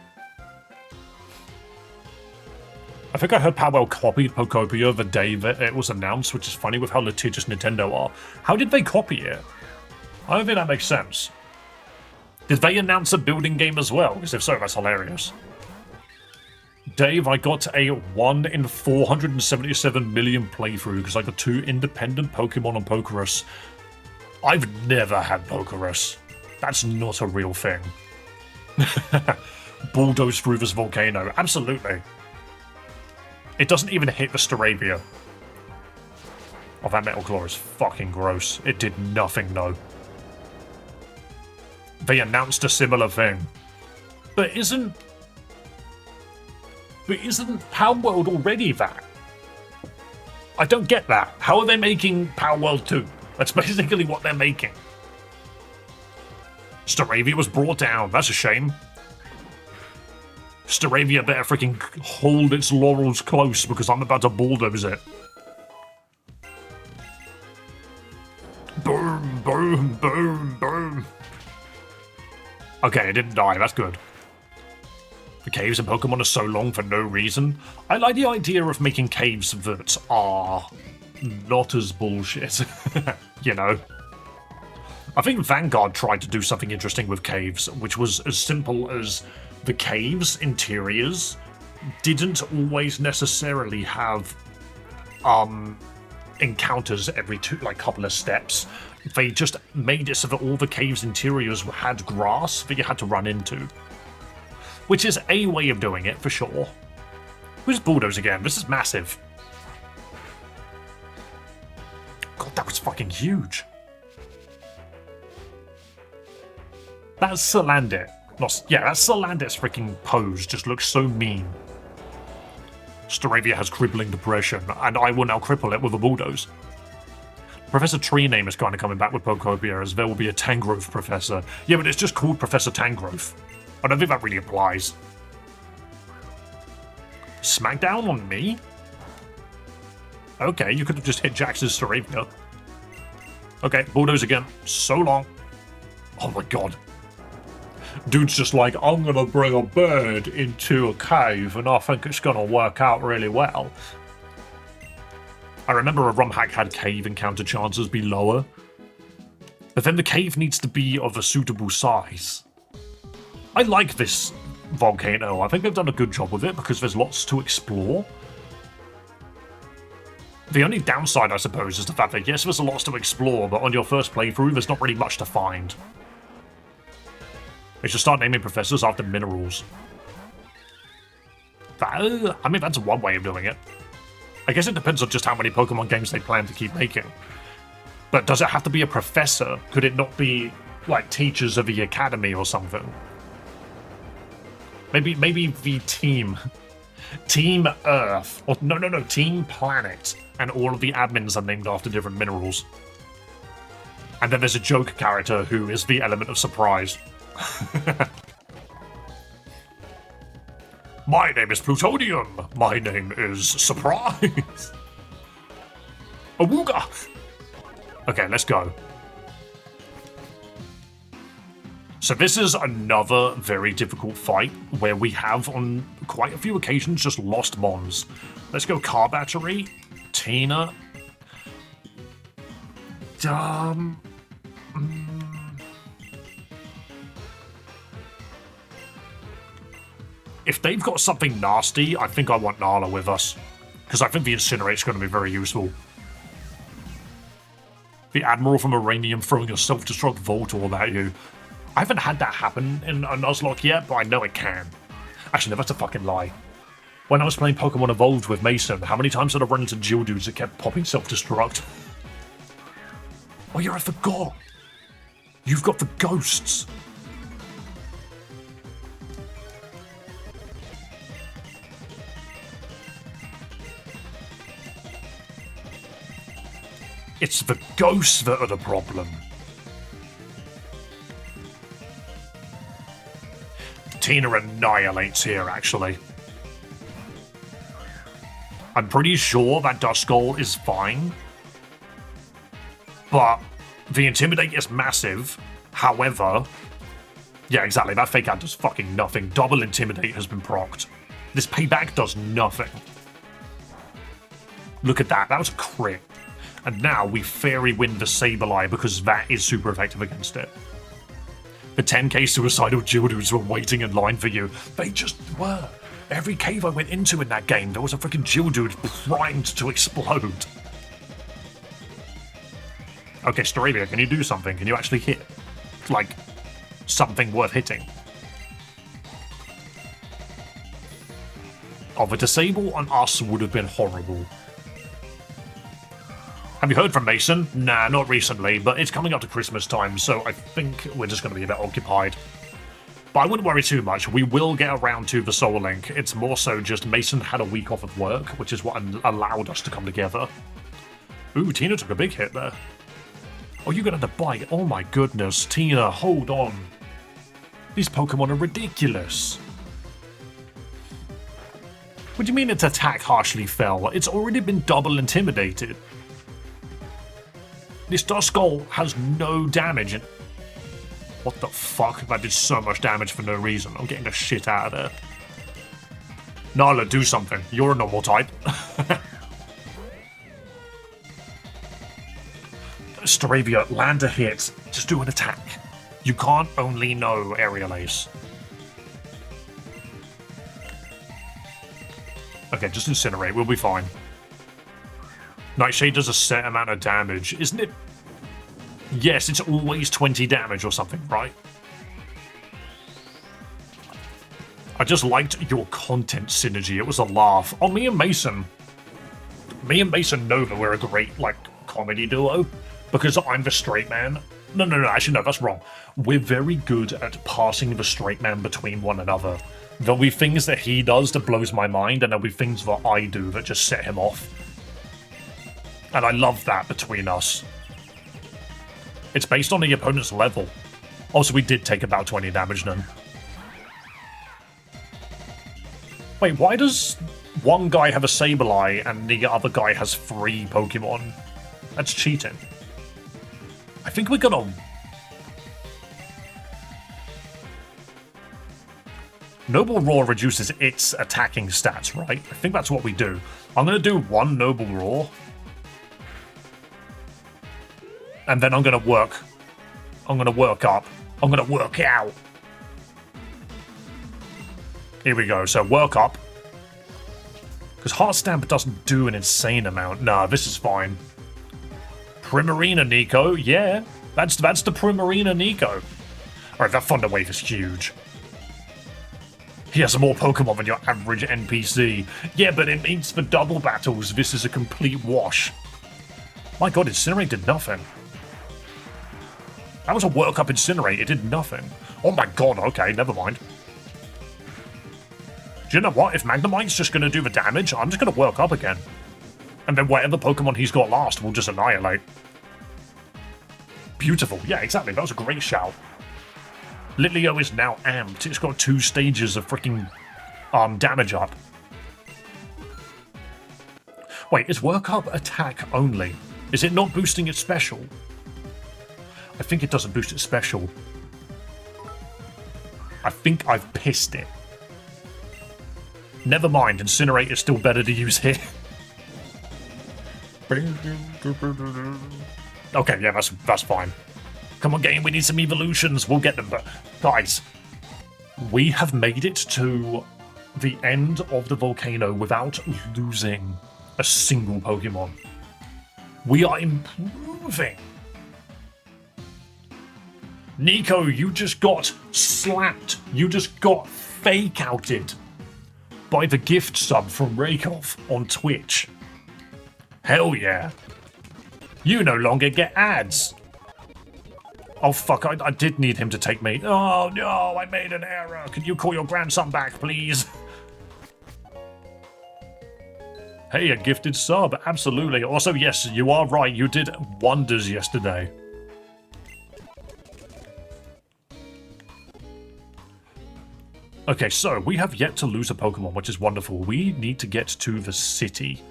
I think I heard Powell copied Pokopia the day that it was announced, which is funny with how litigious Nintendo are. How did they copy it? I don't think that makes sense. Did they announce a building game as well? Because if so, that's hilarious. Dave, I got a 1 in 477 million playthrough because I got 2 independent Pokemon on Pokerus. I've never had Pokerus. That's not a real thing. Bulldoze through this volcano. Absolutely. It doesn't even hit the Staravia. Oh, that Metal Claw is fucking gross. It did nothing, though. They announced a similar thing. But isn't Power World already that? I don't get that. How are they making Power World 2? That's basically what they're making. Staravia was brought down. That's a shame. Staravia better freaking hold its laurels close because I'm about to bulldoze it. Boom, boom, boom, boom. Okay, it didn't die. That's good. The caves in Pokemon are so long for no reason. I like the idea of making caves that are not as bullshit. You know? I think Vanguard tried to do something interesting with caves, which was as simple as the caves' interiors didn't always necessarily have encounters every couple of steps. They just made it so that all the caves' interiors had grass that you had to run into. Which is a way of doing it, for sure. Who's Bulldoze again? This is massive. God, that was fucking huge. That's Salandit. Yeah, that's Salandit's freaking pose. Just looks so mean. Staravia has crippling depression, and I will now cripple it with a Bulldoze. Professor Tree Name is kind of coming back with Pokopia, as there will be a Tangrowth Professor. Yeah, but it's just called Professor Tangrowth. I don't think that really applies. Smackdown on me? Okay, you could have just hit Jax's Staravia. Okay, Bulldoze again. So long. Oh my god. Dude's just like, I'm gonna bring a bird into a cave and I think it's gonna work out really well. I remember a romhack had cave encounter chances be lower, but then the cave needs to be of a suitable size. I like this volcano. I think they've done a good job with it because there's lots to explore. The only downside, I suppose, is the fact that yes, there's a lot to explore, but on your first playthrough, there's not really much to find. They should start naming professors after minerals. I mean, that's one way of doing it. I guess it depends on just how many Pokemon games they plan to keep making. But does it have to be a professor? Could it not be, like, teachers of the academy or something? Maybe the team. Team Earth. Or no, Team Planet. And all of the admins are named after different minerals. And then there's a joke character who is the element of surprise. My name is Plutonium. My name is Surprise. Awooga. Okay, let's go. So this is another very difficult fight where we have on quite a few occasions just lost mons. Let's go car battery, Tina. If they've got something nasty, I think I want Nala with us. Because I think the Incinerate's going to be very useful. The Admiral from Uranium throwing a self-destruct Voltorb at you. I haven't had that happen in a Nuzlocke yet, but I know it can. Actually, no, that's a fucking lie. When I was playing Pokemon Evolved with Mason, how many times did I run into Geodudes that kept popping self-destruct? Oh yeah, I forgot. You've got the ghosts. It's the ghosts that are the problem. Tina annihilates here, actually. I'm pretty sure that Duskull is fine. But the Intimidate is massive. However... Yeah, exactly, that fake out does fucking nothing. Double Intimidate has been procced. This payback does nothing. Look at that, that was a crit. And now we Fairy Wind the Sableye because that is super effective against it. The 10k suicidal Geodudes were waiting in line for you. They just were. Every cave I went into in that game, there was a freaking Geodude primed to explode. Okay, Staravia, can you do something? Can you actually hit? Like, something worth hitting? Oh, the Disable on us would have been horrible. Have you heard from Mason? Nah, not recently, but it's coming up to Christmas time, so I think we're just going to be a bit occupied. But I wouldn't worry too much. We will get around to the Soul Link. It's more so just Mason had a week off of work, which is what allowed us to come together. Ooh, Tina took a big hit there. Oh, you got the bite. Oh my goodness. Tina, hold on. These Pokemon are ridiculous. What do you mean its attack harshly fell? It's already been double intimidated. This Duskull has no damage and... What the fuck? That did so much damage for no reason. I'm getting the shit out of there. Nala, do something. You're a normal type. Staravia, land a hit. Just do an attack. You can't only know Aerial Ace. Okay, just Incinerate. We'll be fine. Nightshade does a set amount of damage, isn't it? Yes, it's always 20 damage or something, right? I just liked your content synergy. It was a laugh. Oh, me and Mason know that we're a great, like, comedy duo. Because I'm the straight man. No, actually, no, that's wrong. We're very good at passing the straight man between one another. There'll be things that he does that blows my mind, and there'll be things that I do that just set him off. And I love that between us. It's based on the opponent's level. Also, we did take about 20 damage then. Wait, why does one guy have a Sableye and the other guy has 3 Pokemon? That's cheating. I think we're gonna... Noble Roar reduces its attacking stats, right? I think that's what we do. I'm gonna do 1 Noble Roar. And then I'm gonna work. I'm gonna work up. I'm gonna work out. Here we go. So work up. Because Heart Stamp doesn't do an insane amount. Nah, this is fine. Primarina Nico, yeah. That's the Primarina Nico. Alright, that Thunder Wave is huge. He has more Pokemon than your average NPC. Yeah, but it means for double battles, this is a complete wash. My god, Incinerate did nothing. That was a work-up Incinerate, it did nothing. Oh my god, okay, never mind. Do you know what? If Magnemite's just going to do the damage, I'm just going to work up again. And then whatever Pokemon he's got last will just annihilate. Beautiful. Yeah, exactly. That was a great shout. Litleo is now amped. It's got 2 stages of freaking damage up. Wait, is work up attack only? Is it not boosting its special? I think it doesn't boost its special. I think I've pissed it. Never mind, Incinerate is still better to use here. Okay, yeah, that's fine. Come on, game, we need some evolutions. We'll get them, but guys, we have made it to the end of the volcano without losing a single Pokemon. We are improving. Nico, you just got slapped. You just got fake-outed by the gift sub from Rakoff on Twitch. Hell yeah. You no longer get ads. Oh fuck, I did need him to take me. Oh no, I made an error. Can you call your grandson back, please? Hey, a gifted sub, absolutely. Also, yes, you are right, you did wonders yesterday. Okay, so we have yet to lose a Pokemon, which is wonderful. We need to get to the city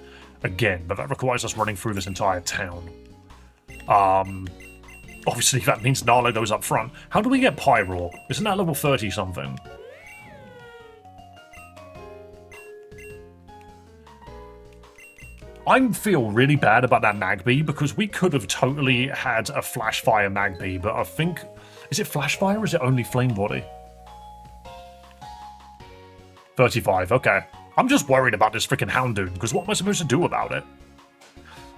again, but that requires us running through this entire town. Obviously that means Nala goes up front. How do we get Pyroar? Isn't that level 30 something? I feel really bad about that Magby because we could have totally had a Flash Fire Magby, but I think... Is it Flash Fire or is it only Flame Body? 35, okay. I'm just worried about this freaking Houndoom, because what am I supposed to do about it?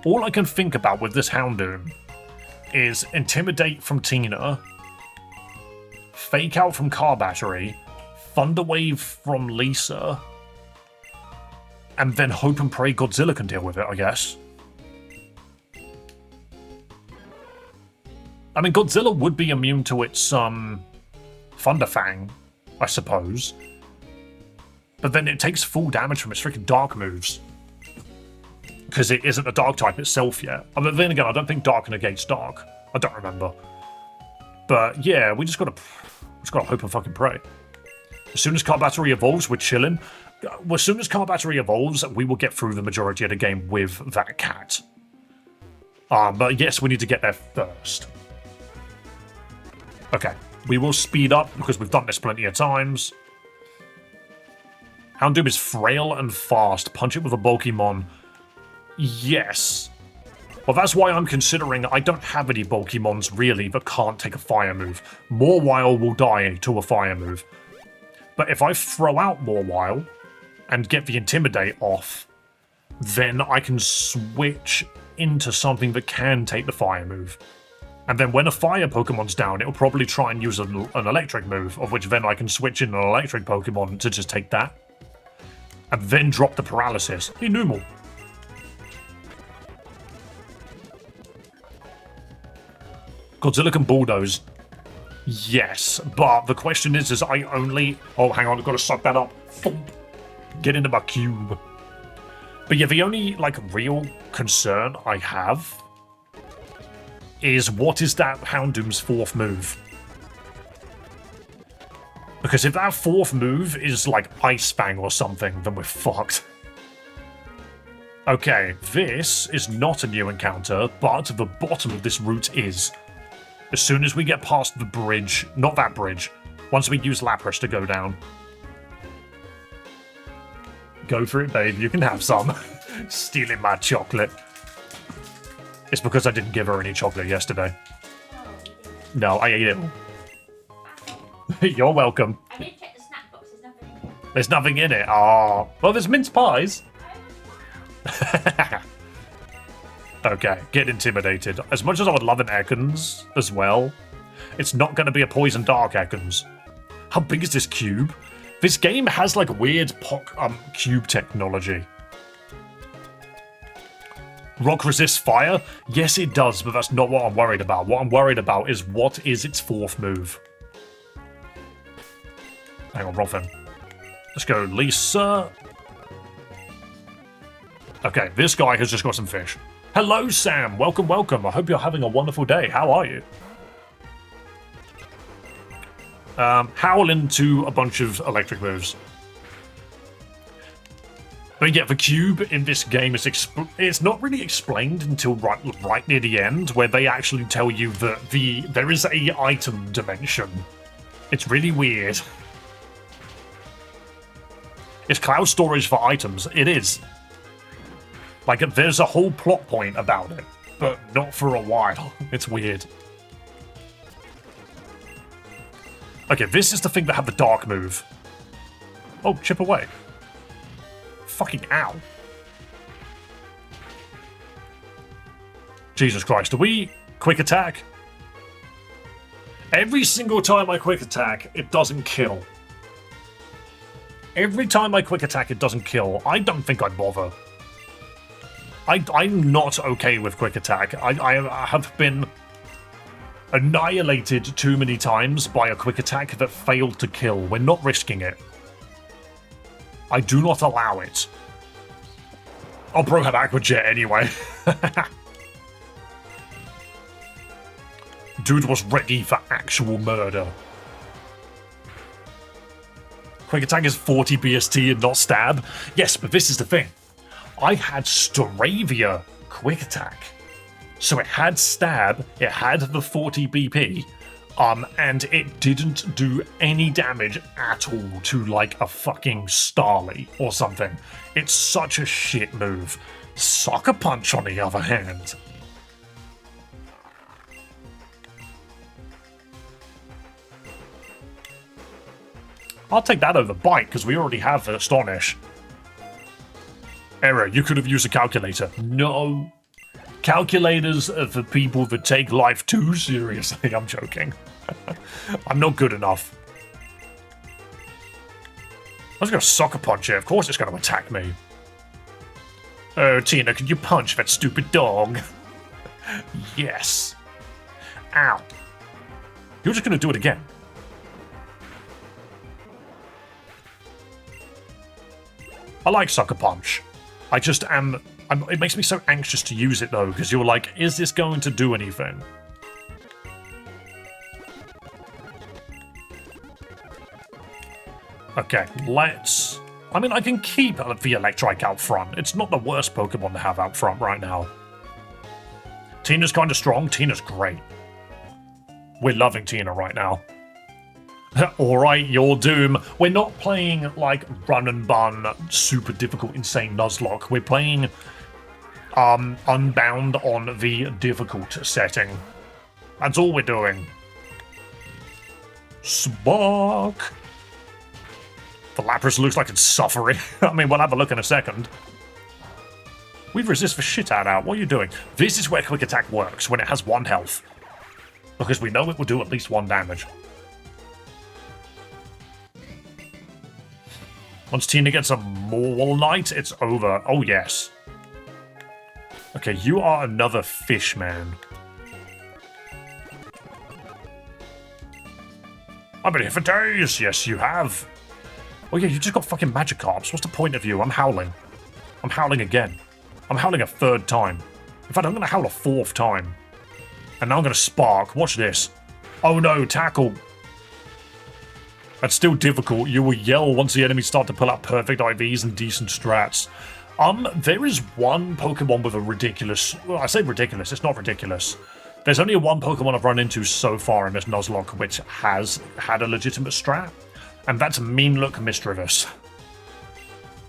All I can think about with this Houndoom is Intimidate from Tina, Fake Out from Car Battery, Thunder Wave from Lisa, and then hope and pray Godzilla can deal with it, I guess. I mean, Godzilla would be immune to its, Thunderfang, I suppose. But then it takes full damage from its freaking Dark moves. Because it isn't a Dark type itself yet. But then again, I don't think Dark negates Dark. I don't remember. But yeah, we just gotta hope and fucking pray. As soon as Car Battery evolves, we're chilling. As soon as Car Battery evolves, we will get through the majority of the game with that cat. But yes, we need to get there first. Okay, we will speed up because we've done this plenty of times. Houndoom is frail and fast. Punch it with a bulky mon. Yes. Well, that's why I'm considering I don't have any bulky mons really that can't take a fire move. Mawile will die to a fire move. But if I throw out Mawile and get the Intimidate off, then I can switch into something that can take the fire move. And then when a fire Pokemon's down, it'll probably try and use an electric move, of which then I can switch in an electric Pokemon to just take that. And then drop the paralysis. Hey, Numel. Godzilla can bulldoze. Yes, but the question is I only... Oh, hang on, I've got to suck that up. Thump. Get into my cube. But yeah, the only, real concern I have is what is that Houndoom's 4th move? Because if that 4th move is Ice Fang or something, then we're fucked. Okay, this is not a new encounter, but the bottom of this route is. As soon as we get past the bridge, not that bridge, once we use Lapras to go down. Go for it, babe, you can have some. Stealing my chocolate. It's because I didn't give her any chocolate yesterday. No, I ate it. You're welcome. I did check the snack box, there's nothing in it. There's nothing in it. Oh, well, there's mince pies. Okay, get intimidated. As much as I would love an Ekans as well, it's not going to be a Poison Dark Ekans. How big is this cube? This game has weird cube technology. Rock resists fire? Yes, it does, but that's not what I'm worried about. What I'm worried about is what is its 4th move. Hang on, wrong thing. Let's go, Lisa. Okay, this guy has just got some fish. Hello, Sam. Welcome, welcome. I hope you're having a wonderful day. How are you? Howl into a bunch of electric moves. But yeah, the cube in this game is it's not really explained until right near the end, where they actually tell you that there is a item dimension. It's really weird. It's cloud storage for items. It is. Like, there's a whole plot point about it, but not for a while. It's weird. Okay, this is the thing that had the dark move. Oh, chip away. Fucking ow. Jesus Christ, do we quick attack? Every single time I quick attack, it doesn't kill. Every time I quick attack, it doesn't kill. I don't think I'd bother. I'm not okay with quick attack. I have been annihilated too many times by a quick attack that failed to kill. We're not risking it. I do not allow it. Oh, bro had Aqua Jet anyway. Dude was ready for actual murder. Quick attack is 40 BST and not stab. Yes, but this is the thing. I had Staravia quick attack. So it had stab, it had the 40 BP, and it didn't do any damage at all to like a fucking Starly or something. It's such a shit move. Sucker Punch, on the other hand. I'll take that over Bite, because we already have Astonish. Error, you could have used a calculator. No. Calculators are for people that take life too seriously. I'm joking. I'm not good enough. I was going to sucker punch it. Of course it's going to attack me. Oh, Tina, can you punch that stupid dog? Yes. Ow. You're just going to do it again. I like sucker punch. I just am... it makes me so anxious to use it, though, because you're like, is this going to do anything? Okay, let's... I mean, I can keep the Electrike out front. It's not the worst Pokemon to have out front right now. Tina's kind of strong. Tina's great. We're loving Tina right now. Alright, your doom. We're not playing, like, run and bun, super difficult, insane Nuzlocke. We're playing... Unbound on the difficult setting. That's all we're doing. Spark! The Lapras looks like it's suffering. I mean, we'll have a look in a second. We've resist the shit out. What are you doing? This is where quick attack works, when it has 1 health. Because we know it will do at least 1 damage. Once Tina gets a Maul Knight, it's over. Oh, yes. Okay, you are another fish man. I've been here for days. Yes, you have. Oh yeah, you just got fucking Magikarps. What's the point of you? I'm howling. I'm howling again. I'm howling a 3rd time. In fact, I'm going to howl a 4th time. And now I'm going to spark. Watch this. Oh no, tackle. That's still difficult. You will yell once the enemies start to pull out perfect IVs and decent strats. There is one Pokemon with a ridiculous... Well, I say ridiculous, it's not ridiculous. There's only one Pokemon I've run into so far in this Nuzlocke which has had a legitimate strat, and that's Mean Look Misdreavus.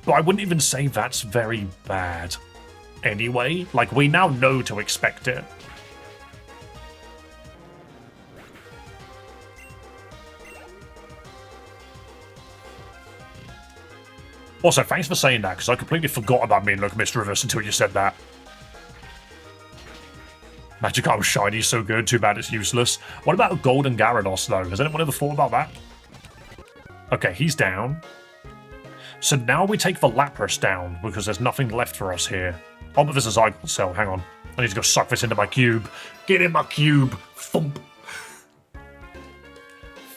But I wouldn't even say that's very bad. Anyway, like, we now know to expect it. Also, thanks for saying that, because I completely forgot about Mean Look Misdreavus until you said that. Magikarp Shiny is so good, too bad it's useless. What about a Golden Gyarados, though? Has anyone ever thought about that? Okay, he's down. So now we take the Lapras down, because there's nothing left for us here. Oh, but there's a Zygarde cell. Hang on. I need to go suck this into my cube. Get in my cube! Thump!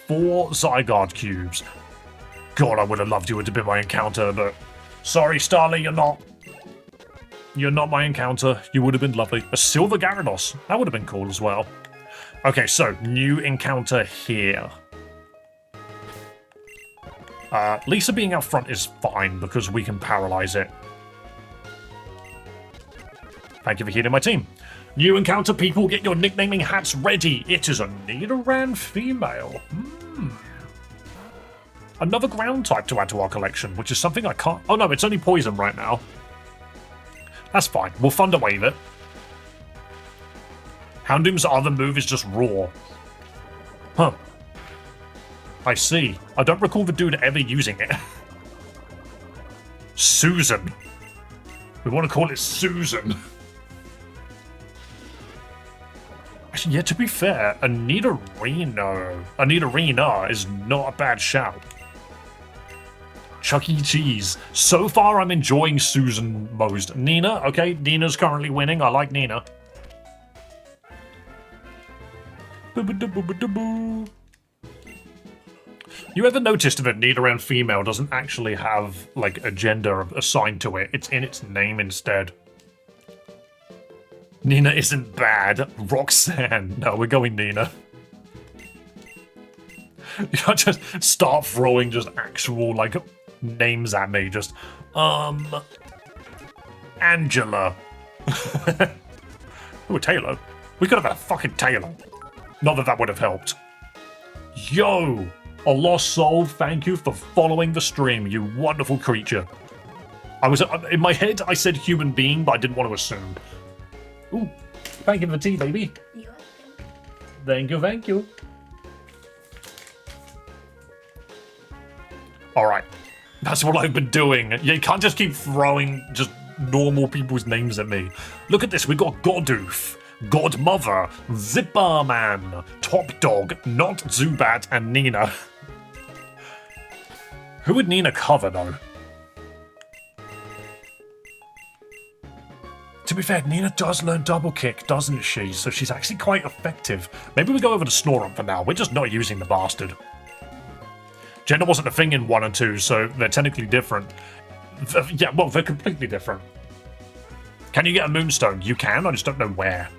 4 Zygarde cubes. God, I would have loved you to be my encounter, but sorry, Starly, you're not. You're not my encounter. You would have been lovely. A silver Gyarados. That would have been cool as well. Okay, so new encounter here. Lisa being out front is fine because we can paralyze it. Thank you for healing my team. New encounter, people, get your nicknaming hats ready. It is a Nidoran female. Another ground type to add to our collection, which is something I can't... Oh no, it's only poison right now. That's fine. We'll Thunder Wave it. Houndoom's other move is just Roar. Huh. I see. I don't recall the dude ever using it. Susan. We want to call it Susan. Actually, yeah, to be fair, Nidorina is not a bad shout. Chuck E. Cheese. So far, I'm enjoying Susan most. Nina, okay, Nina's currently winning. I like Nina. You ever noticed that Nidoran female doesn't actually have, like, a gender assigned to it? It's in its name instead. Nina isn't bad. Roxanne. No, we're going Nina. You can't just start throwing just actual, like, names at me. Just, Angela. Ooh, Taylor. We could have had a fucking Taylor. Not that that would have helped. Yo! A lost soul, thank you for following the stream, you wonderful creature. I was, in my head, I said human being, but I didn't want to assume. Ooh, thank you for the tea, baby. Thank you, thank you. Alright. That's what I've been doing. You can't just keep throwing just normal people's names at me. Look at this, we got Godoof, Godmother, Zipperman, Top Dog, Not Zubat, and Nina. Who would Nina cover, though? To be fair, Nina does learn double kick, doesn't she? So she's actually quite effective. Maybe we go over to Snorunt for now. We're just not using the bastard. Gender wasn't a thing in 1 and 2, so they're technically different. Yeah, well, they're completely different. Can you get a Moonstone? You can, I just don't know where.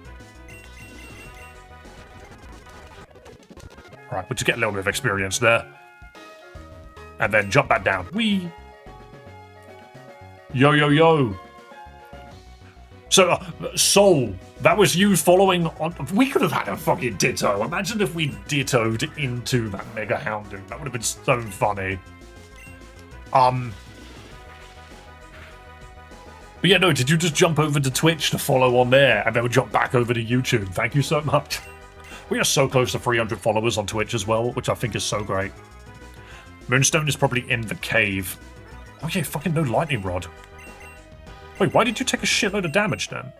Alright, we'll just get a little bit of experience there. And then jump back down. Whee! Yo, yo, yo! So, Soul, that was you following on... We could have had a fucking Ditto. Imagine if we Dittoed into that Mega Houndoom. That would have been so funny. But yeah, no, did you just jump over to Twitch to follow on there and then we'll jump back over to YouTube? Thank you so much. We are so close to 300 followers on Twitch as well, which I think is so great. Moonstone is probably in the cave. Oh yeah, fucking no lightning rod. Wait, why did you take a shitload of damage then?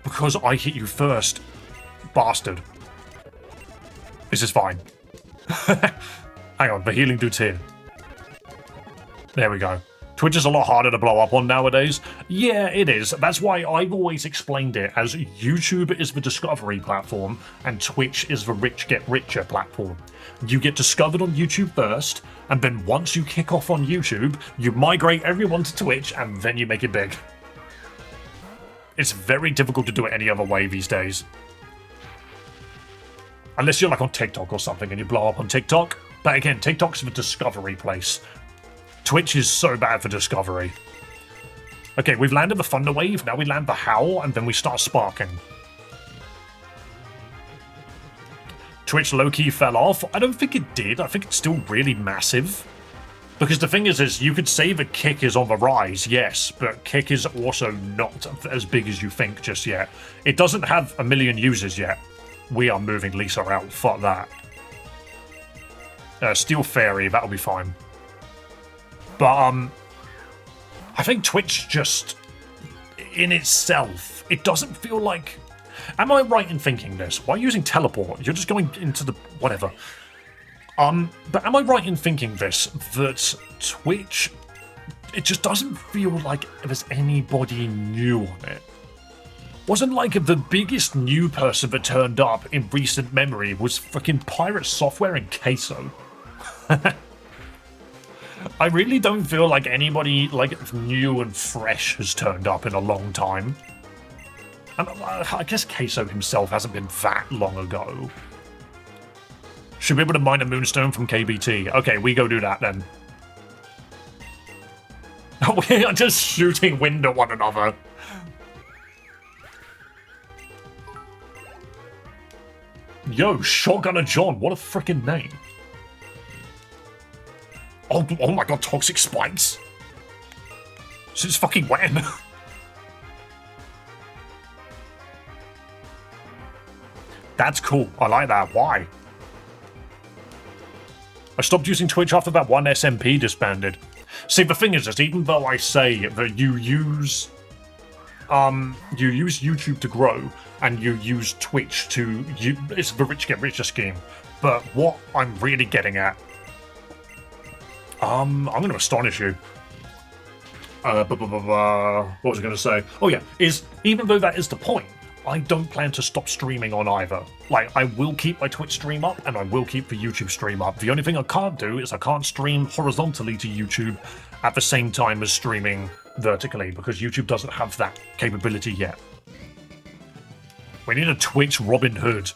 Because I hit you first, bastard. This is fine. Hang on, the healing dude's here. There we go. Twitch is a lot harder to blow up on nowadays. Yeah, it is. That's why I've always explained it as YouTube is the discovery platform and Twitch is the rich get richer platform. You get discovered on YouTube first, and then once you kick off on YouTube, you migrate everyone to Twitch and then you make it big. It's very difficult to do it any other way these days. Unless you're like on TikTok or something and you blow up on TikTok. But again, TikTok's the discovery place. Twitch is so bad for discovery. Okay, we've landed the Thunder Wave, now we land the Howl, and then we start sparking. Twitch low-key fell off. I don't think it did. I think it's still really massive. Because the thing is you could say that Kick is on the rise, yes, but Kick is also not as big as you think just yet. It doesn't have 1 million users yet. We are moving Lisa out. Fuck that. Steel Fairy, that'll be fine. But, I think Twitch just, in itself, it doesn't feel like... Am I right in thinking this? Why using teleport? You're just going into the... whatever. But am I right in thinking this? That Twitch, it just doesn't feel like there's anybody new on it. Wasn't like the biggest new person that turned up in recent memory was fucking Pirate Software and Queso. I really don't feel like anybody like new and fresh has turned up in a long time. And I guess Queso himself hasn't been that long ago. Should be able to mine a moonstone from KBT. Okay, we go do that then. We are just shooting wind at one another. Yo, Shotgunner John, what a freaking name. Oh my god, toxic spikes. Since fucking when? That's cool. I like that. Why? I stopped using Twitch after that one SMP disbanded. See, the thing is that even though I say that you use YouTube to grow and you use Twitch to it's the rich get richer scheme. But what I'm really getting at, I'm going to astonish you. What was I going to say? Oh yeah, is even though that is the point, I don't plan to stop streaming on either. Like, I will keep my Twitch stream up, and I will keep the YouTube stream up. The only thing I can't do is I can't stream horizontally to YouTube at the same time as streaming vertically, because YouTube doesn't have that capability yet. We need a Twitch Robin Hood.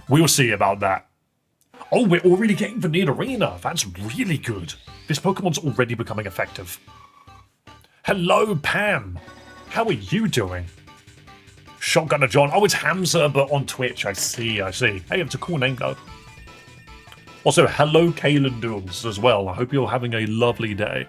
We'll see about that. Oh, we're already getting the Need Arena. That's really good. This Pokemon's already becoming effective. Hello, Pam. How are you doing? Shotgunner John. Oh, it's Hamza, but on Twitch. I see. Hey, it's a cool name, though. Also, hello, Kalen Duels, as well. I hope you're having a lovely day.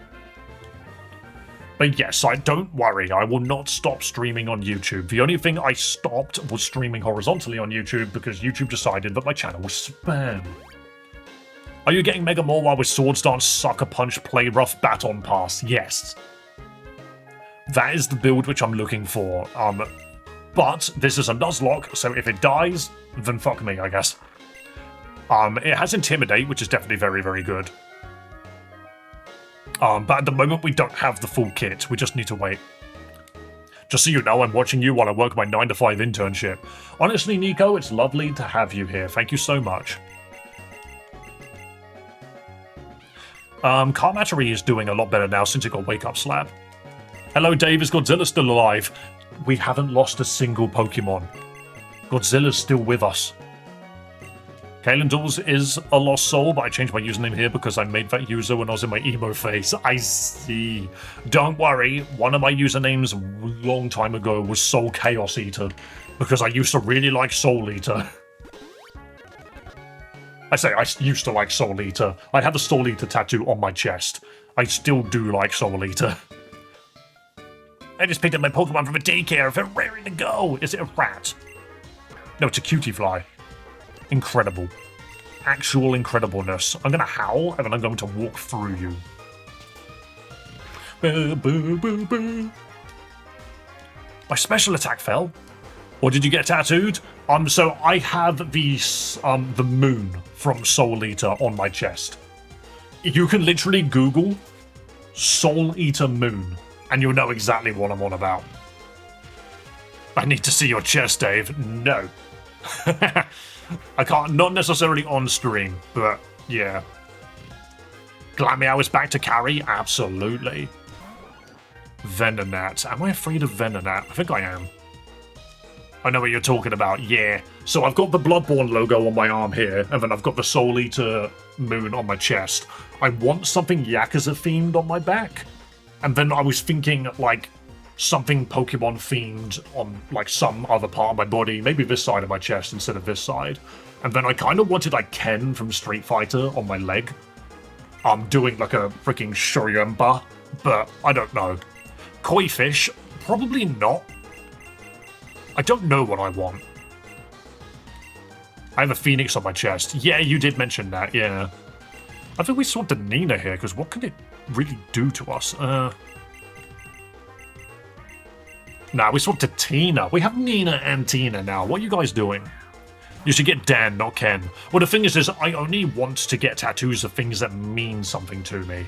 But yes, don't worry. I will not stop streaming on YouTube. The only thing I stopped was streaming horizontally on YouTube because YouTube decided that my channel was spam. Are you getting Mega Mawile with Swords Dance, Sucker Punch, Play Rough, Baton Pass? Yes. That is the build which I'm looking for. But this is a Nuzlocke, so if it dies, then fuck me, I guess. It has Intimidate, which is definitely very, very good. But at the moment, we don't have the full kit. We just need to wait. Just so you know, I'm watching you while I work my 9 to 5 internship. Honestly, Nico, it's lovely to have you here. Thank you so much. Carmattery is doing a lot better now since it got Wake Up Slap. Hello, Dave. Is Godzilla still alive? We haven't lost a single Pokemon. Godzilla's still with us. Kalen Duels is a lost soul, but I changed my username here because I made that user when I was in my emo phase. I see. Don't worry, one of my usernames a long time ago was Soul Chaos Eater, because I used to really like Soul Eater. I used to like Soul Eater. I have a Soul Eater tattoo on my chest. I still do like Soul Eater. I just picked up my Pokemon from a daycare. They're raring to go. Is it a rat? No, it's a cutie fly. Incredible. Actual incredibleness. I'm going to howl, and then I'm going to walk through you. Boo, boo, boo, boo. My special attack fell. Or did you get tattooed? So I have the moon from Soul Eater on my chest. You can literally Google Soul Eater moon, and you'll know exactly what I'm on about. I need to see your chest, Dave. No. I can't, not necessarily on stream, but yeah. Glameow is back to carry? Absolutely. Venonat. Am I afraid of Venonat? I think I am. I know what you're talking about, yeah. So I've got the Bloodborne logo on my arm here, and then I've got the Soul Eater moon on my chest. I want something Yakuza themed on my back. And then I was thinking, like, something Pokemon themed on, like, some other part of my body. Maybe this side of my chest instead of this side. And then I kind of wanted, like, Ken from Street Fighter on my leg. I'm doing, like, a freaking Shoryuken, but I don't know. Koi fish? Probably not. I don't know what I want. I have a phoenix on my chest. Yeah, you did mention that, yeah. I think we swapped to Nina here, because what can it really do to us? Nah, we swapped to Tina. We have Nina and Tina now. What are you guys doing? You should get Dan, not Ken. Well, the thing is I only want to get tattoos of things that mean something to me.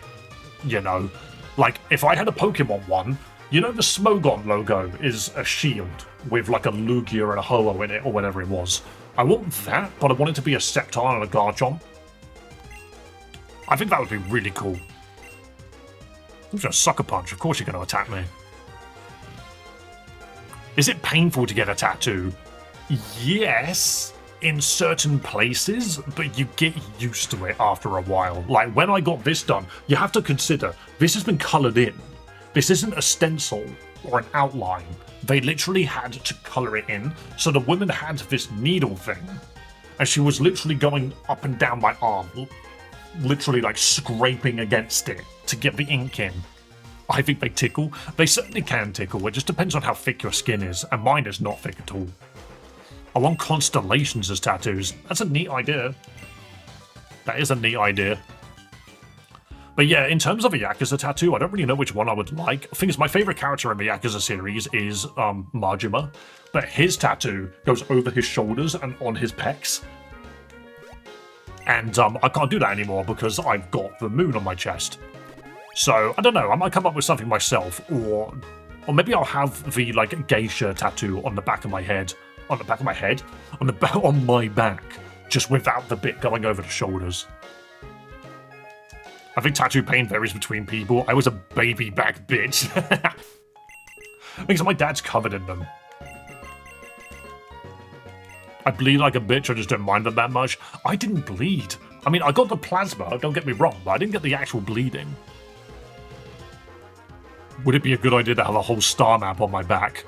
You know? Like, if I had a Pokemon one, you know the Smogon logo is a shield with, like, a Lugia and a Ho-Oh in it, or whatever it was. I want that, but I want it to be a Sceptile and a Garchomp. I think that would be really cool. I'm just a sucker punch. Of course you're going to attack me. Is it painful to get a tattoo? Yes, in certain places, but you get used to it after a while. Like, when I got this done, you have to consider, this has been coloured in. This isn't a stencil or an outline. They literally had to colour it in, so the woman had this needle thing, and she was literally going up and down my arm, literally like scraping against it to get the ink in. I think they tickle. They certainly can tickle. It just depends on how thick your skin is, and mine is not thick at all. I want constellations as tattoos. That's a neat idea. That is a neat idea. But yeah, in terms of a Yakuza tattoo, I don't really know which one I would like. The thing is, my favourite character in the Yakuza series is Majima, but his tattoo goes over his shoulders and on his pecs. And I can't do that anymore because I've got the moon on my chest. So, I don't know, I might come up with something myself, or maybe I'll have the, like, geisha tattoo on the back of my head. On the back of my head? On my back. Just without the bit going over the shoulders. I think tattoo pain varies between people. I was a baby back bitch. Because my dad's covered in them. I bleed like a bitch, I just don't mind them that much. I didn't bleed. I mean, I got the plasma, don't get me wrong, but I didn't get the actual bleeding. Would it be a good idea to have a whole star map on my back?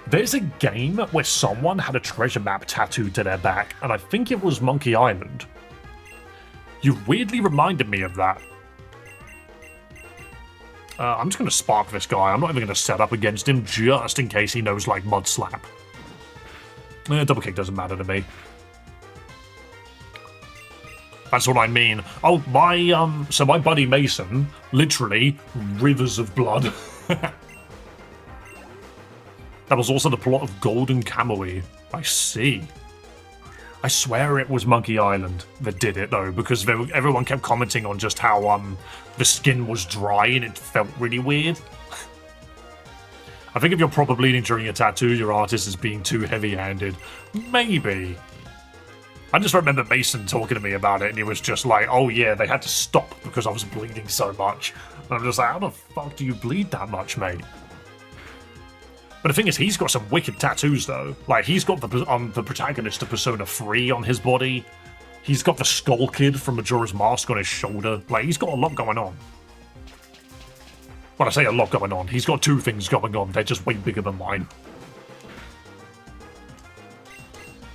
There's a game where someone had a treasure map tattooed to their back, and I think it was Monkey Island. You weirdly reminded me of that. I'm just going to spark this guy. I'm not even going to set up against him just in case he knows, like, Mud Slap. Double kick doesn't matter to me. That's what I mean. Oh, so my buddy Mason, literally, rivers of blood. That was also the plot of Golden Kamuy. I see. I swear it was Monkey Island that did it, though, because everyone kept commenting on just how the skin was dry and it felt really weird. I think if you're proper bleeding during a tattoo, your artist is being too heavy-handed. Maybe. I just remember Mason talking to me about it, and he was just like, oh yeah, they had to stop because I was bleeding so much. And I'm just like, how the fuck do you bleed that much, mate? But the thing is, he's got some wicked tattoos, though. Like, he's got the protagonist of Persona 3 on his body. He's got the Skull Kid from Majora's Mask on his shoulder. Like, he's got a lot going on. When I say a lot going on, he's got two things going on. They're just way bigger than mine.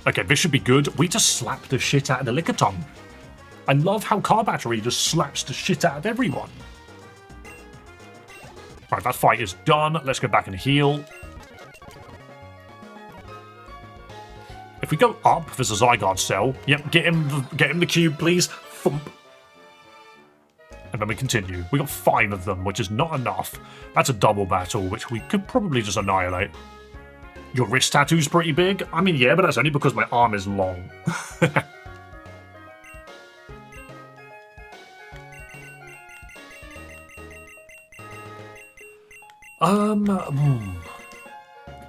Okay, this should be good. We just slapped the shit out of the Lickitung. I love how Car Battery just slaps the shit out of everyone. Alright, that fight is done. Let's go back and heal. If we go up, there's a Zygarde cell. Yep, get him the cube, please. Thump. And then we continue. We got 5 of them, which is not enough. That's a double battle, which we could probably just annihilate. Your wrist tattoo's pretty big? I mean, yeah, but that's only because my arm is long.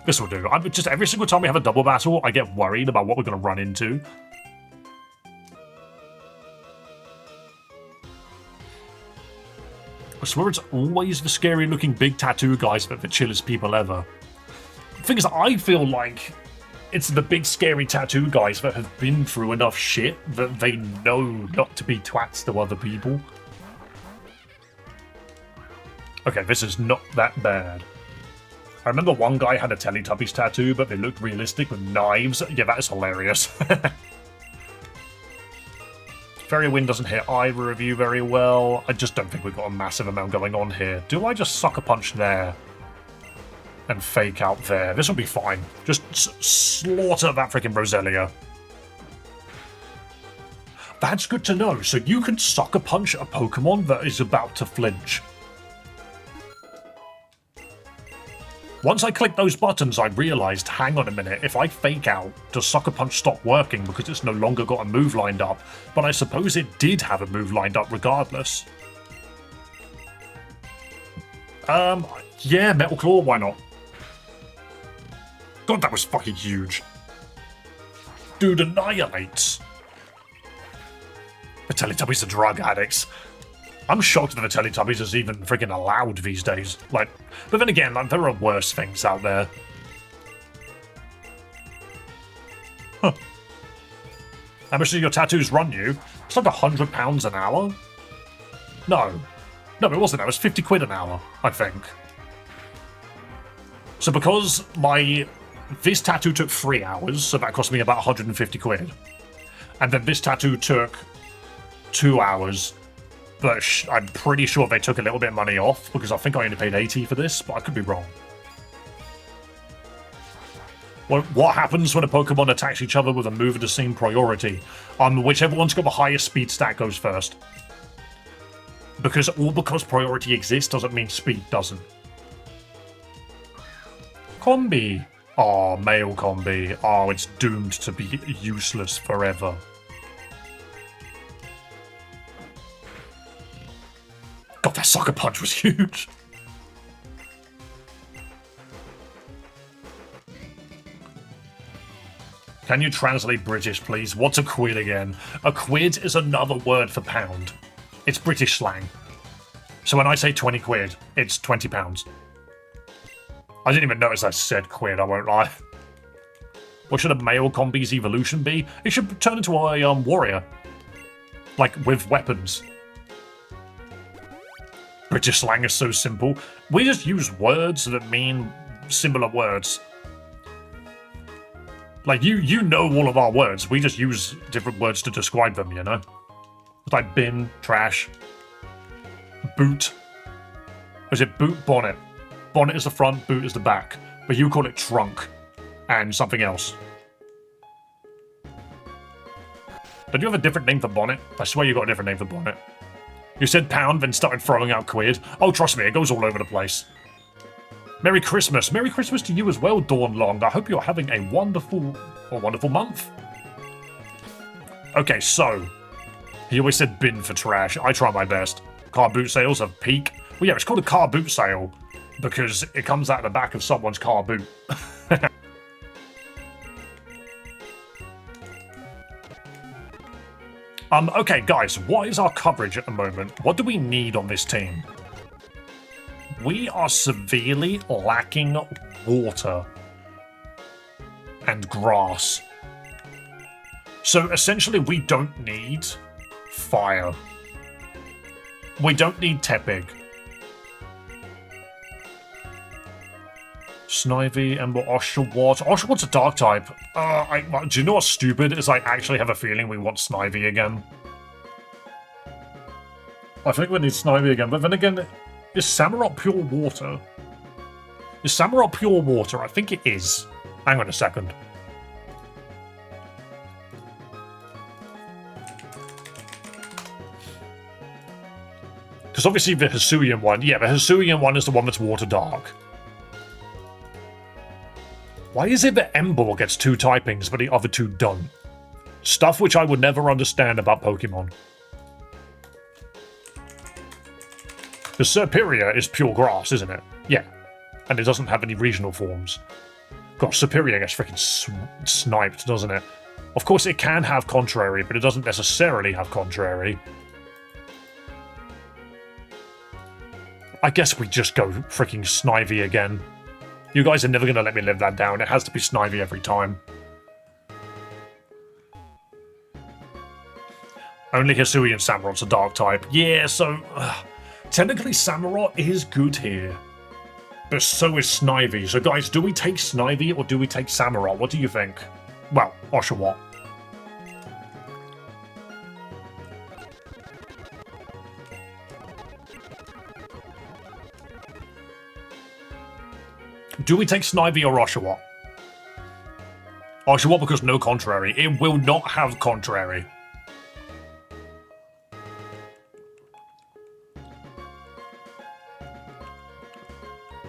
This will do. Just every single time we have a double battle, I get worried about what we're going to run into. I swear it's always the scary-looking big tattoo guys that are the chillest people ever. The thing is, I feel like it's the big scary tattoo guys that have been through enough shit that they know not to be twats to other people. Okay, this is not that bad. I remember one guy had a Teletubbies tattoo, but they looked realistic with knives. Yeah, that is hilarious. Fairy Wind doesn't hit either of you very well. I just don't think we've got a massive amount going on here. Do I just sucker punch there? And fake out there? This will be fine. Just slaughter that freaking Roselia. That's good to know. So you can sucker punch a Pokemon that is about to flinch. Once I clicked those buttons, I realised, hang on a minute, if I fake out, does Sucker Punch stop working because it's no longer got a move lined up? But I suppose it did have a move lined up regardless. Yeah, Metal Claw, why not? God, that was fucking huge. Dude annihilates. The Teletubbies are drug addicts. I'm shocked that the Teletubbies is even freaking allowed these days. Like, but then again, like, there are worse things out there. Huh. How much do your tattoos run you? It's like £100 an hour? No. No, it wasn't. It was 50 quid an hour, I think. So because this tattoo took 3 hours, so that cost me about 150 quid. And then this tattoo took 2 hours, but I'm pretty sure they took a little bit of money off, because I think I only paid 80 for this, but I could be wrong. What happens when a Pokemon attacks each other with a move of the same priority? Whichever one's got the highest speed stat goes first. Because priority exists doesn't mean speed doesn't. Combi. Oh, male combi. Oh, it's doomed to be useless forever. God, that sucker punch was huge. Can you translate British, please? What's a quid again? A quid is another word for pound. It's British slang. So when I say 20 quid, it's 20 pounds. I didn't even notice I said quid, I won't lie. What should a male combi's evolution be? It should turn into a warrior. Like, with weapons. British slang is so simple. We just use words that mean similar words. Like, you know all of our words. We just use different words to describe them, you know? It's like bin, trash, boot. Is it boot, bonnet? Bonnet is the front, boot is the back. But you call it trunk and something else. Don't you have a different name for bonnet? I swear you got a different name for bonnet. You said pound, then started throwing out quid. Oh, trust me, it goes all over the place. Merry Christmas. Merry Christmas to you as well, Dawn Long. I hope you're having a wonderful month. Okay, so he always said bin for trash. I try my best. Car boot sales have peak. Well, yeah, it's called a car boot sale because it comes out the back of someone's car boot. Okay, guys, what is our coverage at the moment? What do we need on this team? We are severely lacking water and grass. So essentially we don't need fire. We don't need Tepig. Snivy, Ember, Oshawott. Oshawott's a dark type. Do you know what's stupid is I actually have a feeling we want Snivy again. I think we need Snivy again, but then again, is Samurott pure water? Is Samurott pure water? I think it is. Hang on a second. Because obviously the Hisuian one, yeah, the Hisuian one is the one that's water dark. Why is it that Ember gets 2 typings but the other 2 don't? Stuff which I would never understand about Pokemon. The Serperior is pure grass, isn't it? Yeah. And it doesn't have any regional forms. Gosh, Serperior gets freaking sniped, doesn't it? Of course it can have Contrary, but it doesn't necessarily have Contrary. I guess we just go freaking Snivy again. You guys are never going to let me live that down. It has to be Snivy every time. Only Hisui and Samurott's a dark type. Yeah, so... technically Samurott is good here. But so is Snivy. So guys, do we take Snivy or do we take Samurott? What do you think? Well, Oshawott. Do we take Snivy or Oshawott? Oshawott because no Contrary. It will not have Contrary.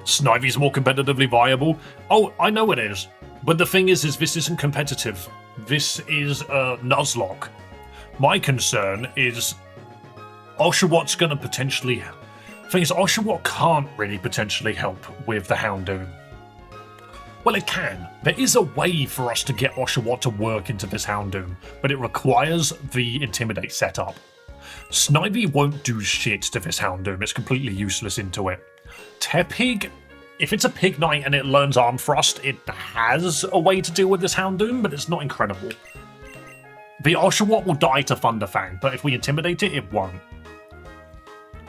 Snivy's more competitively viable. Oh, I know it is. But the thing is this isn't competitive. This is Nuzlocke. My concern is Oshawott's going to potentially... The thing is, Oshawott can't really potentially help with the Houndoom. Well, it can. There is a way for us to get Oshawott to work into this Houndoom, but it requires the Intimidate setup. Snivy won't do shit to this Houndoom, it's completely useless into it. Tepig, if it's a Pig Knight and it learns Arm Thrust, it has a way to deal with this Houndoom, but it's not incredible. The Oshawott will die to Thunderfang, but if we Intimidate it, it won't.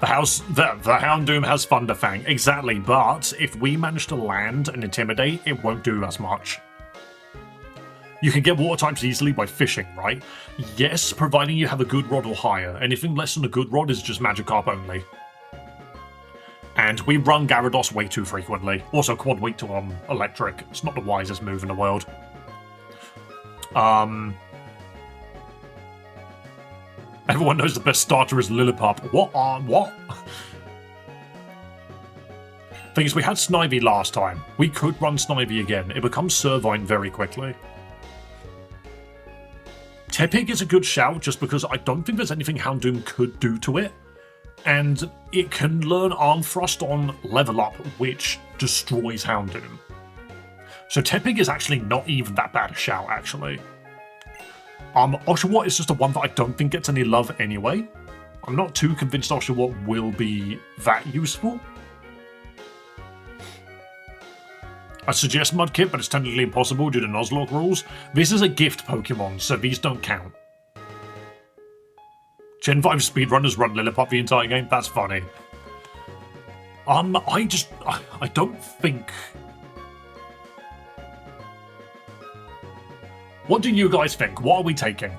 The Houndoom has Thunderfang, exactly, but if we manage to land and Intimidate, it won't do as much. You can get water types easily by fishing, right? Yes, providing you have a good rod or higher. Anything less than a good rod is just Magikarp only. And we run Gyarados way too frequently. Also, quad weak to electric. It's not the wisest move in the world. Everyone knows the best starter is Lillipup. What? Thing is, we had Snivy last time. We could run Snivy again. It becomes Servine very quickly. Tepig is a good shout just because I don't think there's anything Houndoom could do to it. And it can learn Arm Thrust on level up, which destroys Houndoom. So Tepig is actually not even that bad a shout, actually. Oshawott is just a one that I don't think gets any love anyway. I'm not too convinced Oshawott will be that useful. I suggest Mudkip, but it's technically impossible due to Nuzlocke rules. This is a gift Pokemon, so these don't count. Gen 5 speedrunners run Lillipup the entire game? That's funny. I don't think... What do you guys think? What are we taking?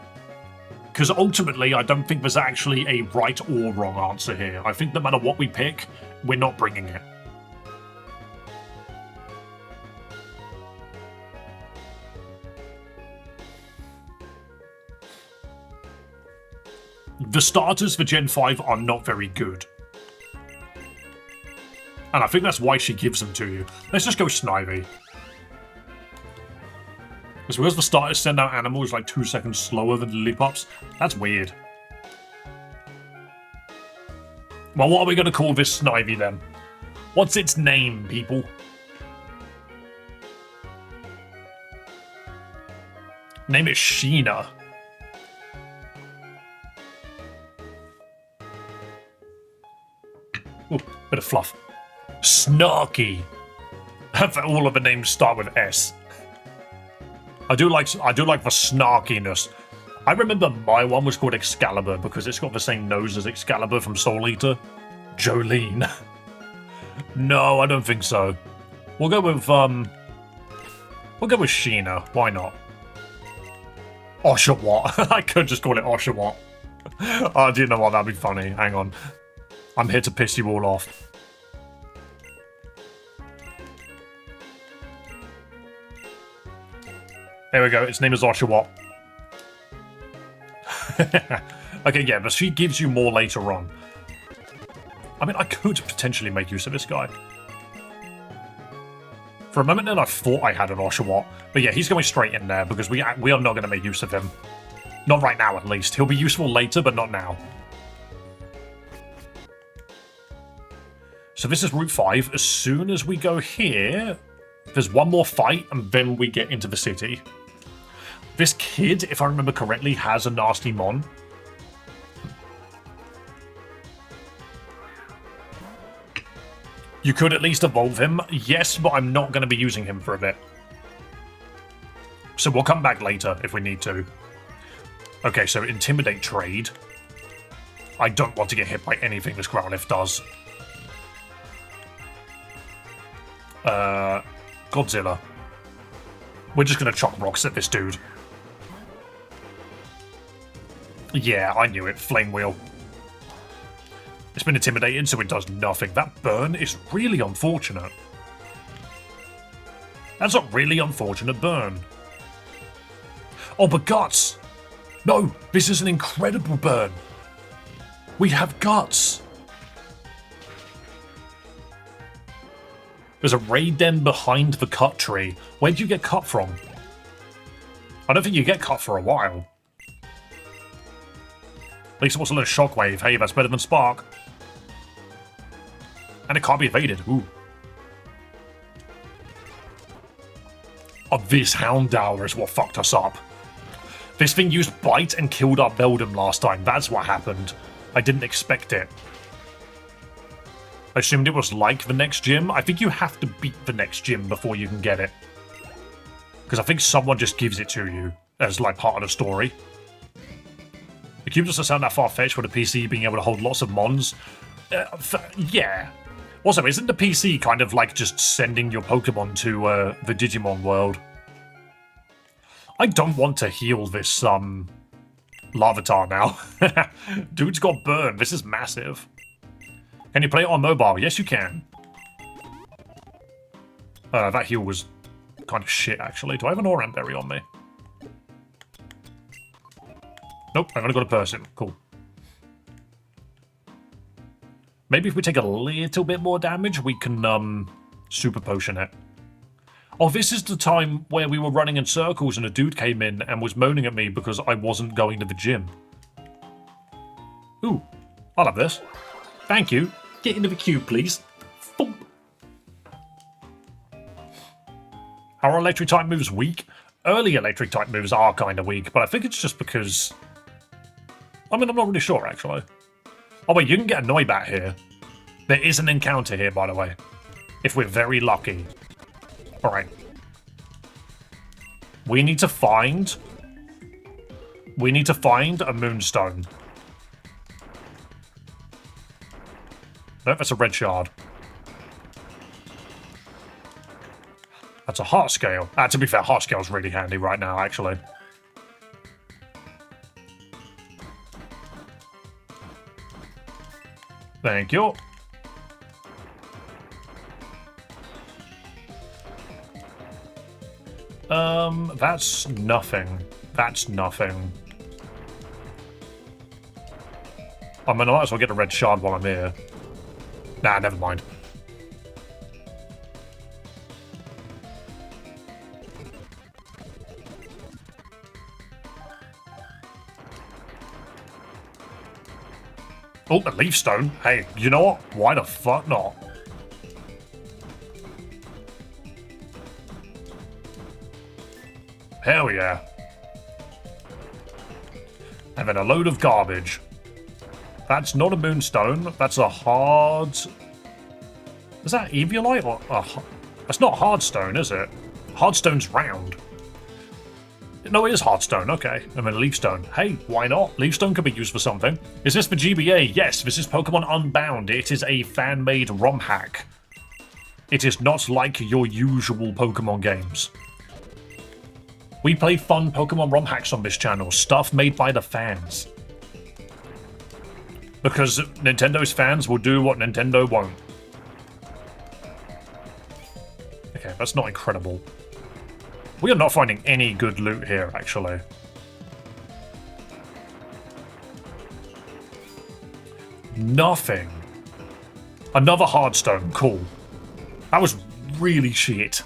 Because ultimately, I don't think there's actually a right or wrong answer here. I think no matter what we pick, we're not bringing it. The starters for Gen 5 are not very good. And I think that's why she gives them to you. Let's just go Snivy. It's because the starters send out animals like 2 seconds slower than Lillipups. That's weird. Well, what are we going to call this Snivy then? What's its name, people? Name it Sheena. Ooh, bit of fluff. Snarky. All of the names start with S. I do like the snarkiness. I remember my one was called Excalibur because it's got the same nose as Excalibur from Soul Eater. Jolene. No, I don't think so. We'll go with Sheena. Why not? Oshawott. I could just call it Oshawott. Oh, do you know what? That'd be funny. Hang on. I'm here to piss you all off. There we go, its name is Oshawott. Okay, yeah, but she gives you more later on. I mean, I could potentially make use of this guy. For a moment then I thought I had an Oshawott. But yeah, he's going straight in there because we are not going to make use of him. Not right now, at least. He'll be useful later, but not now. So this is Route 5. As soon as we go here, there's one more fight, and then we get into the city. This kid, if I remember correctly, has a nasty Mon. You could at least evolve him. Yes, but I'm not going to be using him for a bit. So we'll come back later if we need to. Okay, so Intimidate trade. I don't want to get hit by anything this Growlithe does. Godzilla. We're just going to chuck rocks at this dude. Yeah, I knew it. Flame Wheel. It's been intimidated, so it does nothing. That burn is really unfortunate. That's a really unfortunate burn. Oh, but Guts! No, this is an incredible burn. We have Guts. There's a raid den behind the cut tree. Where'd you get cut from? I don't think you get cut for a while. At least it wasn't a shockwave. Hey, that's better than Spark. And it can't be evaded. Ooh. This Houndour is what fucked us up. This thing used Bite and killed our Beldam last time. That's what happened. I didn't expect it. I assumed it was like the next gym. I think you have to beat the next gym before you can get it. Because I think someone just gives it to you as like part of the story. The cube doesn't sound that far-fetched with a PC being able to hold lots of mons. Yeah. Also, isn't the PC kind of like just sending your Pokemon to the Digimon world? I don't want to heal this Larvitar now. Dude's got burned. This is massive. Can you play it on mobile? Yes, you can. That heal was kind of shit, actually. Do I have an Oran Berry on me? Nope, I'm gonna go to person. Cool. Maybe if we take a little bit more damage, we can Super Potion it. Oh, this is the time where we were running in circles and a dude came in and was moaning at me because I wasn't going to the gym. Ooh, I'll have this. Thank you. Get into the queue, please. Boom. Are electric type moves weak? Early electric type moves are kind of weak, but I think it's just because... I mean, I'm not really sure, actually. Oh, wait, you can get a Noibat here. There is an encounter here, by the way. If we're very lucky. Alright. We need to find a Moonstone. No, that's a red shard. That's a heart scale. To be fair, heart scale's really handy right now, actually. Thank you. That's nothing. That's nothing. I mean, I might as well get a red shard while I'm here. Nah, never mind. Oh, a leaf stone. Hey, you know what? Why the fuck not? Hell yeah. And then a load of garbage. That's not a moonstone. That's a hard... Is that Eviolite? Or that's not hardstone, is it? Hardstone's round. No, it is hardstone. Okay. And then leafstone. Hey, why not? Leafstone could be used for something. Is this for GBA? Yes, this is Pokemon Unbound. It is a fan-made ROM hack. It is not like your usual Pokemon games. We play fun Pokemon ROM hacks on this channel, stuff made by the fans. Because Nintendo's fans will do what Nintendo won't. Okay, that's not incredible. We are not finding any good loot here, actually. Nothing. Another hardstone, cool. That was really shit.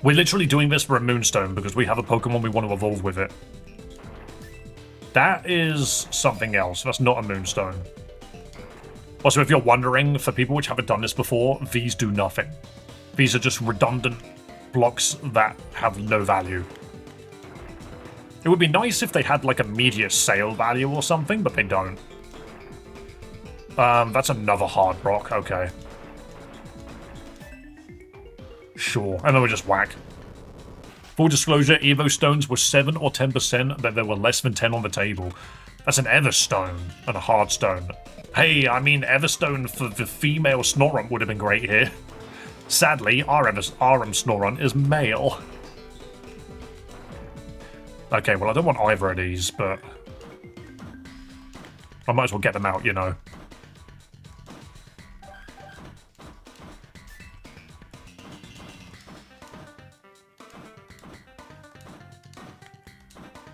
We're literally doing this for a Moonstone because we have a Pokemon we want to evolve with it. That is something else. That's not a Moonstone. Also, if you're wondering, for people which haven't done this before, these do nothing. These are just redundant blocks that have no value. It would be nice if they had like immediate sale value or something, but they don't. That's another hard rock, okay. Sure, and then we just whack. Full disclosure, Evo Stones were 7 or 10%, but there were less than 10 on the table. That's an Everstone and a Hardstone. Hey, I mean, Everstone for the female Snorunt would have been great here. Sadly, our Snorunt is male. Okay, well, I don't want either of these, but I might as well get them out, you know.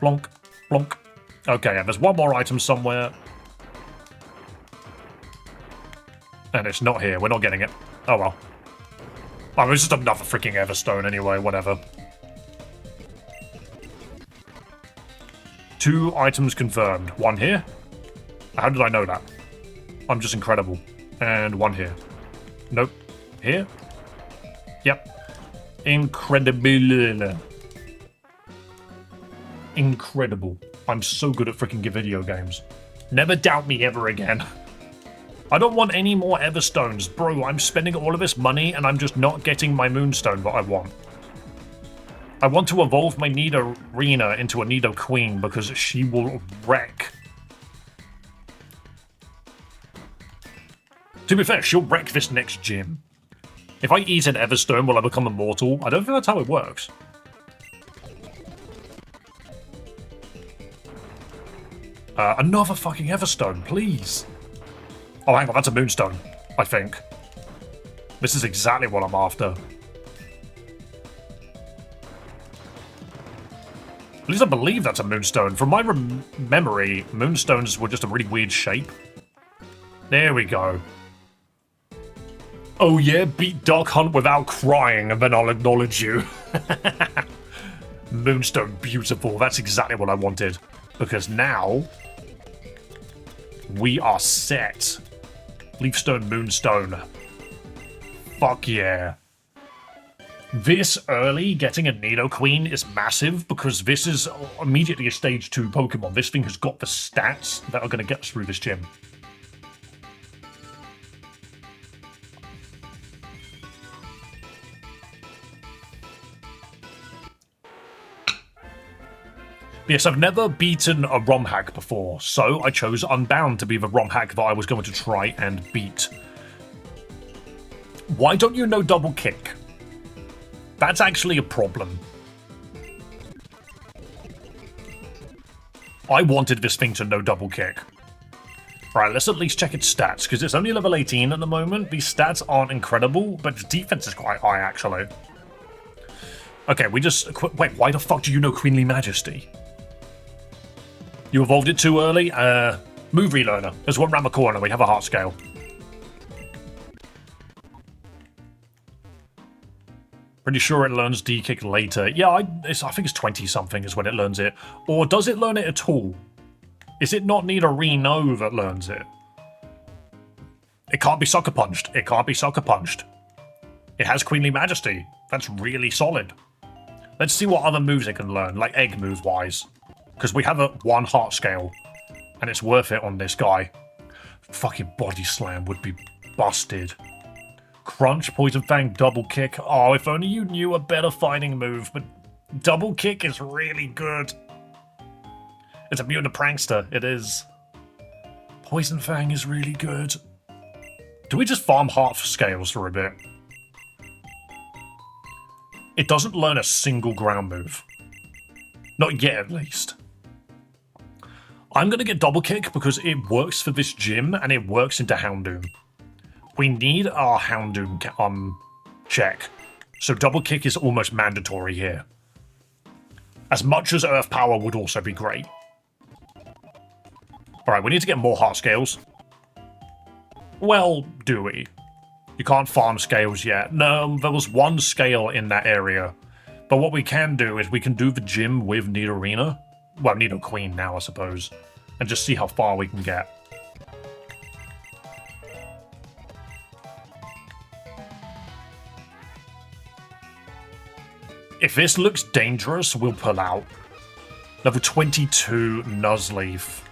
Blonk, blonk. Okay, and there's one more item somewhere. And it's not here. We're not getting it. Oh, well. Oh, it's just another freaking Everstone anyway, whatever. 2 items confirmed. 1 here. How did I know that? I'm just incredible. And 1 here. Nope. Here? Yep. Incredible. Incredible. I'm so good at freaking video games. Never doubt me ever again. I don't want any more Everstones. Bro, I'm spending all of this money and I'm just not getting my Moonstone that I want. I want to evolve my Nidorina into a Nidoqueen because she will wreck. To be fair, she'll wreck this next gym. If I eat an Everstone, will I become immortal? I don't think that's how it works. Another fucking Everstone, please. Oh, hang on, that's a Moonstone, I think. This is exactly what I'm after. At least I believe that's a Moonstone. From my memory, Moonstones were just a really weird shape. There we go. Oh yeah, beat Duck Hunt without crying, and then I'll acknowledge you. Moonstone, beautiful. That's exactly what I wanted. Because now, we are set. Leafstone, Moonstone. Fuck yeah. This early, getting a Nidoqueen is massive, because this is immediately a stage 2 Pokemon. This thing has got the stats that are going to get us through this gym. Yes, I've never beaten a romhack before, so I chose Unbound to be the romhack that I was going to try and beat. Why don't you know double kick? That's actually a problem. I wanted this thing to know double kick. Right, let's at least check its stats, because it's only level 18 at the moment. These stats aren't incredible, but its defense is quite high, actually. Okay, we just... Wait, why the fuck do you know Queenly Majesty? You evolved it too early? Move relearner. There's one round the corner. We have a heart scale. Pretty sure it learns D-kick later. Yeah, I think it's 20-something is when it learns it. Or does it learn it at all? Is it not Nidorino that learns it? It can't be Sucker Punched. It can't be Sucker Punched. It has Queenly Majesty. That's really solid. Let's see what other moves it can learn, like egg move-wise. Because we have a 1 heart scale, and it's worth it on this guy. Fucking Body Slam would be busted. Crunch, Poison Fang, Double Kick. Oh, if only you knew a better fighting move, but Double Kick is really good. It's immune to Prankster, it is. Poison Fang is really good. Do we just farm heart scales for a bit? It doesn't learn a single ground move. Not yet, at least. I'm going to get Double Kick because it works for this gym and it works into Houndoom. We need our Houndoom check, so Double Kick is almost mandatory here. As much as Earth Power would also be great. Alright, we need to get more heart scales. Well, do we? You can't farm scales yet. No, there was 1 scale in that area. But what we can do is we can do the gym with Nidorina. Well, Nidoqueen now, I suppose. And just see how far we can get. If this looks dangerous, we'll pull out. Level 22 Nuzleaf.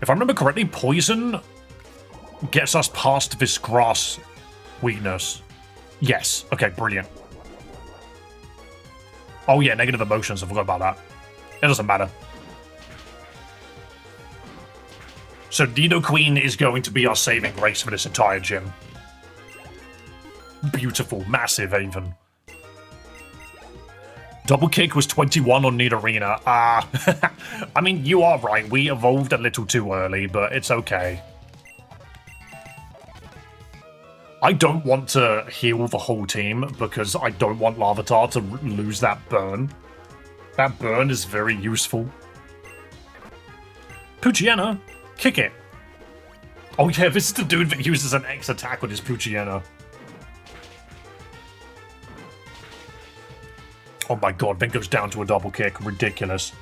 If I remember correctly, Poison gets us past this grass weakness. Yes. Okay, brilliant. Oh yeah, negative emotions. I forgot about that. It doesn't matter. So Nidoqueen is going to be our saving grace for this entire gym. Beautiful. Massive, even. Double Kick was 21 on Nidorina. I mean, you are right. We evolved a little too early, but it's okay. I don't want to heal the whole team because I don't want Larvitar to lose that burn. That burn is very useful. Poochyena, kick it. Oh yeah, this is the dude that uses an X attack with his Poochyena. Oh my god, then goes down to a double kick. Ridiculous.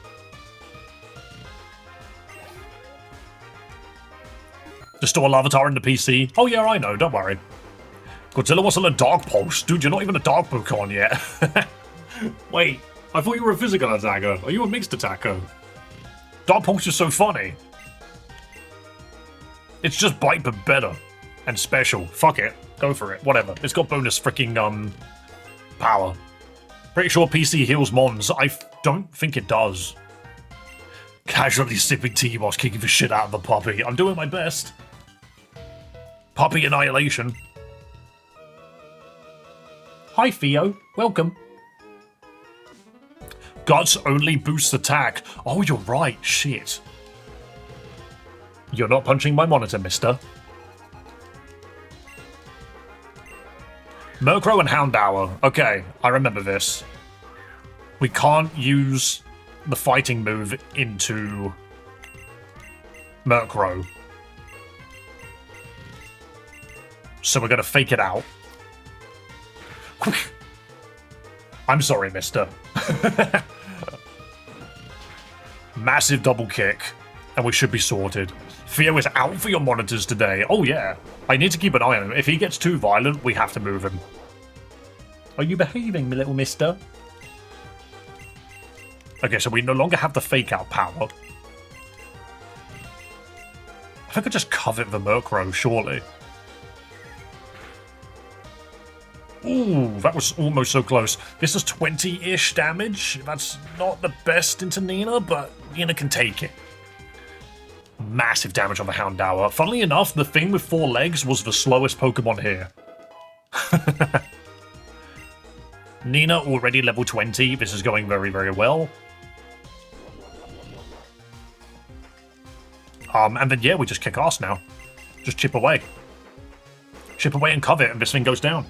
Just store Larvitar in the PC. Oh yeah, I know, don't worry. Godzilla wants to learn Dark Pulse. Dude, you're not even a Dark Pokemon yet. Wait, I thought you were a physical attacker. Are you a mixed attacker? Dark Pulse is so funny. It's just bite but better. And special. Fuck it. Go for it. Whatever. It's got bonus freaking, power. Pretty sure PC heals Mons. I don't think it does. Casually sipping tea whilst kicking the shit out of the puppy. I'm doing my best. Puppy annihilation. Hi, Theo. Welcome. Guts only boosts attack. Oh, you're right. Shit. You're not punching my monitor, mister. Murkrow and Houndour. Okay, I remember this. We can't use the fighting move into Murkrow. So we're gonna fake it out. I'm sorry, mister. Massive double kick, and we should be sorted. Theo is out for your monitors today. Oh yeah, I need to keep an eye on him. If he gets too violent, we have to move him. Are you behaving, my little mister? Okay, so we no longer have the fake out power. I think I just covet the Murkrow, surely. Ooh, that was almost so close. This is 20-ish damage. That's not the best into Nina, but Nina can take it. Massive damage on the Houndour. Funnily enough, the thing with 4 legs was the slowest Pokemon here. Nina already level 20. This is going very, very well. And then, yeah, we just kick ass now. Just chip away. Chip away and covet, and this thing goes down.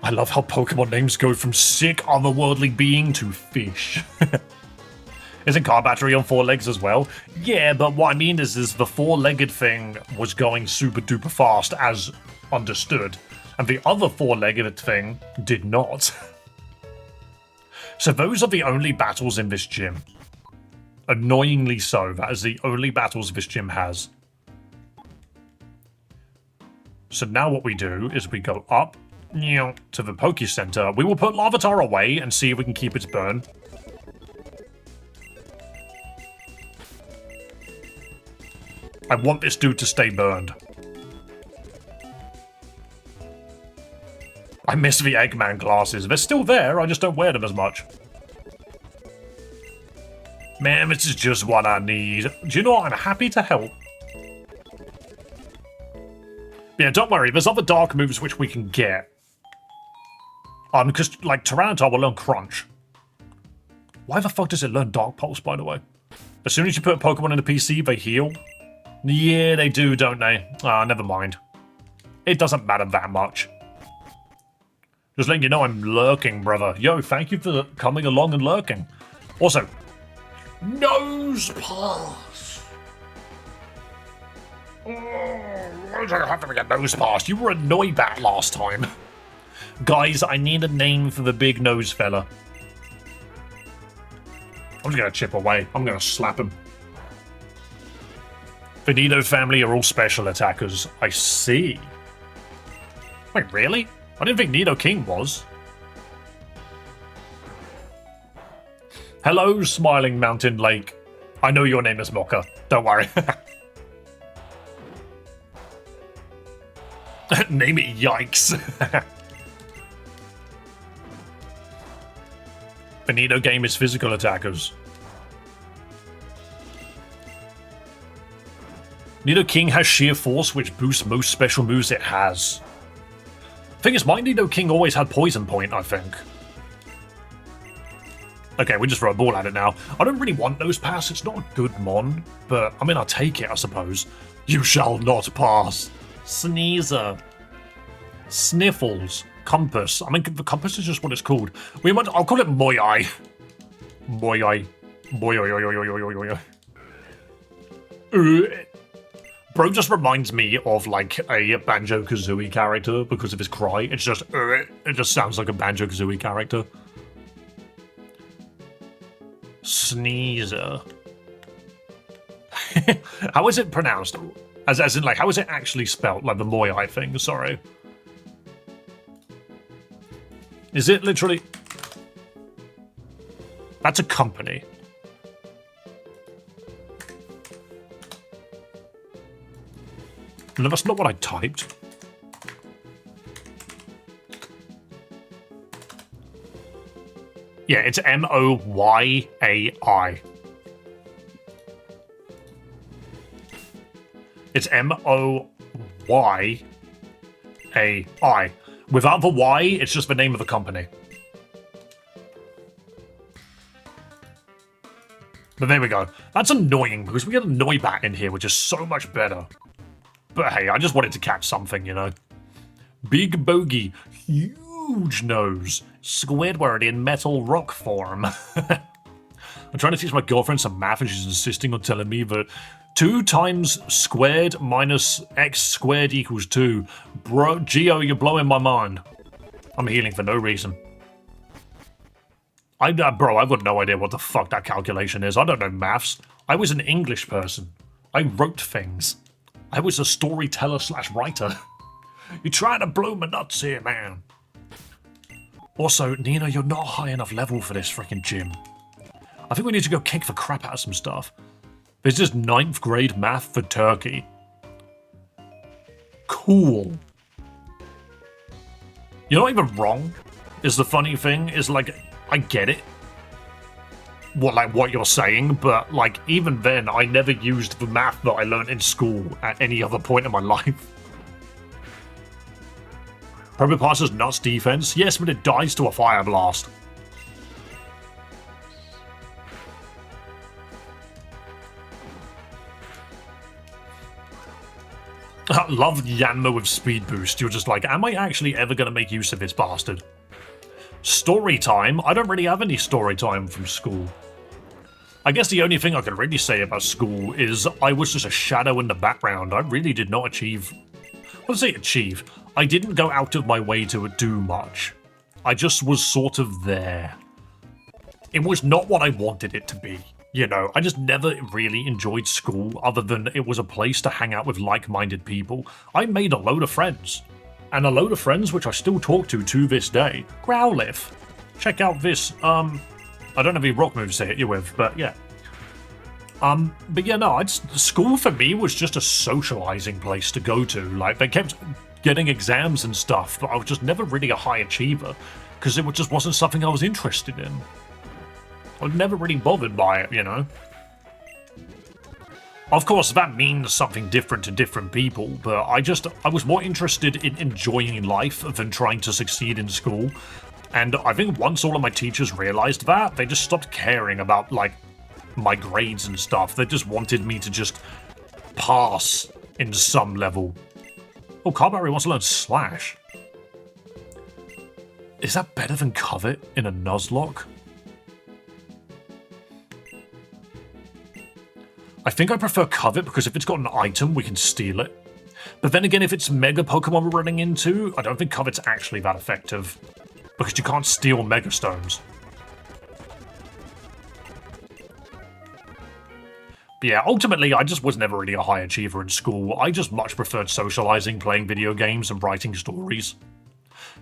I love how Pokemon names go from sick otherworldly being to fish. Isn't car battery on 4 legs as well? Yeah, but what I mean is the 4-legged thing was going super duper fast as understood, and the other 4-legged thing did not. So those are the only battles in this gym. Annoyingly so, that is the only battles this gym has. So now what we do is we go up to the Poke Center. We will put Larvitar away and see if we can keep its burn. I want this dude to stay burned. I miss the Eggman glasses. They're still there, I just don't wear them as much. Man, this is just what I need. Do you know what? I'm happy to help. Yeah, don't worry, there's other dark moves which we can get. Because, like, Tyranitar will learn Crunch. Why the fuck does it learn Dark Pulse, by the way? As soon as you put a Pokemon in the PC, they heal. Yeah, they do, don't they? Ah, never mind. It doesn't matter that much. Just letting you know I'm lurking, brother. Yo, thank you for coming along and lurking. Also, Nose Pass! Oh, why did I have to get Nose Pass? You were a Noibat last time. Guys, I need a name for the big nose fella. I'm just gonna chip away. I'm gonna slap him. The Nido family are all special attackers. I see. Wait, really? I didn't think Nido King was. Hello, Smiling Mountain Lake. I know your name is Mocha. Don't worry. Name it Yikes. The Nido game is physical attackers. Nido King has sheer force, which boosts most special moves it has. Thing is, my Nido King always had Poison Point, I think. Okay, we just throw a ball at it now. I don't really want Nose Pass, it's not a good mon, but I mean, I'll take it, I suppose. You shall not pass. Sneezer. Sniffles. Compass. I mean, the compass is just what it's called. I'll call it Moyai. Moyai. Moyoi. Bro just reminds me of like a Banjo-Kazooie character because of his cry. It's just, it just sounds like a Banjo-Kazooie character. Sneezer. How is it pronounced? As in, like, how is it actually spelt? Like the Muay Thai thing, sorry. Is it literally... That's a company. No, that's not what I typed. Yeah, it's M-O-Y-A-I. It's M-O-Y-A-I. Without the Y, it's just the name of the company. But there we go. That's annoying, because we get a Noibat in here, which is so much better. But hey, I just wanted to catch something, you know. Big bogey. Huge nose. Squidward in metal rock form. I'm trying to teach my girlfriend some math and she's insisting on telling me that 2 times squared minus x squared equals 2. Bro, Geo, you're blowing my mind. I'm healing for no reason. Bro, I've got no idea what the fuck that calculation is. I don't know maths. I was an English person. I wrote things. I was a storyteller / writer. You're trying to blow my nuts here, man. Also, Nina, you're not high enough level for this freaking gym. I think we need to go kick the crap out of some stuff. This is 9th grade math for Turkey. Cool. You're not even wrong, is the funny thing, is like, I get it. What you're saying, but like, even then, I never used the math that I learned in school at any other point in my life. Probably passes nuts defense. Yes, but it dies to a fire blast. I love Yanma with speed boost. You're just like, am I actually ever going to make use of this bastard? Story time? I don't really have any story time from school. I guess the only thing I can really say about school is I was just a shadow in the background. I really did not achieve... Let's say achieve. I didn't go out of my way to do much. I just was sort of there. It was not what I wanted it to be. You know, I just never really enjoyed school other than it was a place to hang out with like-minded people. I made a load of friends. And a load of friends which I still talk to this day. Growlithe. Check out this, I don't have any rock moves to hit you with, but yeah. But yeah, no, school for me was just a socializing place to go to. Like, they kept getting exams and stuff, but I was just never really a high achiever, because it just wasn't something I was interested in. I was never really bothered by it, you know? Of course, that means something different to different people, but I was more interested in enjoying life than trying to succeed in school. And I think once all of my teachers realized that, they just stopped caring about, like, my grades and stuff. They just wanted me to just pass in some level. Oh, Carberry wants to learn Slash. Is that better than Covet in a Nuzlocke? I think I prefer Covet because if it's got an item, we can steal it. But then again, if it's Mega Pokemon we're running into, I don't think Covet's actually that effective. Because you can't steal Mega Stones. But yeah, ultimately, I just was never really a high achiever in school. I just much preferred socializing, playing video games, and writing stories.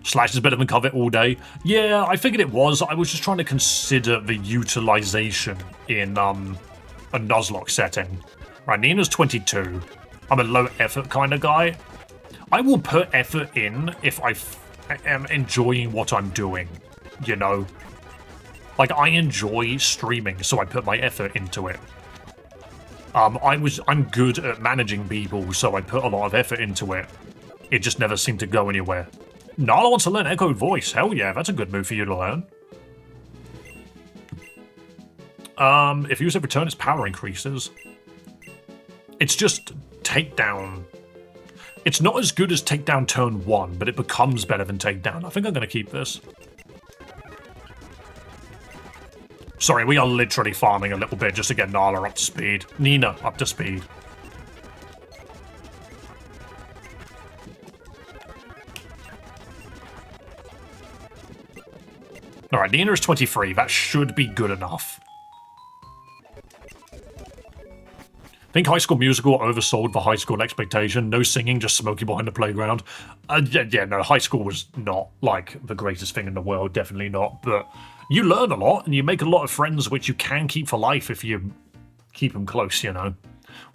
Slash is better than Covet all day. Yeah, I figured it was. I was just trying to consider the utilization in, a Nuzlocke setting. Right, Nina's 22. I'm a low effort kind of guy. I will put effort in if I am enjoying what I'm doing, you know? Like, I enjoy streaming, so I put my effort into it. I'm good at managing people, so I put a lot of effort into it. It just never seemed to go anywhere. Nala wants to learn Echo Voice. Hell yeah, that's a good move for you to learn. If you use a return, its power increases. It's just takedown. It's not as good as takedown turn 1, but it becomes better than takedown. I think I'm going to keep this. Sorry, we are literally farming a little bit just to get Nala up to speed. Nina up to speed. Alright, Nina is 23. That should be good enough. think High School Musical oversold the high school expectation. No singing, just smoking behind the playground. No, high school was not, like, the greatest thing in the world. Definitely not. But you learn a lot, and you make a lot of friends, which you can keep for life if you keep them close, you know.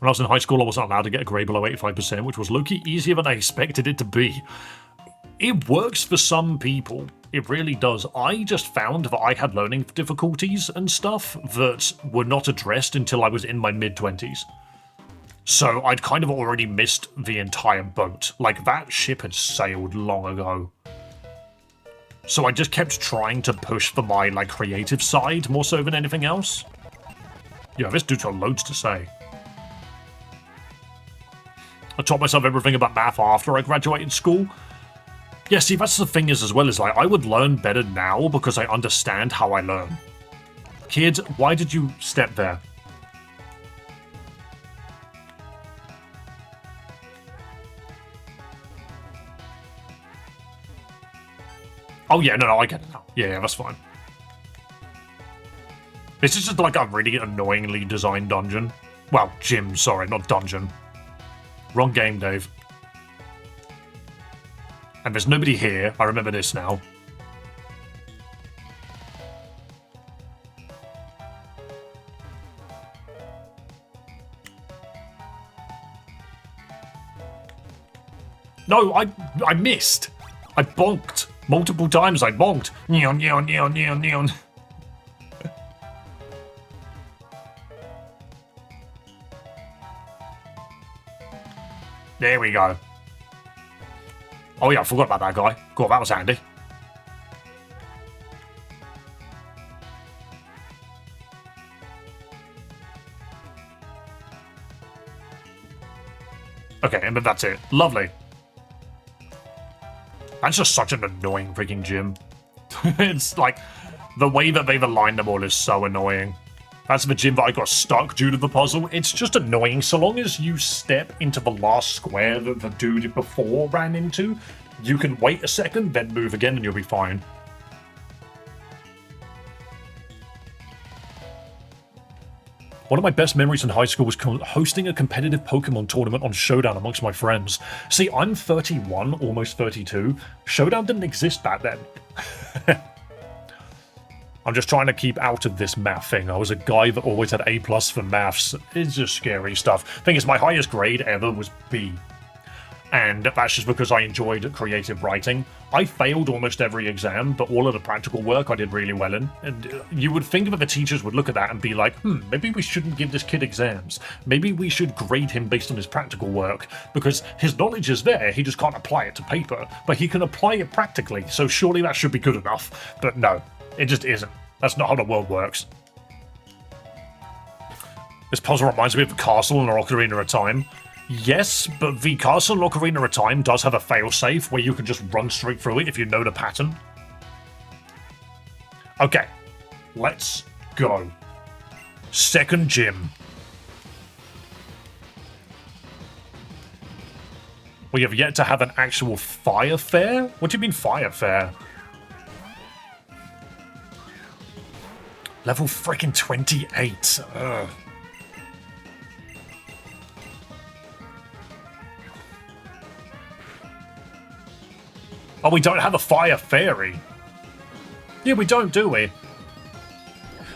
When I was in high school, I wasn't allowed to get a grade below 85%, which was low-key easier than I expected it to be. It works for some people. It really does. I just found that I had learning difficulties and stuff that were not addressed until I was in my mid-20s. So I'd kind of already missed the entire boat. Like, that ship had sailed long ago. So I just kept trying to push for my, like, creative side more so than anything else. Yeah, this dude's got loads to say. I taught myself everything about math after I graduated school. Yeah, see, that's the thing is, as well, is like, I would learn better now because I understand how I learn. Kid, why did you step there? Oh yeah, no, I get it now. Yeah, that's fine. This is just like a really annoyingly designed dungeon. Well, gym, sorry, not dungeon. Wrong game, Dave. And there's nobody here. I remember this now. No, I missed. I bonked. Multiple times I bonked. Neon, neon, neon, neon, neon. There we go. Oh yeah, I forgot about that guy. Cool, that was handy. Okay, but that's it. Lovely. That's just such an annoying freaking gym. It's like, the way that they've aligned them all is so annoying. That's the gym that I got stuck due to the puzzle. It's just annoying. So long as you step into the last square that the dude before ran into, you can wait a second, then move again, and you'll be fine. One of my best memories in high school was hosting a competitive Pokemon tournament on Showdown amongst my friends. See, I'm 31, almost 32. Showdown didn't exist back then. I'm just trying to keep out of this math thing. I was a guy that always had A+ for maths. It's just scary stuff. Thing is, my highest grade ever was B. And that's just because I enjoyed creative writing. I failed almost every exam, but all of the practical work I did really well in. And you would think that the teachers would look at that and be like, maybe we shouldn't give this kid exams. Maybe we should grade him based on his practical work, because his knowledge is there, he just can't apply it to paper. But he can apply it practically, so surely that should be good enough. But no, it just isn't. That's not how the world works. This puzzle reminds me of the castle in Ocarina of Time. Yes, but the castle in Ocarina of Time does have a failsafe where you can just run straight through it if you know the pattern. Okay, let's go. Second gym. We have yet to have an actual fire fair? What do you mean fire fair? Level freaking 28. Ugh. Oh, we don't have a fire fairy. Yeah, we don't, do we?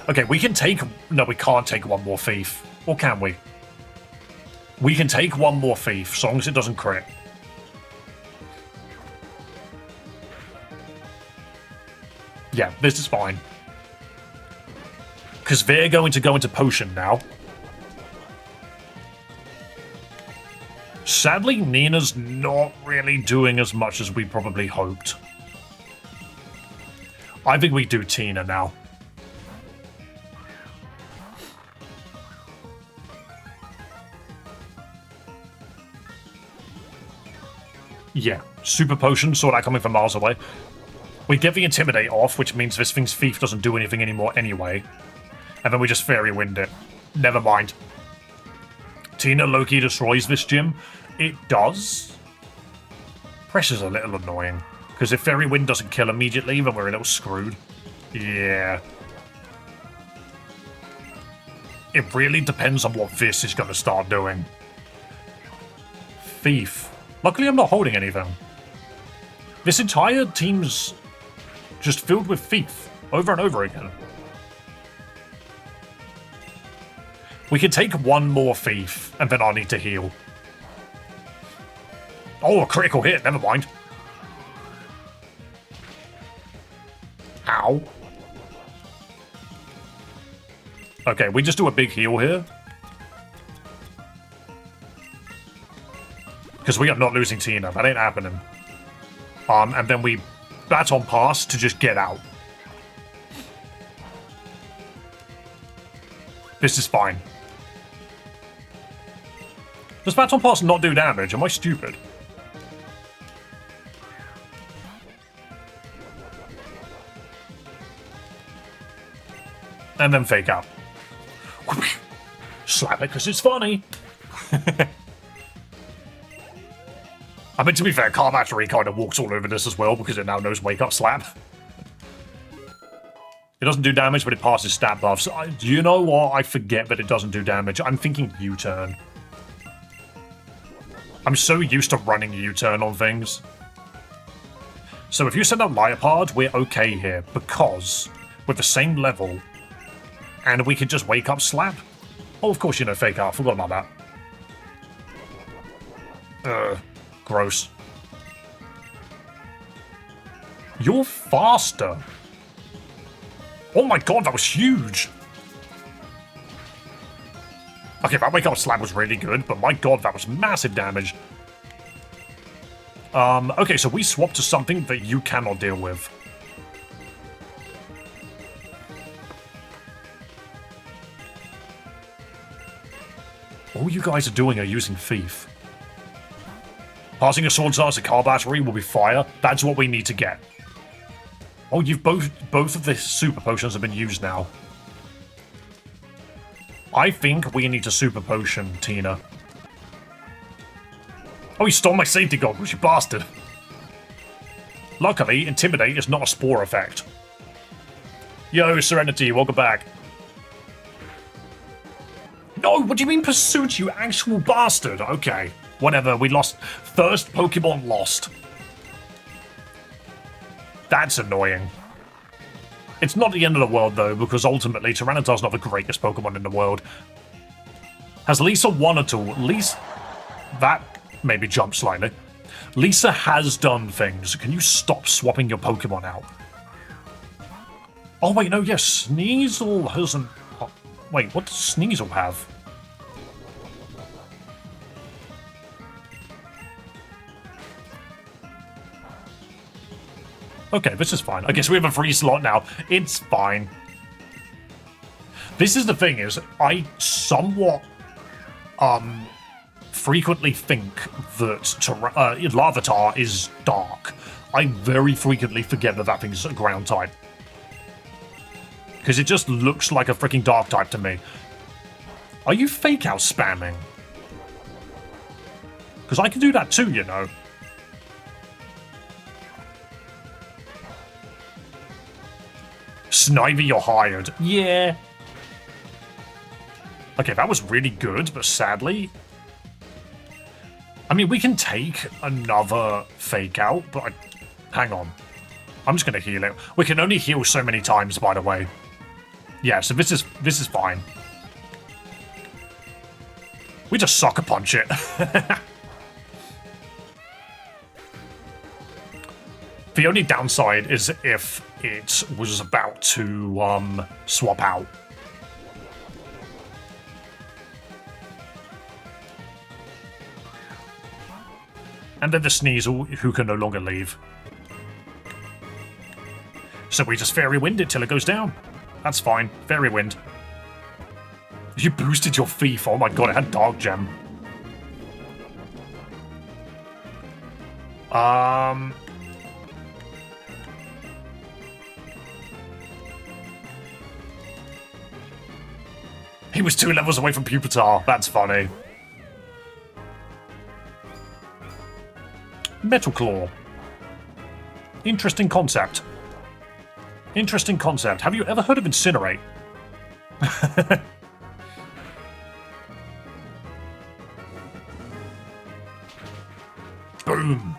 Okay, we can take... No, we can't take one more thief. Or can we? We can take one more thief, as long as it doesn't crit. Yeah, this is fine. Because they're going to go into potion now. Sadly, Nina's not really doing as much as we probably hoped. I think we do Tina now. Yeah, super potion, saw that coming from miles away. We get the Intimidate off, which means this thing's thief doesn't do anything anymore anyway. And then we just Fairy Wind it. Never mind. Tina Loki destroys this gym. It does. Pressure's a little annoying. Because if Fairy Wind doesn't kill immediately, then we're a little screwed. Yeah. It really depends on what this is going to start doing. Thief. Luckily, I'm not holding anything. This entire team's just filled with thief over and over again. We could take one more thief, and then I'll need to heal. Oh, a critical hit. Never mind. Ow. Okay, we just do a big heal here. Because we are not losing Tina. That ain't happening. And then we baton pass to just get out. This is fine. Does baton pass not do damage? Am I stupid? And then fake out. Slap it because it's funny. I mean, to be fair, Car Battery kind of walks all over this as well because it now knows Wake Up Slap. It doesn't do damage, but it passes stat buffs. You know what? I forget that it doesn't do damage. I'm thinking U-turn. I'm so used to running U-turn on things. So if you send out Leopard, we're okay here because we're the same level and we can just Wake Up Slap. Oh, of course, you know, fake out. Forgot about that. Gross. You're faster. Oh my god, that was huge. Okay, that Wake Up Slap was really good, but my god, that was massive damage. Okay, so we swapped to something that you cannot deal with. All you guys are doing are using Thief. Passing a sword dart, a car battery will be fire. That's what we need to get. Oh, you've both of the super potions have been used now. I think we need to super potion Tina. Oh, you stole my safety goggles, you bastard. Luckily, Intimidate is not a spore effect. Yo, Serenity, welcome back. No, what do you mean pursuit, you actual bastard? Okay, whatever, we lost. First Pokemon lost. That's annoying. It's not the end of the world, though, because ultimately, Tyranitar's not the greatest Pokemon in the world. Has Lisa won at all? Lisa... That maybe jumped slightly. Lisa has done things. Can you stop swapping your Pokemon out? Oh, wait, no, yes. Sneasel hasn't... Oh, wait, what does Sneasel have? Okay, this is fine. I guess we have a free slot now. It's fine. This is the thing, is I somewhat frequently think that Larvitar is dark. I very frequently forget that thing's a ground type. Because it just looks like a freaking dark type to me. Are you fake out spamming? Because I can do that too, you know. Snivy, you're hired. Yeah. Okay, that was really good, but sadly... I mean, we can take another fake out, but hang on. I'm just going to heal it. We can only heal so many times, by the way. Yeah, so this is fine. We just sucker punch it. The only downside is if it was about to swap out. And then the Sneasel, who can no longer leave. So we just Fairy Wind it till it goes down. That's fine. Fairy Wind. You boosted your Thief. Oh my god, it had Dark Gem. He was 2 levels away from Pupitar. That's funny. Metal Claw. Interesting concept. Interesting concept. Have you ever heard of Incinerate? Boom.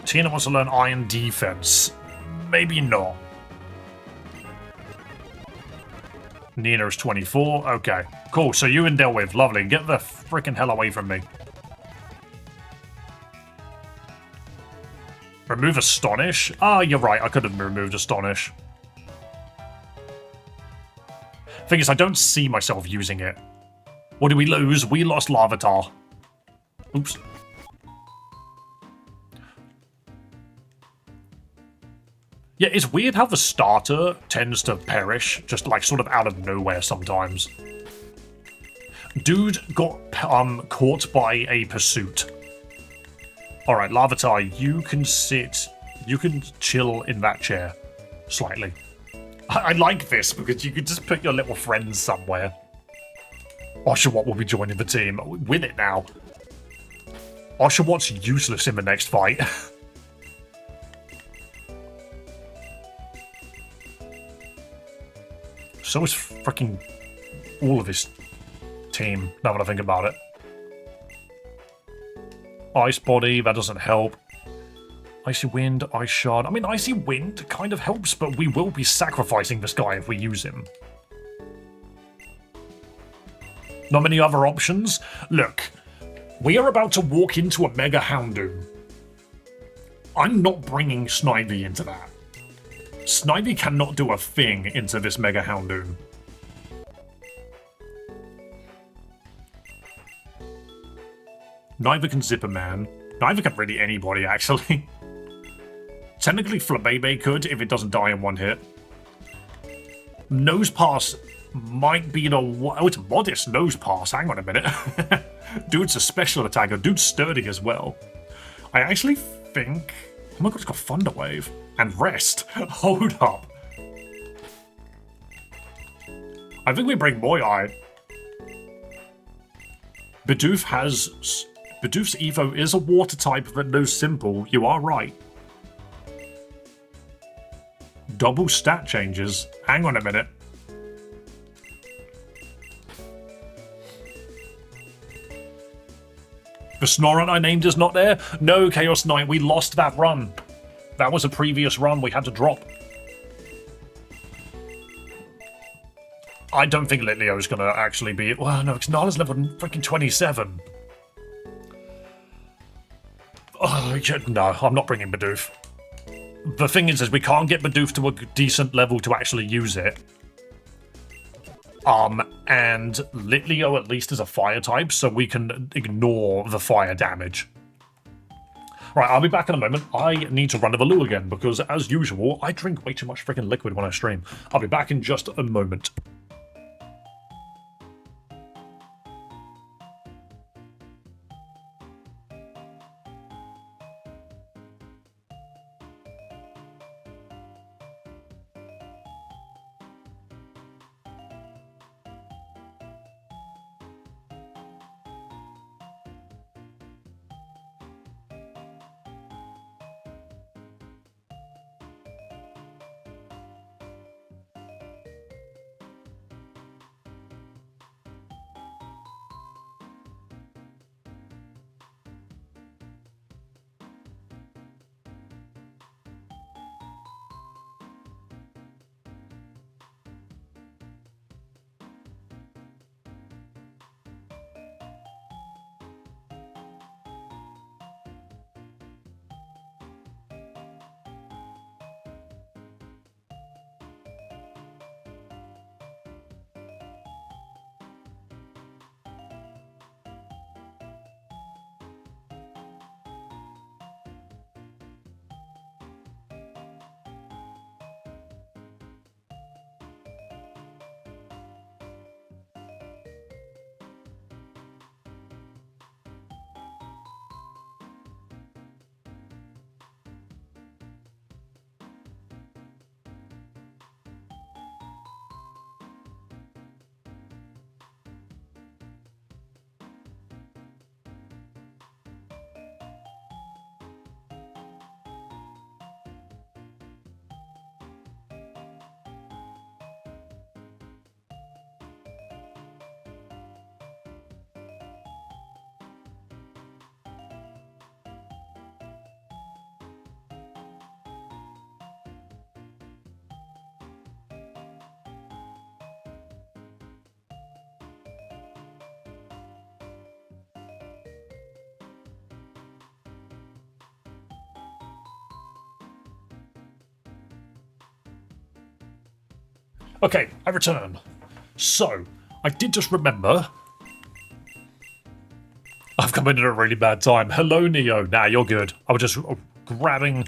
Tina wants to learn iron defense. Maybe not. Nina is 24. Okay, cool. So you and deal with. Lovely. Get the freaking hell away from me. Remove Astonish? Ah, you're right. I could have removed Astonish. Thing is, I don't see myself using it. What did we lose? We lost Larvitar. Oops. Yeah, it's weird how the starter tends to perish, just like sort of out of nowhere sometimes. Dude got caught by a pursuit. Alright, Larvitar, you can sit, you can chill in that chair. Slightly. I like this because you could just put your little friends somewhere. Oshawott will be joining the team. With it now. Oshawott's useless in the next fight. So is freaking all of his team, now that I think about it. Ice Body, that doesn't help. Icy Wind, Ice Shard. I mean, Icy Wind kind of helps, but we will be sacrificing this guy if we use him. Not many other options? Look, we are about to walk into a Mega Houndoom. I'm not bringing Snivy into that. Snivy cannot do a thing into this Mega Houndoom. Neither can Zipperman. Neither can really anybody, actually. Technically, Flabebe could if it doesn't die in one hit. Nose Pass might be the... Oh, it's modest Nose Pass. Hang on a minute. Dude's a special attacker. Dude's sturdy as well. I actually think... Oh my god, it's got Thunder Wave. And Rest. Hold up. I think we bring Moyai. Bidoof has... Bidoof's Evo is a water type but no simple. You are right. Double stat changes. Hang on a minute. The Snorunt I named is not there? No, Chaos Knight, we lost that run. That was a previous run we had to drop. I don't think Litleo is going to actually be... Well, no, Nala's level freaking 27. Oh, no, I'm not bringing Bidoof. The thing is we can't get Bidoof to a decent level to actually use it. And Litleo at least is a fire type, so we can ignore the fire damage. Right, I'll be back in a moment. I need to run to the loo again, because as usual, I drink way too much freaking liquid when I stream. I'll be back in just a moment. Okay, I return. So, I did just remember. I've come in at a really bad time. Hello, Neo. Nah, you're good. I was just grabbing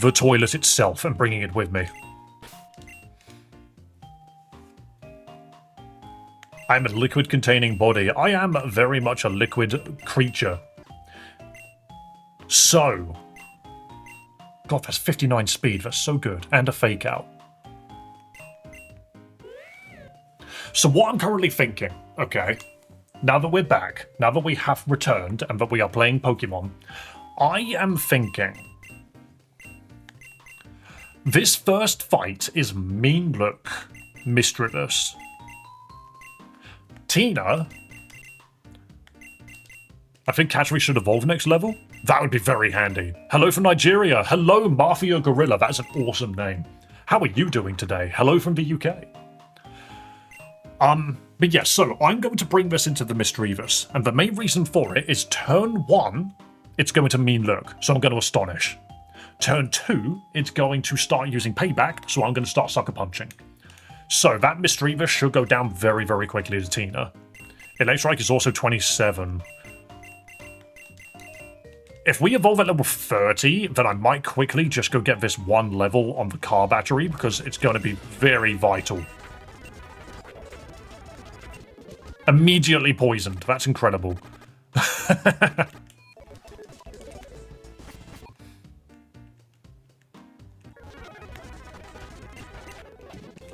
the toilet itself and bringing it with me. I'm a liquid-containing body. I am very much a liquid creature. So... God, that's 59 speed. That's so good. And a fake out. So what I'm currently thinking, okay, now that we're back, now that we have returned and that we are playing Pokemon, I am thinking this first fight is Mean Look, Misdreavus. Tina, I think Catchery should evolve next level. That would be very handy. Hello from Nigeria. Hello, Mafia Gorilla. That's an awesome name. How are you doing today? Hello from the UK. But yes, so I'm going to bring this into the Misdreavus, and the main reason for it is turn 1, it's going to Mean Look, so I'm going to Astonish. Turn 2, it's going to start using Payback, so I'm going to start Sucker Punching. So that Misdreavus should go down very, very quickly to Tina. Electrike is also 27. If we evolve at level 30, then I might quickly just go get this one level on the car battery, because it's going to be very vital. Immediately poisoned. That's incredible.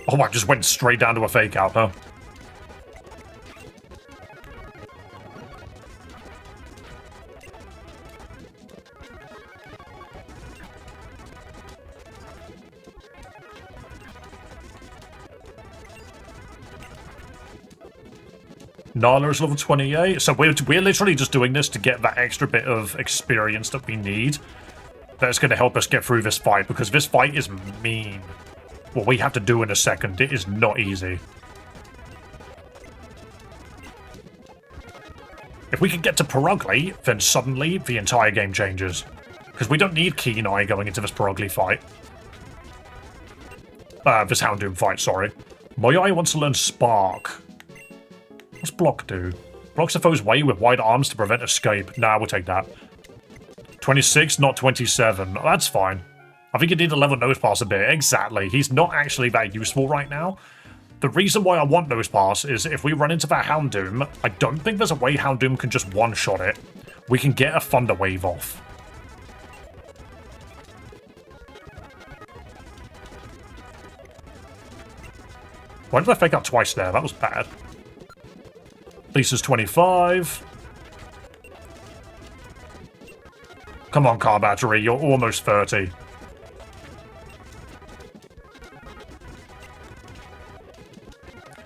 Oh, I just went straight down to a fake out, huh? Nala is level 28, so we're literally just doing this to get that extra bit of experience that we need. That's going to help us get through this fight, because this fight is mean. What we have to do in a second, it is not easy. If we can get to Perugly, then suddenly the entire game changes. Because we don't need Keen Eye going into this Perugly fight. This Houndoom fight, sorry. Moyai wants to learn Spark. What's Block do? Blocks the foe's way with wide arms to prevent escape. Nah, we'll take that. 26, not 27. Oh, that's fine. I think you need to level Nose Pass a bit. Exactly. He's not actually that useful right now. The reason why I want Nose Pass is if we run into that Houndoom, I don't think there's a way Houndoom can just one-shot it. We can get a Thunder Wave off. Why did I fake out twice there? That was bad. Lisa's 25. Come on, car battery. You're almost 30.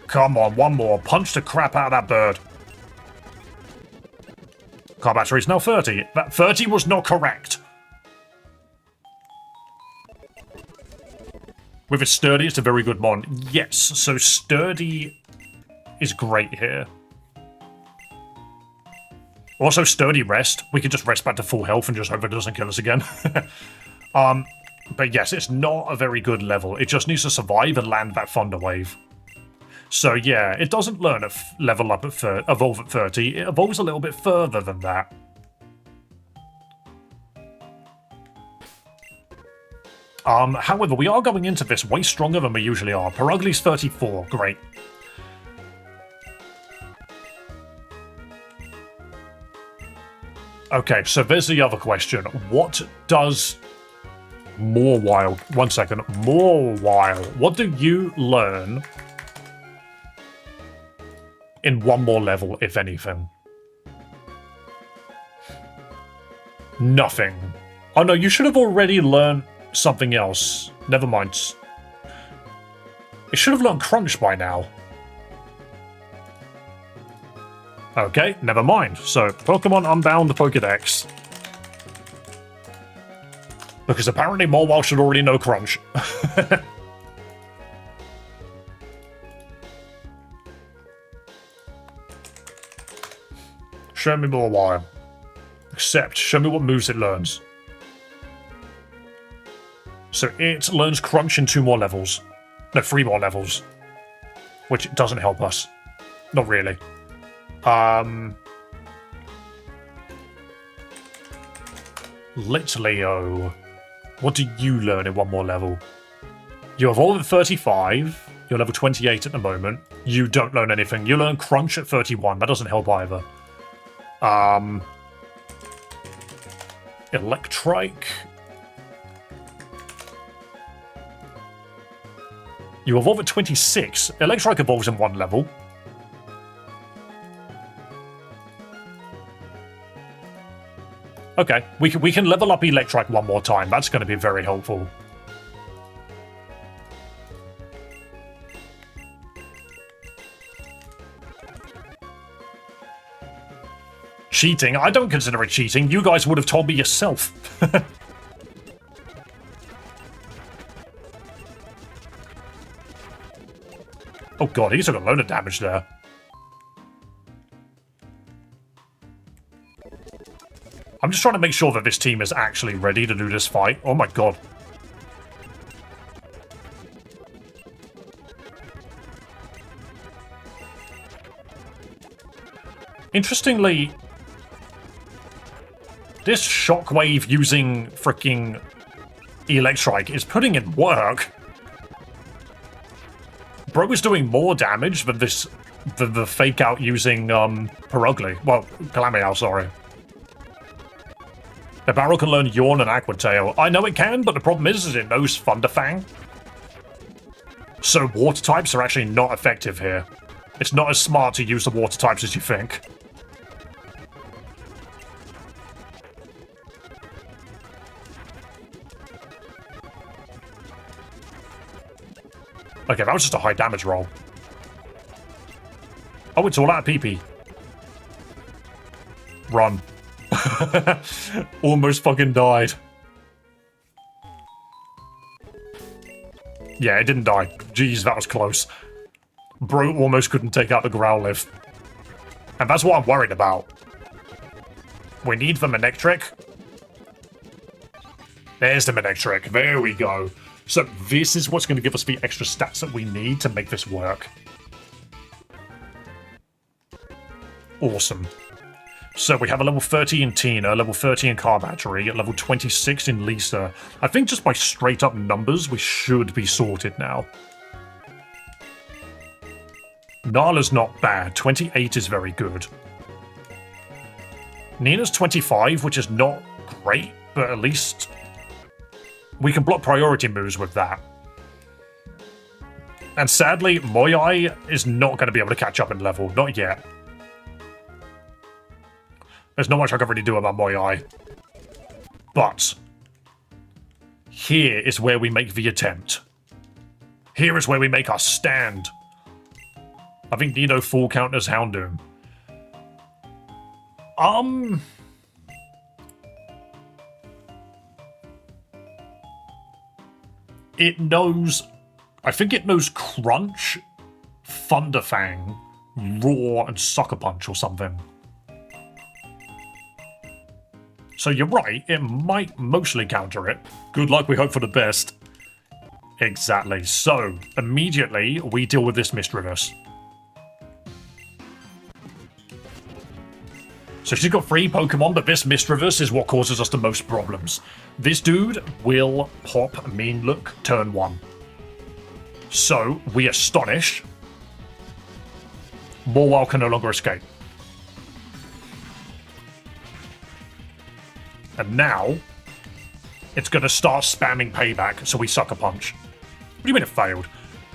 Come on, one more. Punch the crap out of that bird. Car battery's now 30. That 30 was not correct. With its Sturdy, it's a very good mon. Yes, so Sturdy is great here. Also, Sturdy Rest. We could just rest back to full health and just hope it doesn't kill us again. But yes, it's not a very good level. It just needs to survive and land that Thunder Wave. So yeah, it doesn't learn a level up at evolve at 30. It evolves a little bit further than that. However, we are going into this way stronger than we usually are. Perugly's 34. Great. Okay, so there's the other question. What does Mawile... One second. Mawile. What do you learn in one more level, if anything? Nothing. Oh no, you should have already learned something else. Never mind. It should have learned Crunch by now. Okay, never mind. So, Pokemon Unbound the Pokedex. Because apparently Mawile should already know Crunch. Show me Mawile. Except, show me what moves it learns. So it learns Crunch in 2 more levels. No, 3 more levels. Which doesn't help us. Not really. Leo. What do you learn in 1 more level? You evolve at 35. You're level 28 at the moment. You don't learn anything. You learn Crunch at 31. That doesn't help either. Electrike. You evolve at 26. Electrike evolves in 1 level. Okay, we can level up Electrike 1 more time. That's going to be very helpful. Cheating? I don't consider it cheating. You guys would have told me yourself. Oh god, he took a load of damage there. I'm just trying to make sure that this team is actually ready to do this fight. Oh my god. Interestingly, this shockwave using freaking Electrike is putting in work. Bro is doing more damage than the fake out using Perugly. Well, Calamity, sorry. The barrel can learn Yawn and Aqua Tail. I know it can, but the problem is it knows Thunderfang. So water types are actually not effective here. It's not as smart to use the water types as you think. Okay, that was just a high damage roll. Oh, it's all out of PP. Run. Almost fucking died. Yeah, it didn't die. Jeez, that was close. Bro almost couldn't take out the Growlithe. And that's what I'm worried about. We need the Manectric. There's the Manectric. There we go. So this is what's going to give us the extra stats that we need to make this work. Awesome. So we have a level 30 in Tina, level 30 in Car Battery, level 26 in Lisa. I think just by straight up numbers, we should be sorted now. Nala's not bad. 28 is very good. Nina's 25, which is not great, but at least we can block priority moves with that. And sadly, Moyai is not going to be able to catch up in level. Not yet. There's not much I can really do about Moyai. But here is where we make the attempt. Here is where we make our stand. I think Nino full counters Houndoom. It knows... I think it knows Crunch, Thunderfang, Roar, and Sucker Punch or something. So you're right, it might mostly counter it. Good luck, we hope for the best. Exactly. So, immediately, we deal with this Mist Reverse. So she's got 3 Pokemon, but this Mist Reverse is what causes us the most problems. This dude will pop Mean Look turn 1. So, we Astonish. Morwile can no longer escape. And now, it's going to start spamming Payback, so we Sucker Punch. What do you mean it failed?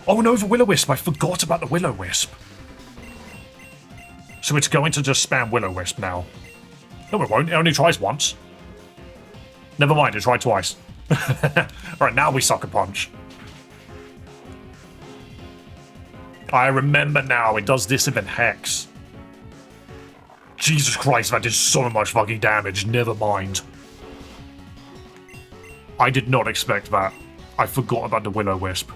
Oh no, the Will-O-Wisp! I forgot about the Will-O-Wisp. So it's going to just spam Will-O-Wisp now. No, it won't. It only tries once. Never mind, it tried twice. Right, now we Sucker Punch. I remember now, it does this in Hex. Jesus Christ, that did so much fucking damage. Never mind. I did not expect that. I forgot about the Will-O-Wisp.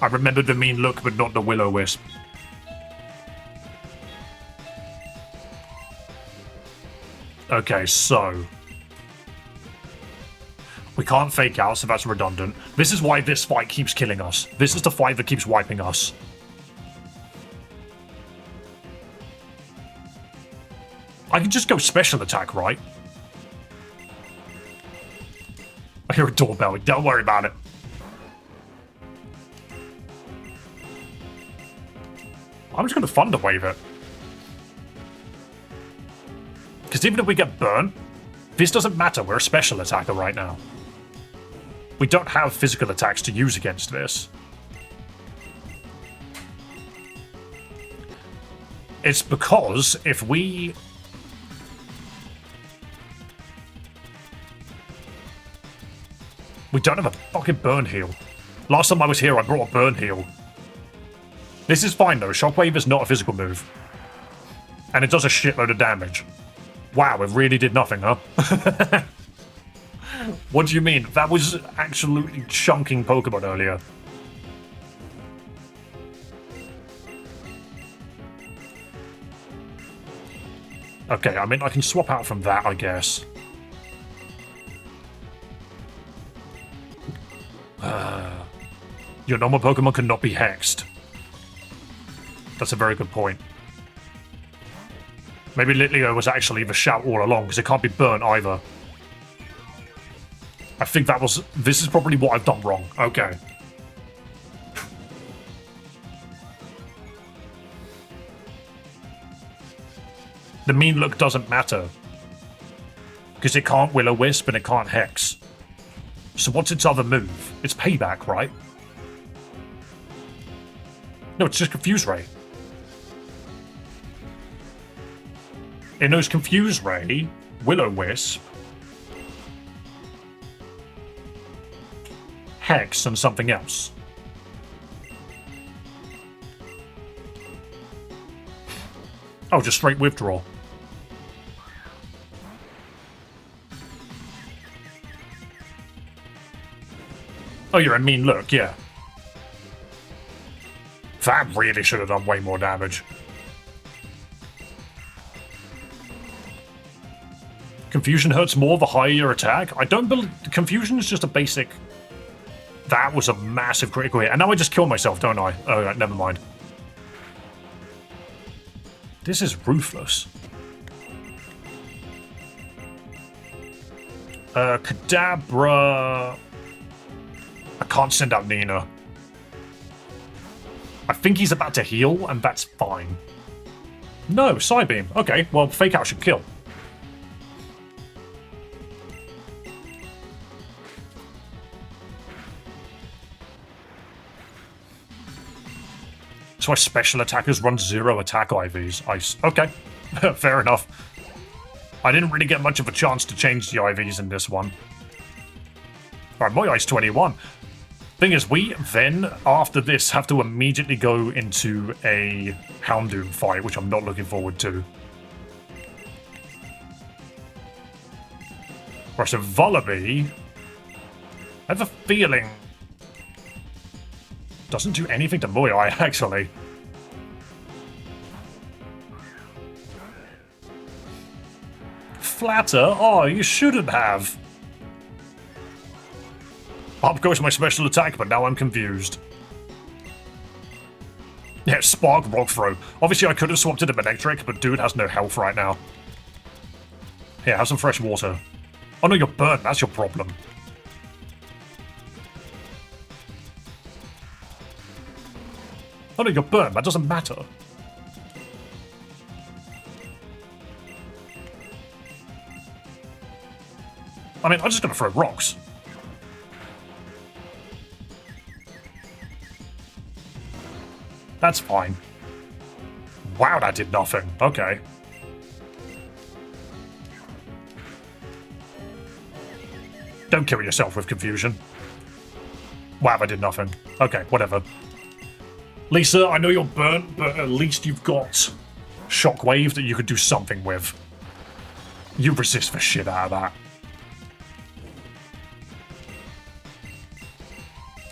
I remembered the Mean Look, but not the Will-O-Wisp. Okay, so we can't fake out, so that's redundant. This is why this fight keeps killing us. This is the fight that keeps wiping us. I can just go special attack, right? I hear a doorbell. Don't worry about it. I'm just going to Thunder Wave it. Because even if we get burnt, this doesn't matter. We're a special attacker right now. We don't have physical attacks to use against this. It's because if we... We don't have a fucking burn heal. Last time I was here, I brought a burn heal. This is fine, though. Shockwave is not a physical move. And it does a shitload of damage. Wow, it really did nothing, huh? What do you mean? That was absolutely chunking Pokemon earlier. Okay, I mean, I can swap out from that, I guess. Your normal Pokemon cannot be hexed. That's a very good point. Maybe Litleo was actually the shout all along, because it can't be burnt either. I think that was... This is probably what I've done wrong. Okay. The mean look doesn't matter. Because it can't Will-O-Wisp and it can't Hex. So what's its other move? It's Payback, right? No, it's just Confuse Ray. It knows Confuse Ray, Will-O-Wisp, Hex, and something else. Oh, just straight withdraw. Oh, you're a mean look, yeah. That really should have done way more damage. Confusion hurts more the higher your attack. I don't believe... Confusion is just a basic... That was a massive critical hit. And now I just kill myself, don't I? Oh, right, never mind. This is ruthless. Kadabra... I can't send out Nina. I think he's about to heal, and that's fine. No, Psybeam. Okay, well, Fake Out should kill. That's why special attackers run 0 attack IVs. Okay, fair enough. I didn't really get much of a chance to change the IVs in this one. Alright, my Ice 21. Thing is, we then, after this, have to immediately go into a Houndoom fight, which I'm not looking forward to. Right, so Vullaby, I have a feeling, doesn't do anything to Moyai, actually. Flatter? Oh, you shouldn't have. Up goes my special attack, but now I'm confused. Yeah, Spark, Rock Throw. Obviously, I could have swapped it to Electric, but dude has no health right now. Here, have some fresh water. Oh no, you're burnt. That's your problem. Oh no, you're burnt. That doesn't matter. I mean, I'm just gonna throw rocks. That's fine. Wow, that did nothing. Okay. Don't kill yourself with confusion. Wow, that did nothing. Okay, whatever. Lisa, I know you're burnt, but at least you've got Shockwave that you could do something with. You resist the shit out of that.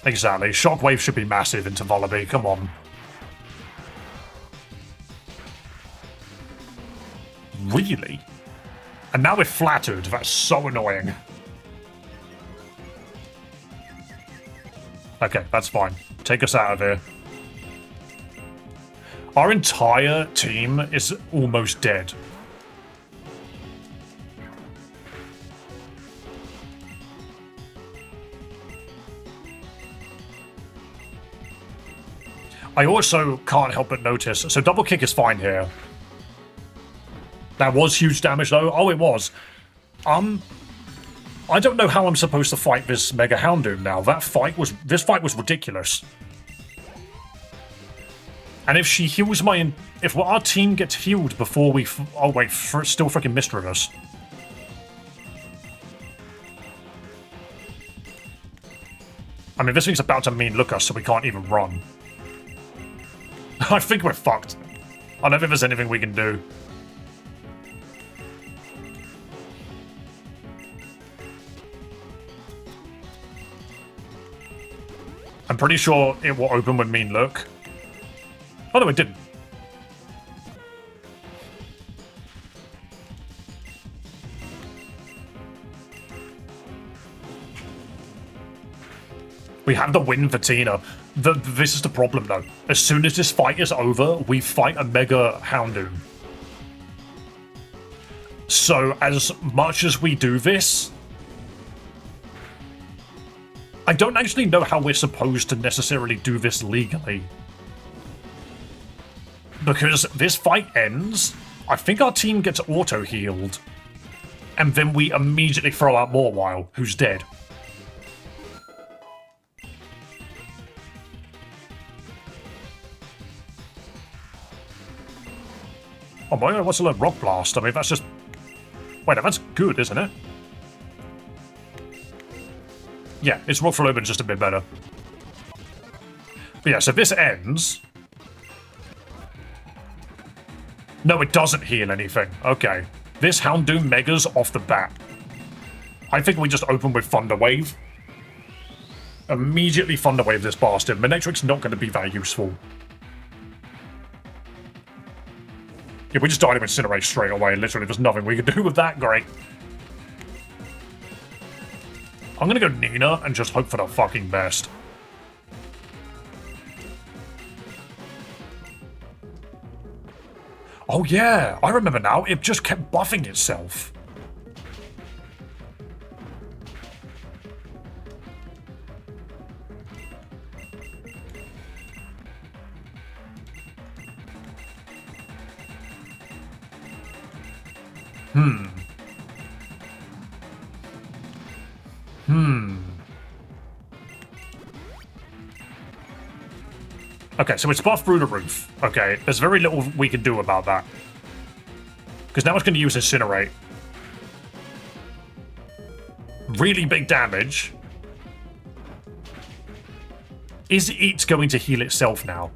Exactly. Shockwave should be massive into Vullaby. Come on. Really? And now we're flattered. That's so annoying. Okay, that's fine. Take us out of here. Our entire team is almost dead. I also can't help but notice, so double kick is fine here. That was huge damage though. Oh, it was. I don't know how I'm supposed to fight this Mega Houndoom now. This fight was ridiculous. And if she heals if our team gets healed before we, oh wait, still freaking Mister us. I mean, this thing's about to look us, so we can't even run. I think we're fucked. I don't think there's anything we can do. I'm pretty sure it will open with mean look. Oh no, it didn't. We have the win for Tina. This is the problem though. As soon as this fight is over, we fight a Mega Houndoom. So as much as we do this, I don't actually know how we're supposed to necessarily do this legally. Because this fight ends, I think our team gets auto-healed, and then we immediately throw out Morwile, who's dead. Oh my god, what's a little Rock Blast? I mean, that's just... Wait, that's good, isn't it? Yeah, its Rock Flurry, just a bit better. But yeah, so this ends... No, it doesn't heal anything. Okay. This Houndoom Mega's off the bat. I think we just open with Thunder Wave. Immediately Thunder Wave this bastard. Manectric's not going to be that useful. Yeah, we just died of Incinerate straight away. Literally, there's nothing we can do with that. Great. I'm gonna go Nina and just hope for the fucking best. Oh yeah, I remember now. It just kept buffing itself. Okay, so it's buffed through the roof. Okay, there's very little we can do about that. Because now it's going to use Incinerate. Really big damage. Is it going to heal itself now?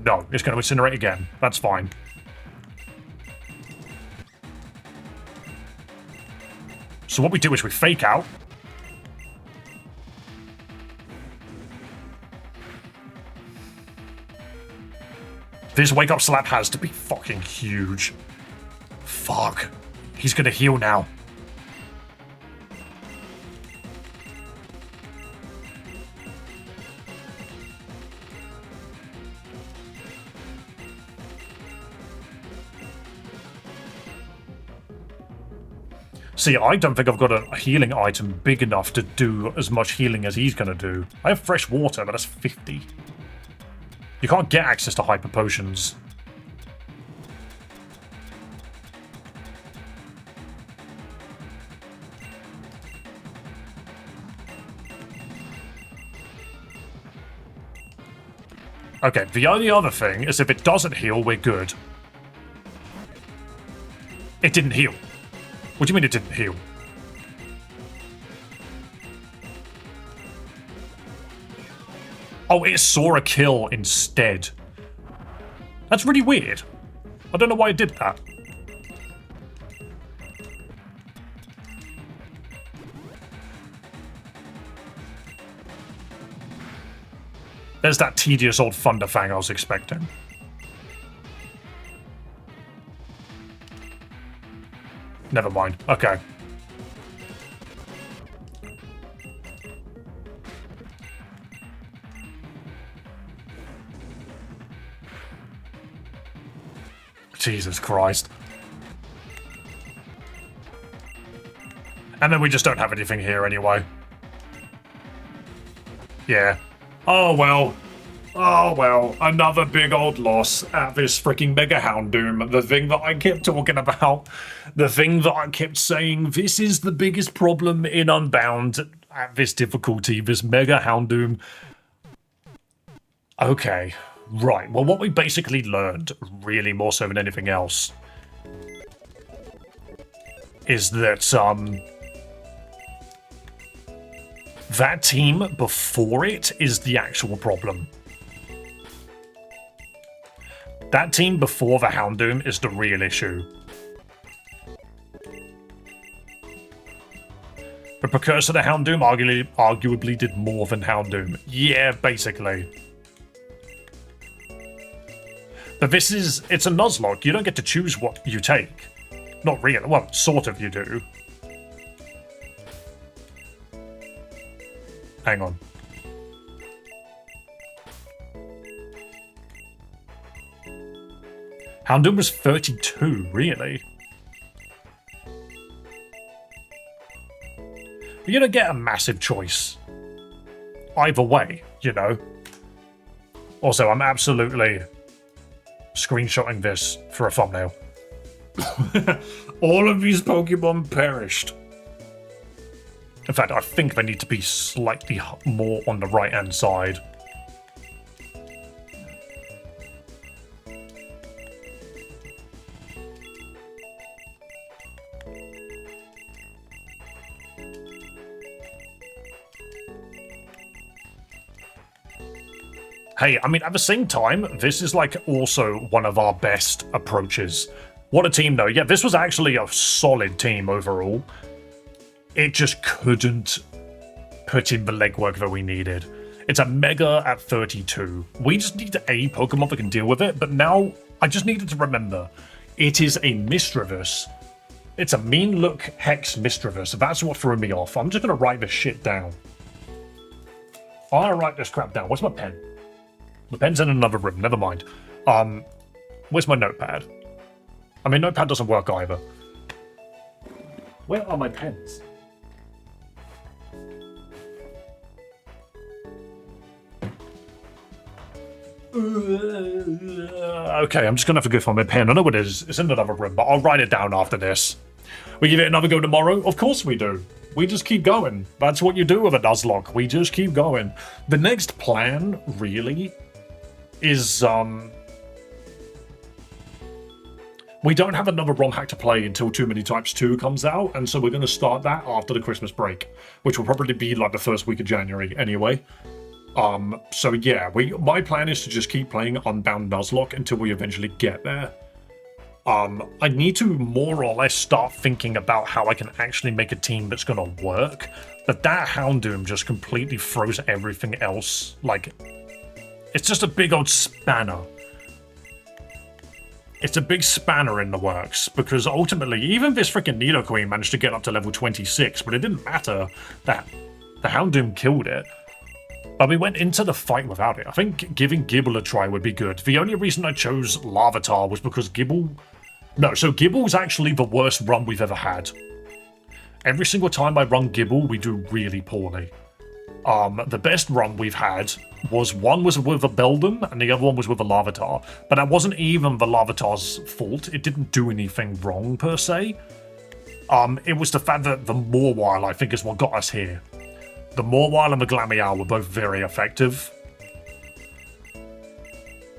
No, it's going to Incinerate again. That's fine. So what we do is we fake out. This wake up slap has to be fucking huge. Fuck. He's gonna heal now. See, I don't think I've got a healing item big enough to do as much healing as he's gonna do. I have fresh water, but that's 50. You can't get access to hyper potions. Okay, the only other thing is if it doesn't heal, we're good. It didn't heal. What do you mean it didn't heal? Oh, it saw a kill instead. That's really weird. I don't know why it did that. There's that tedious old Thunderfang I was expecting. never mind. Okay. Jesus Christ. And then we just don't have anything here anyway. Yeah. Oh well. Oh well. Another big old loss at this freaking Mega Houndoom. The thing that I kept talking about. The thing that I kept saying, this is the biggest problem in Unbound at this difficulty, this Mega Houndoom. Okay. Right, well what we basically learned, really more so than anything else, is that, that team before it is the actual problem. That team before the Houndoom is the real issue. The Precursor to Houndoom arguably did more than Houndoom. Yeah, basically. But this is, it's a Nuzlocke. You don't get to choose what you take. Not really. Well, sort of you do. Hang on. Houndoom was 32, really? You're gonna get a massive choice. Either way, you know. Also, I'm absolutely screenshotting this for a thumbnail. All of these Pokemon perished. In fact, I think they need to be slightly more on the right-hand side. Hey, I mean, at the same time, this is like also one of our best approaches. What a team, though. Yeah, this was actually a solid team overall. It just couldn't put in the legwork that we needed. It's a Mega at 32. We just need a Pokemon that can deal with it, but now I just needed to remember it is a Misdreavus. It's a mean look Hex Misdreavus. That's what threw me off. I'm just going to write this shit down. I'm going to write this crap down. Where's my pen? The pen's in another room, never mind. Where's my notepad? I mean, notepad doesn't work either. Where are my pens? Okay, I'm just gonna have to go find my pen. I know what it is. It's in another room, but I'll write it down after this. We give it another go tomorrow? Of course we do. We just keep going. That's what you do with a Nuzlocke. We just keep going. The next plan, really, is, we don't have another ROM hack to play until Too Many Types 2 comes out, and so we're going to start that after the Christmas break, which will probably be like the first week of January anyway. So yeah, my plan is to just keep playing Unbound Nuzlocke until we eventually get there. I need to more or less start thinking about how I can actually make a team that's going to work, but that Houndoom just completely throws everything else, like, it's just a big old spanner. It's a big spanner in the works, because ultimately, even this freaking Nidoqueen managed to get up to level 26, but it didn't matter that the Houndoom killed it. But we went into the fight without it. I think giving Gibble a try would be good. The only reason I chose Larvitar was because Gibble... No, so Gibble's actually the worst run we've ever had. Every single time I run Gibble, we do really poorly. The best run we've had was one was with a Beldum and the other one was with a Larvitar. But that wasn't even the Larvitar's fault. It didn't do anything wrong, per se. It was the fact that the Mawile, I think, is what got us here. The Mawile and the Glameow were both very effective.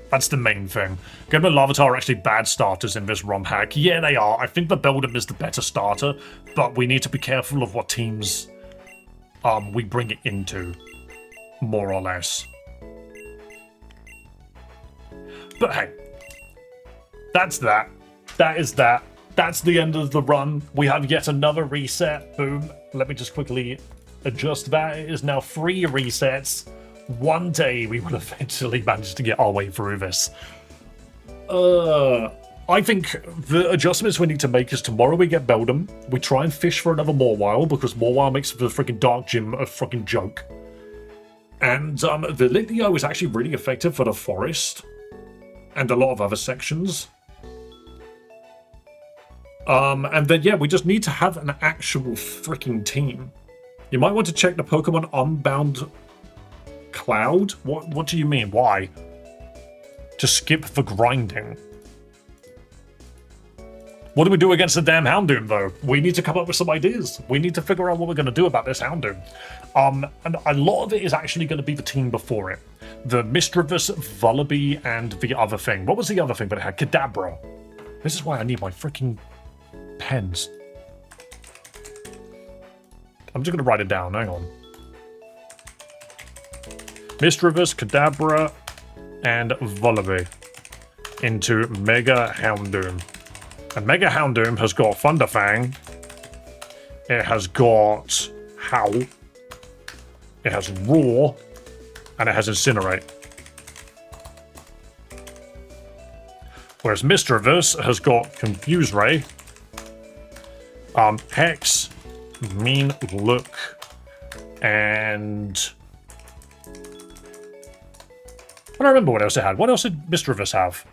That's the main thing. Gibble and Larvitar are actually bad starters in this ROM hack. Yeah, they are. I think the Beldum is the better starter, but we need to be careful of what teams we bring it into, more or less. But hey, that's that. That is that. That's the end of the run. We have yet another reset. Boom. Let me just quickly adjust that. It is now 3 resets. One day we will eventually manage to get our way through this. I think the adjustments we need to make is tomorrow we get Beldam, we try and fish for another Morwile, because Morwile makes the freaking Dark Gym a freaking joke. And the Litleo is actually really effective for the forest and a lot of other sections. And then, yeah, we just need to have an actual freaking team. You might want to check the Pokemon Unbound Cloud. What do you mean? Why? To skip the grinding. What do we do against the damn Houndoom, though? We need to come up with some ideas. We need to figure out what we're going to do about this Houndoom. And a lot of it is actually going to be the team before it. The Misdreavus, Vullaby, and the other thing. What was the other thing that it had? Kadabra. This is why I need my freaking pens. I'm just going to write it down. Hang on. Misdreavus, Kadabra, and Vullaby into Mega Houndoom. And Mega Houndoom has got Thunderfang. It has got Howl. It has Roar. And it has Incinerate. Whereas Misdreavus has got Confuse Ray. Hex. Mean Look. And I don't remember what else it had. What else did Misdreavus have?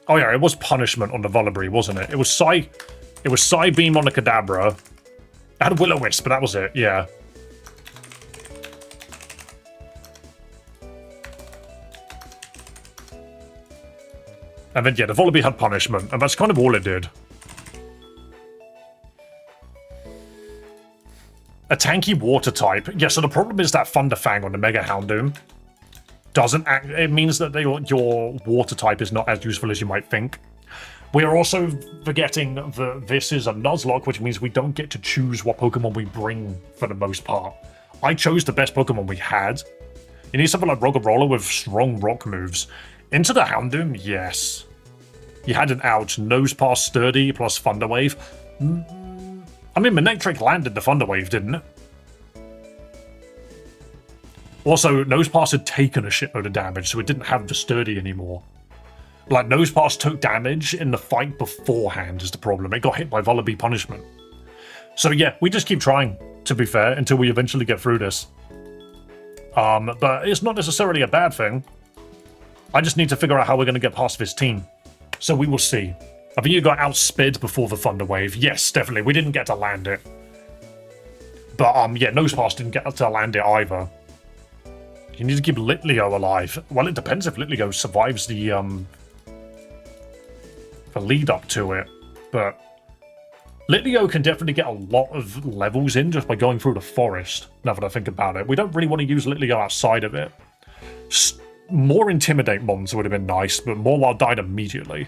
Oh yeah, it was Punishment on the Vullaby, wasn't it? It was Psy Beam on the Kadabra. It had Will-O-Wisp, but that was it, yeah. And then, yeah, the Vullaby had Punishment, and that's kind of all it did. A tanky water type. Yeah, so the problem is that Thunderfang on the Mega Houndoom doesn't act. It means that your water type is not as useful as you might think. We are also forgetting that this is a Nuzlocke, which means we don't get to choose what Pokemon we bring for the most part. I chose the best Pokemon we had. You need something like Roggenrola with strong rock moves. Into the Houndoom, yes. You had an ouch. Nosepass, Sturdy, plus Thunder Wave. I mean, Manectric landed the Thunder Wave, didn't it? Also, Nosepass had taken a shitload of damage, so it didn't have the Sturdy anymore. Like, Nosepass took damage in the fight beforehand is the problem. It got hit by Vullaby Punishment. So yeah, we just keep trying, to be fair, until we eventually get through this. But it's not necessarily a bad thing. I just need to figure out how we're going to get past this team. So we will see. I think you got outsped before the Thunder Wave. Yes, definitely. We didn't get to land it. But, yeah, Nosepass didn't get to land it either. You need to keep Litleo alive. Well, it depends if Litleo survives the lead up to it. But Litleo can definitely get a lot of levels in just by going through the forest, now that I think about it. We don't really want to use Litleo outside of it. More Intimidate mons would have been nice, but Morwile died immediately.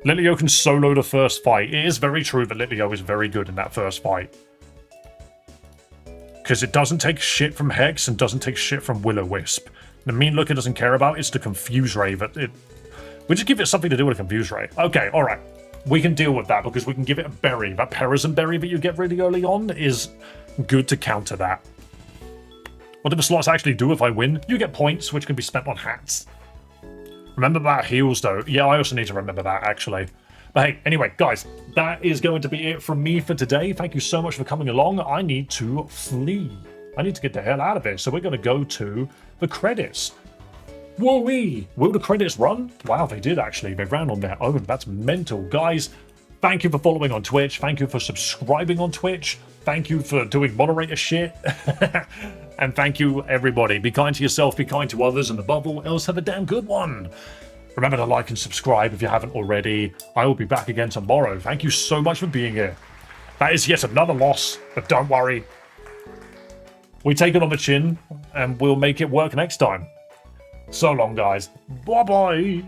Litleo can solo the first fight. It is very true that Litleo is very good in that first fight. Because it doesn't take shit from Hex and doesn't take shit from Will-O-Wisp. The Mean Look it doesn't care about is the Confuse Ray. We just give it something to do with a Confuse Ray. Okay, alright. We can deal with that because we can give it a berry. That Perazon berry that you get really early on is good to counter that. What do the slots actually do if I win? You get points, which can be spent on hats. Remember about heals, though. Yeah, I also need to remember that, actually. But hey, anyway, guys, that is going to be it from me for today. Thank you so much for coming along. I need to flee. I need to get the hell out of here. So we're going to go to the credits. Woo-wee! Will the credits run? Wow, they did, actually. They ran on their own. That's mental. Guys, thank you for following on Twitch. Thank you for subscribing on Twitch. Thank you for doing moderator shit. And thank you, everybody. Be kind to yourself, be kind to others, and above all else, have a damn good one. Remember to like and subscribe if you haven't already. I will be back again tomorrow. Thank you so much for being here. That is yet another loss, but don't worry. We take it on the chin, and we'll make it work next time. So long, guys. Bye-bye.